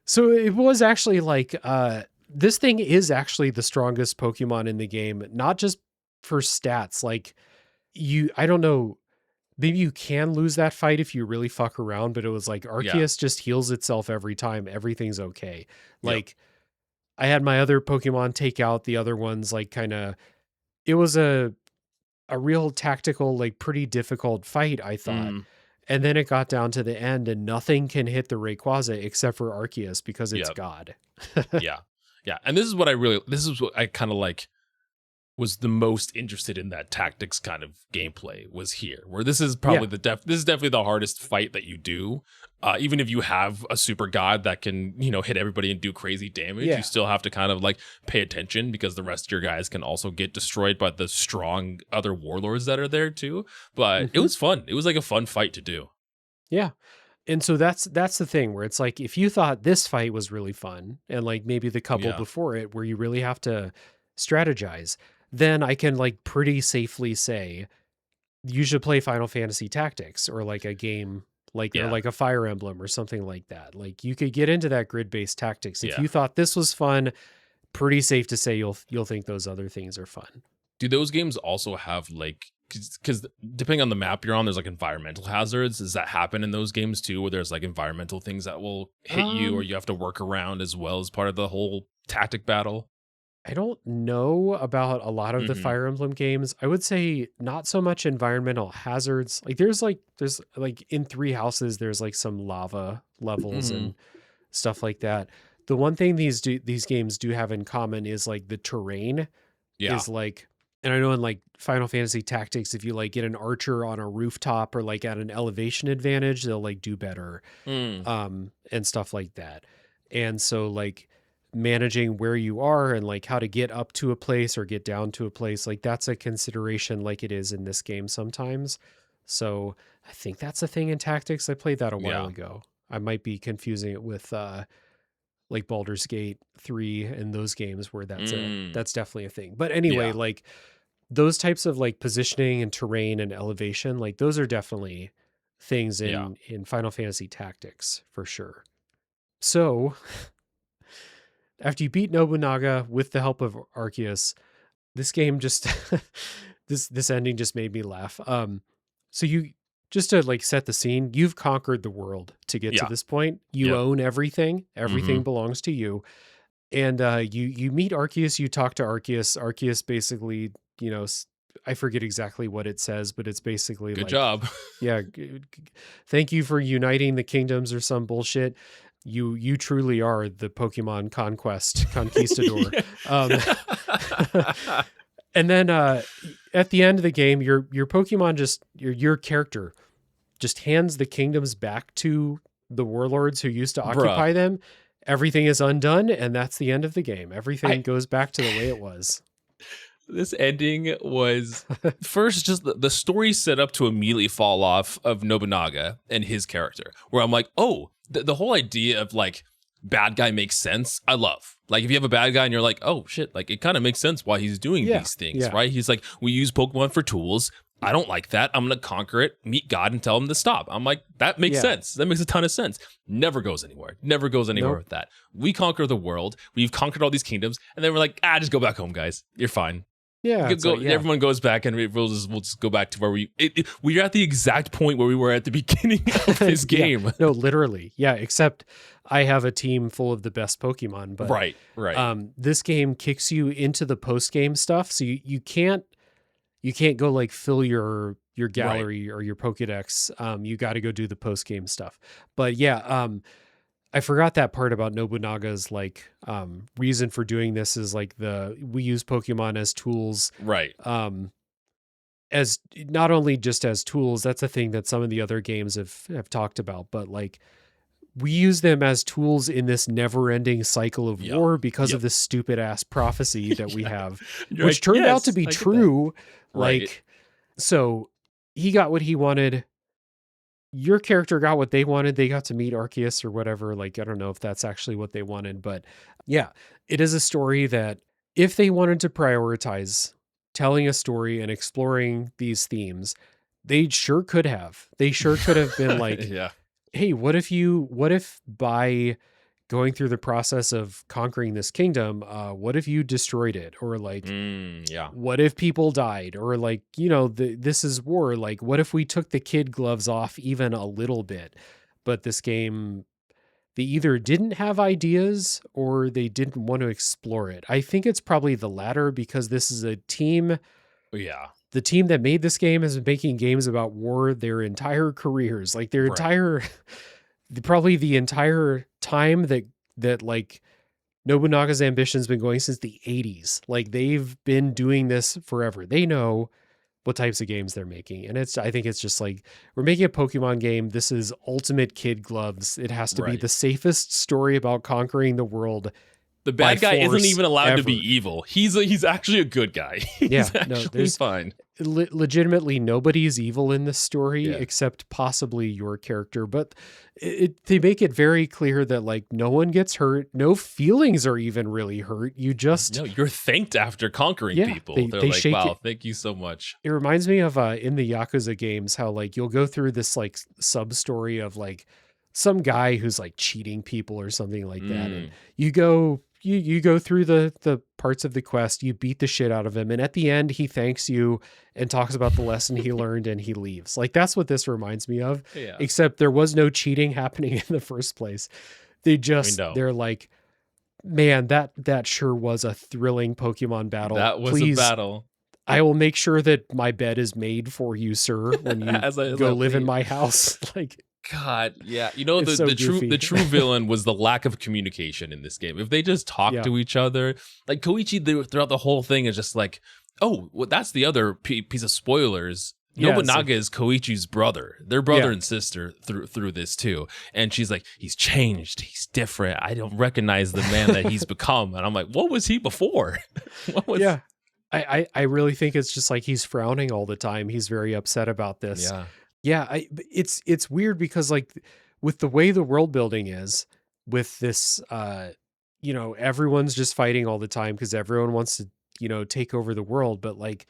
So it was actually like this thing is actually the strongest Pokemon in the game, not just for stats. Like I don't know. Maybe you can lose that fight if you really fuck around, but it was like Arceus just heals itself every time. Everything's okay. Like I had my other Pokemon take out the other ones, like kind of, it was a real tactical, like pretty difficult fight, I thought. And then it got down to the end and nothing can hit the Rayquaza except for Arceus because it's God. Yeah. And this is what I kind of like was the most interested in. That tactics kind of gameplay was here, where this is probably this is definitely the hardest fight that you do. Even if you have a super god that can, hit everybody and do crazy damage, you still have to kind of like pay attention because the rest of your guys can also get destroyed by the strong other warlords that are there too. But it was fun. It was like a fun fight to do. Yeah. And so that's the thing where it's like, if you thought this fight was really fun and like maybe the couple before it where you really have to strategize, then I can like pretty safely say you should play Final Fantasy Tactics or like a game like or like a Fire Emblem or something like that. Like you could get into that grid-based tactics. If you thought this was fun, pretty safe to say you'll think those other things are fun. Do those games also have like, because depending on the map you're on, there's like environmental hazards. Does that happen in those games too, where there's like environmental things that will hit you or you have to work around as well as part of the whole tactic battle? I don't know about a lot of the Fire Emblem games. I would say not so much environmental hazards. Like there's like in Three Houses, there's like some lava levels and stuff like that. The one thing these games do have in common is like the terrain is like, and I know in like Final Fantasy Tactics, if you like get an archer on a rooftop or like at an elevation advantage, they'll like do better and stuff like that. And so like managing where you are and like how to get up to a place or get down to a place, like that's a consideration like it is in this game sometimes. So I think that's a thing in Tactics. I played that a while ago. I might be confusing it with like Baldur's Gate 3 and those games where that's definitely a thing. But anyway, like those types of like positioning and terrain and elevation, like those are definitely things in Final Fantasy Tactics for sure. So after you beat Nobunaga with the help of Arceus, this game just this ending just made me laugh. So you just to like set the scene, you've conquered the world to get to this point. You own everything. Everything belongs to you. And you meet Arceus, you talk to Arceus. Arceus basically, I forget exactly what it says, but it's basically good job. Thank you for uniting the kingdoms or some bullshit. You truly are the Pokemon conquistador. And then at the end of the game, your Pokemon your character just hands the kingdoms back to the warlords who used to occupy them. Everything is undone, and that's the end of the game. Everything goes back to the way it was. This ending was first just the story set up to immediately fall off of Nobunaga and his character, where I'm like, oh, the whole idea of like bad guy makes sense. I love like if you have a bad guy and you're like, oh shit, like it kind of makes sense why he's doing these things, right? He's like, we use Pokemon for tools. I don't like that. I'm going to conquer it, meet God and tell him to stop. I'm like, that makes sense. That makes a ton of sense. Never goes anywhere. With that. We conquer the world. We've conquered all these kingdoms. And then we're like, just go back home, guys. You're fine. Yeah, everyone goes back, and we'll just go back to where we're at the exact point where we were at the beginning of this game. Yeah, no, literally. Yeah, except I have a team full of the best Pokemon, but right. This game kicks you into the post game stuff, so you can't go like fill your gallery or your Pokedex. You got to go do the post game stuff. But yeah, I forgot that part about Nobunaga's like reason for doing this is like we use Pokemon as tools. Right. As not only just as tools, that's a thing that some of the other games have talked about, but like we use them as tools in this never-ending cycle of war because of this stupid ass prophecy that we have, which turned out to be true. Like, so he got what he wanted. Your character got what they wanted. They got to meet Arceus or whatever. Like, I don't know if that's actually what they wanted, but yeah, it is a story that if they wanted to prioritize telling a story and exploring these themes, they sure could have. They sure could have been like, hey, what if by going through the process of conquering this kingdom, what if you destroyed it? Or like, what if people died? Or like, this is war. Like, what if we took the kid gloves off even a little bit? But this game, they either didn't have ideas or they didn't want to explore it. I think it's probably the latter because this is a team. Yeah. The team that made this game has been making games about war their entire careers, like their entire, probably the entire time that like Nobunaga's ambition's been going since the 80s. Like they've been doing this forever. They know what types of games they're making. And I think it's just like, we're making a Pokemon game. This is ultimate kid gloves. It has to be the safest story about conquering the world. The bad guy isn't even allowed to be evil. He's actually a good guy. He's actually fine. Legitimately, nobody's evil in this story except possibly your character. But they make it very clear that like no one gets hurt. No feelings are even really hurt. You just you're thanked after conquering people. They're like, wow, thank you so much. It reminds me of in the Yakuza games how like you'll go through this like sub story of like some guy who's like cheating people or something like that, and you go through the parts of the quest, you beat the shit out of him, and at the end he thanks you and talks about the lesson he learned and he leaves. Like that's what this reminds me of. Except there was no cheating happening in the first place. They're like, man, that sure was a thrilling Pokemon battle. That was a battle. I will make sure that my bed is made for you, sir, when you go live in my house. Like, God, yeah. The true villain was the lack of communication in this game. If they just talked to each other, like Koichi throughout the whole thing is just like, oh, well, that's the other piece of spoilers. Nobunaga is Koichi's brother. They're brother and sister through this too. And she's like, he's changed. He's different. I don't recognize the man that he's become. And I'm like, what was he before? I really think it's just like he's frowning all the time. He's very upset about this. Yeah, it's weird because like with the way the world building is with this, everyone's just fighting all the time because everyone wants to, take over the world. But like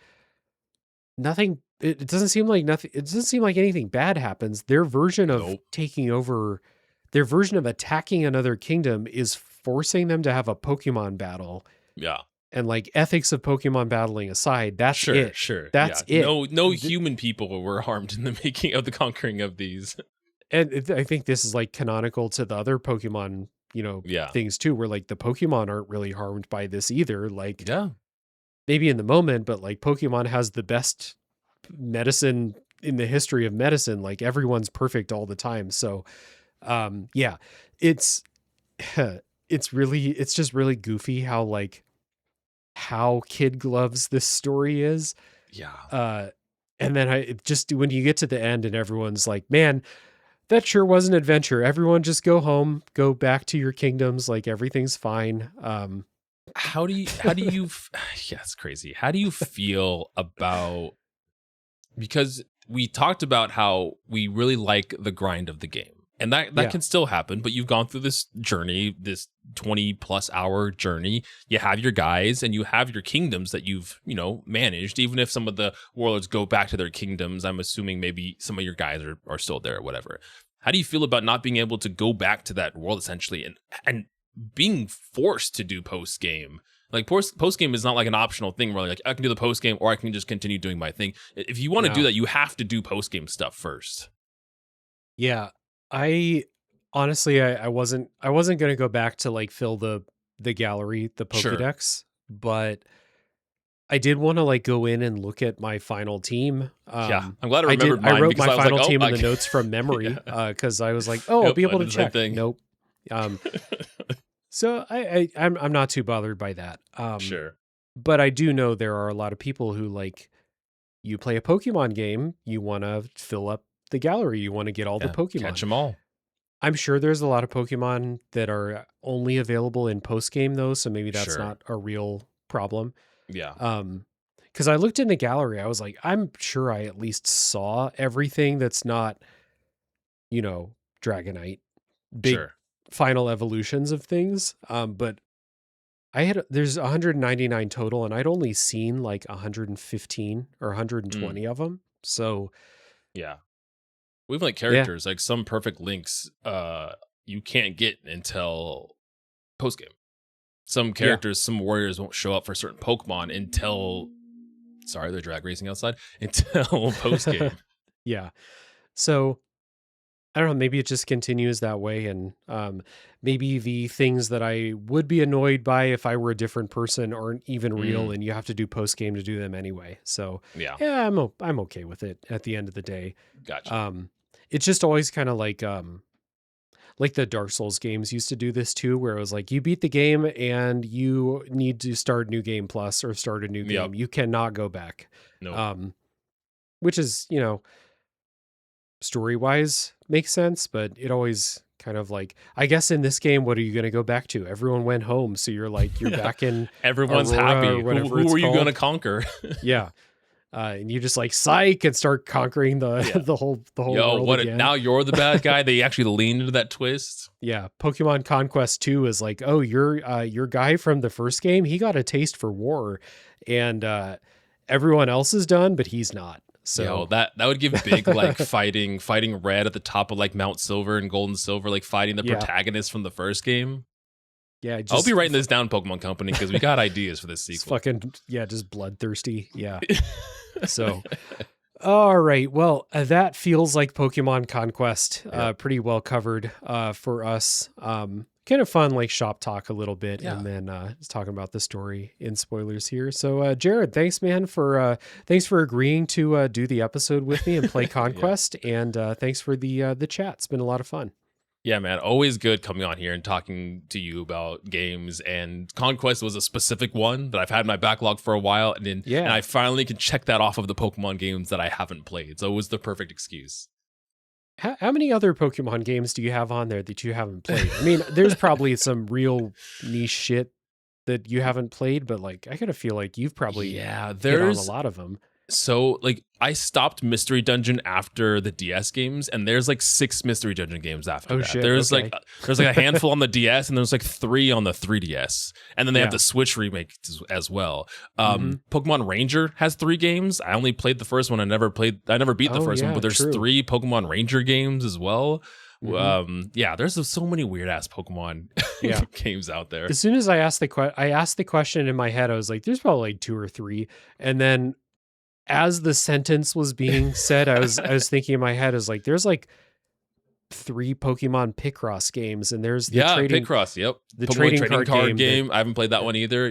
nothing, it doesn't seem like nothing. It doesn't seem like anything bad happens. Their version of taking over, their version of attacking another kingdom is forcing them to have a Pokemon battle. Yeah. And like ethics of Pokemon battling aside, that's it. Sure. That's it. No human people were harmed in the making of the conquering of these. And I think this is like canonical to the other Pokemon, things too, where like the Pokemon aren't really harmed by this either. Like, maybe in the moment, but like Pokemon has the best medicine in the history of medicine. Like everyone's perfect all the time. So, it's just really goofy how kid gloves this story is. And then when you get to the end and everyone's like, man, that sure was an adventure. Everyone just go home, go back to your kingdoms. Like everything's fine. How do you it's crazy. How do you feel about, because we talked about how we really like the grind of the game. And that can still happen, but you've gone through this journey, this 20 plus hour journey. You have your guys and you have your kingdoms that you've, managed. Even if some of the warlords go back to their kingdoms, I'm assuming maybe some of your guys are still there or whatever. How do you feel about not being able to go back to that world essentially and being forced to do post game Like post game is not like an optional thing where like I can do the post game or I can just continue doing my thing. If you want to do that, you have to do post game stuff first. Yeah, I honestly I wasn't gonna go back to like fill the gallery, the Pokédex, but I did want to like go in and look at my final team. I'm glad I remembered I mine wrote my final like, team in the notes from memory because I was like, oh, I'll be able to check. Nope. So I'm not too bothered by that. But I do know there are a lot of people who like, you play a Pokemon game, you want to fill up the gallery, you want to get all the Pokemon. Catch them all. I'm sure there's a lot of Pokemon that are only available in post game though, so maybe that's not a real problem. Yeah. Because I looked in the gallery, I was like, I'm sure I at least saw everything that's not, Dragonite, big final evolutions of things. But there's 199 total, and I'd only seen like 115 or 120 of them. So yeah, we have like characters, like some perfect links you can't get until post game. Some characters, some warriors won't show up for certain Pokemon until, sorry, they're drag racing outside, until post game. Yeah. So I don't know, maybe it just continues that way. And maybe the things that I would be annoyed by if I were a different person aren't even real, and you have to do post game to do them anyway. So yeah, I'm okay with it at the end of the day. Gotcha. It's just always kind of like the Dark Souls games used to do this too, where it was like, you beat the game and you need to start New Game Plus or start a new game. You cannot go back. No. Which is, story-wise makes sense, but it always kind of like, I guess in this game, what are you going to go back to? Everyone went home, so you're like, you're back in everyone's Aurora happy. Who are you going to conquer? Yeah. And you just like psych and start conquering the whole world again. Now you're the bad guy. They actually leaned into that twist. Yeah, Pokemon Conquest 2 is like, oh, your guy from the first game, he got a taste for war, and everyone else is done, but he's not. So that would give big like fighting Red at the top of like Mount Silver and Gold and Silver, like fighting the protagonist from the first game. Yeah, I'll be writing this down, Pokemon Company, because we got ideas for this sequel. Just bloodthirsty. Yeah. So, all right. Well, that feels like Pokemon Conquest. Pretty well covered for us. Kind of fun, like shop talk a little bit, and then just talking about the story in spoilers here. So, Jared, thanks, man, for agreeing to do the episode with me and play Conquest, and thanks for the chat. It's been a lot of fun. Yeah, man, always good coming on here and talking to you about games. And Conquest was a specific one that I've had in my backlog for a while, and I finally can check that off of the Pokemon games that I haven't played. So it was the perfect excuse. How many other Pokemon games do you have on there that you haven't played? I mean, there's probably some real niche shit that you haven't played, but like, I gotta feel like you've probably hit on a lot of them. So like I stopped Mystery Dungeon after the DS games, and there's like 6 Mystery Dungeon games after that. Shit, there's like a handful on the DS, and there's like 3 on the 3DS, and then they have the Switch remake as well. Pokemon Ranger has 3 games. I only played the first one. I never beat the first one, but there's 3 Pokemon Ranger games as well. There's so many weird ass Pokemon games out there. As soon as I asked the question in my head, I was like, there's probably like 2 or 3, and then as the sentence was being said, I was thinking in my head, is like, there's like 3 Pokemon Picross games, and there's the Picross, the Pokemon trading card game. I haven't played that one either.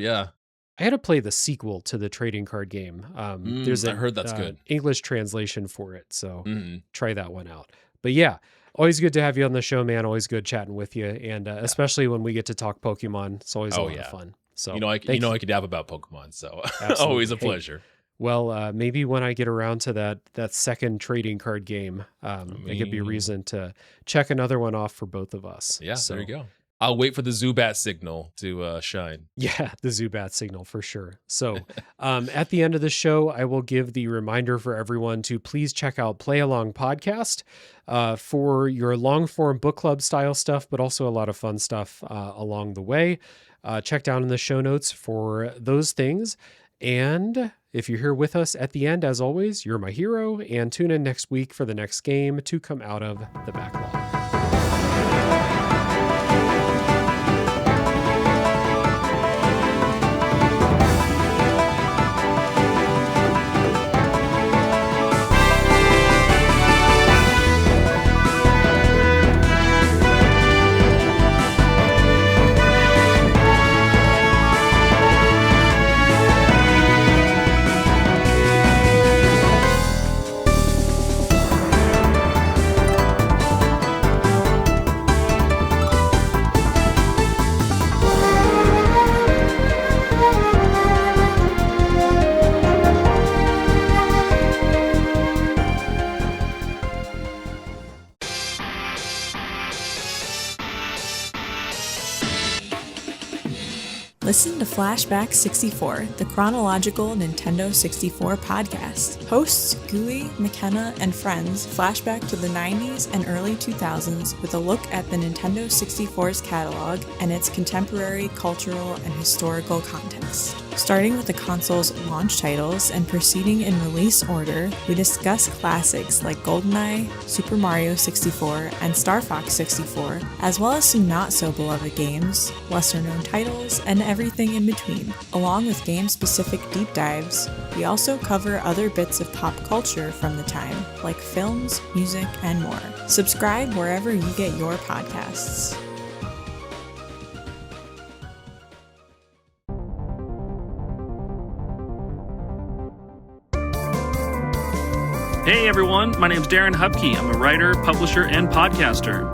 I had to play the sequel to the trading card game. I heard that's good English translation for it, so try that one out. But yeah, always good to have you on the show, man. Always good chatting with you, and especially when we get to talk Pokemon, it's always a lot of fun. So I could dab about Pokemon, so always a pleasure. Well, maybe when I get around to that second trading card game, it could be a reason to check another one off for both of us. Yeah, so there you go. I'll wait for the Zubat signal to shine. Yeah, the Zubat signal for sure. So at the end of the show, I will give the reminder for everyone to please check out Play Along Podcast for your long form book club style stuff, but also a lot of fun stuff along the way. Check down in the show notes for those things. And if you're here with us at the end, as always, you're my hero, and tune in next week for the next game to come out of the backlog. Listen to Flashback 64, the chronological Nintendo 64 podcast. Hosts Gooey, McKenna, and friends flashback to the 90s and early 2000s with a look at the Nintendo 64's catalog and its contemporary cultural and historical context. Starting with the console's launch titles and proceeding in release order, we discuss classics like GoldenEye, Super Mario 64, and Star Fox 64, as well as some not-so-beloved games, lesser-known titles, and everything in between. Along with game-specific deep dives, we also cover other bits of pop culture from the time, like films, music, and more. Subscribe wherever you get your podcasts. Hey everyone, my name's Darren Hupke. I'm a writer, publisher, and podcaster.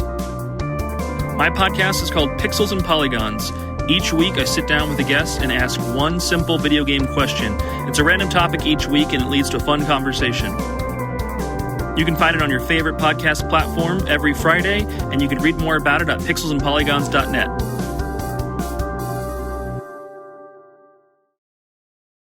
My podcast is called Pixels and Polygons. Each week I sit down with a guest and ask one simple video game question. It's a random topic each week and it leads to a fun conversation. You can find it on your favorite podcast platform every Friday, and you can read more about it at pixelsandpolygons.net.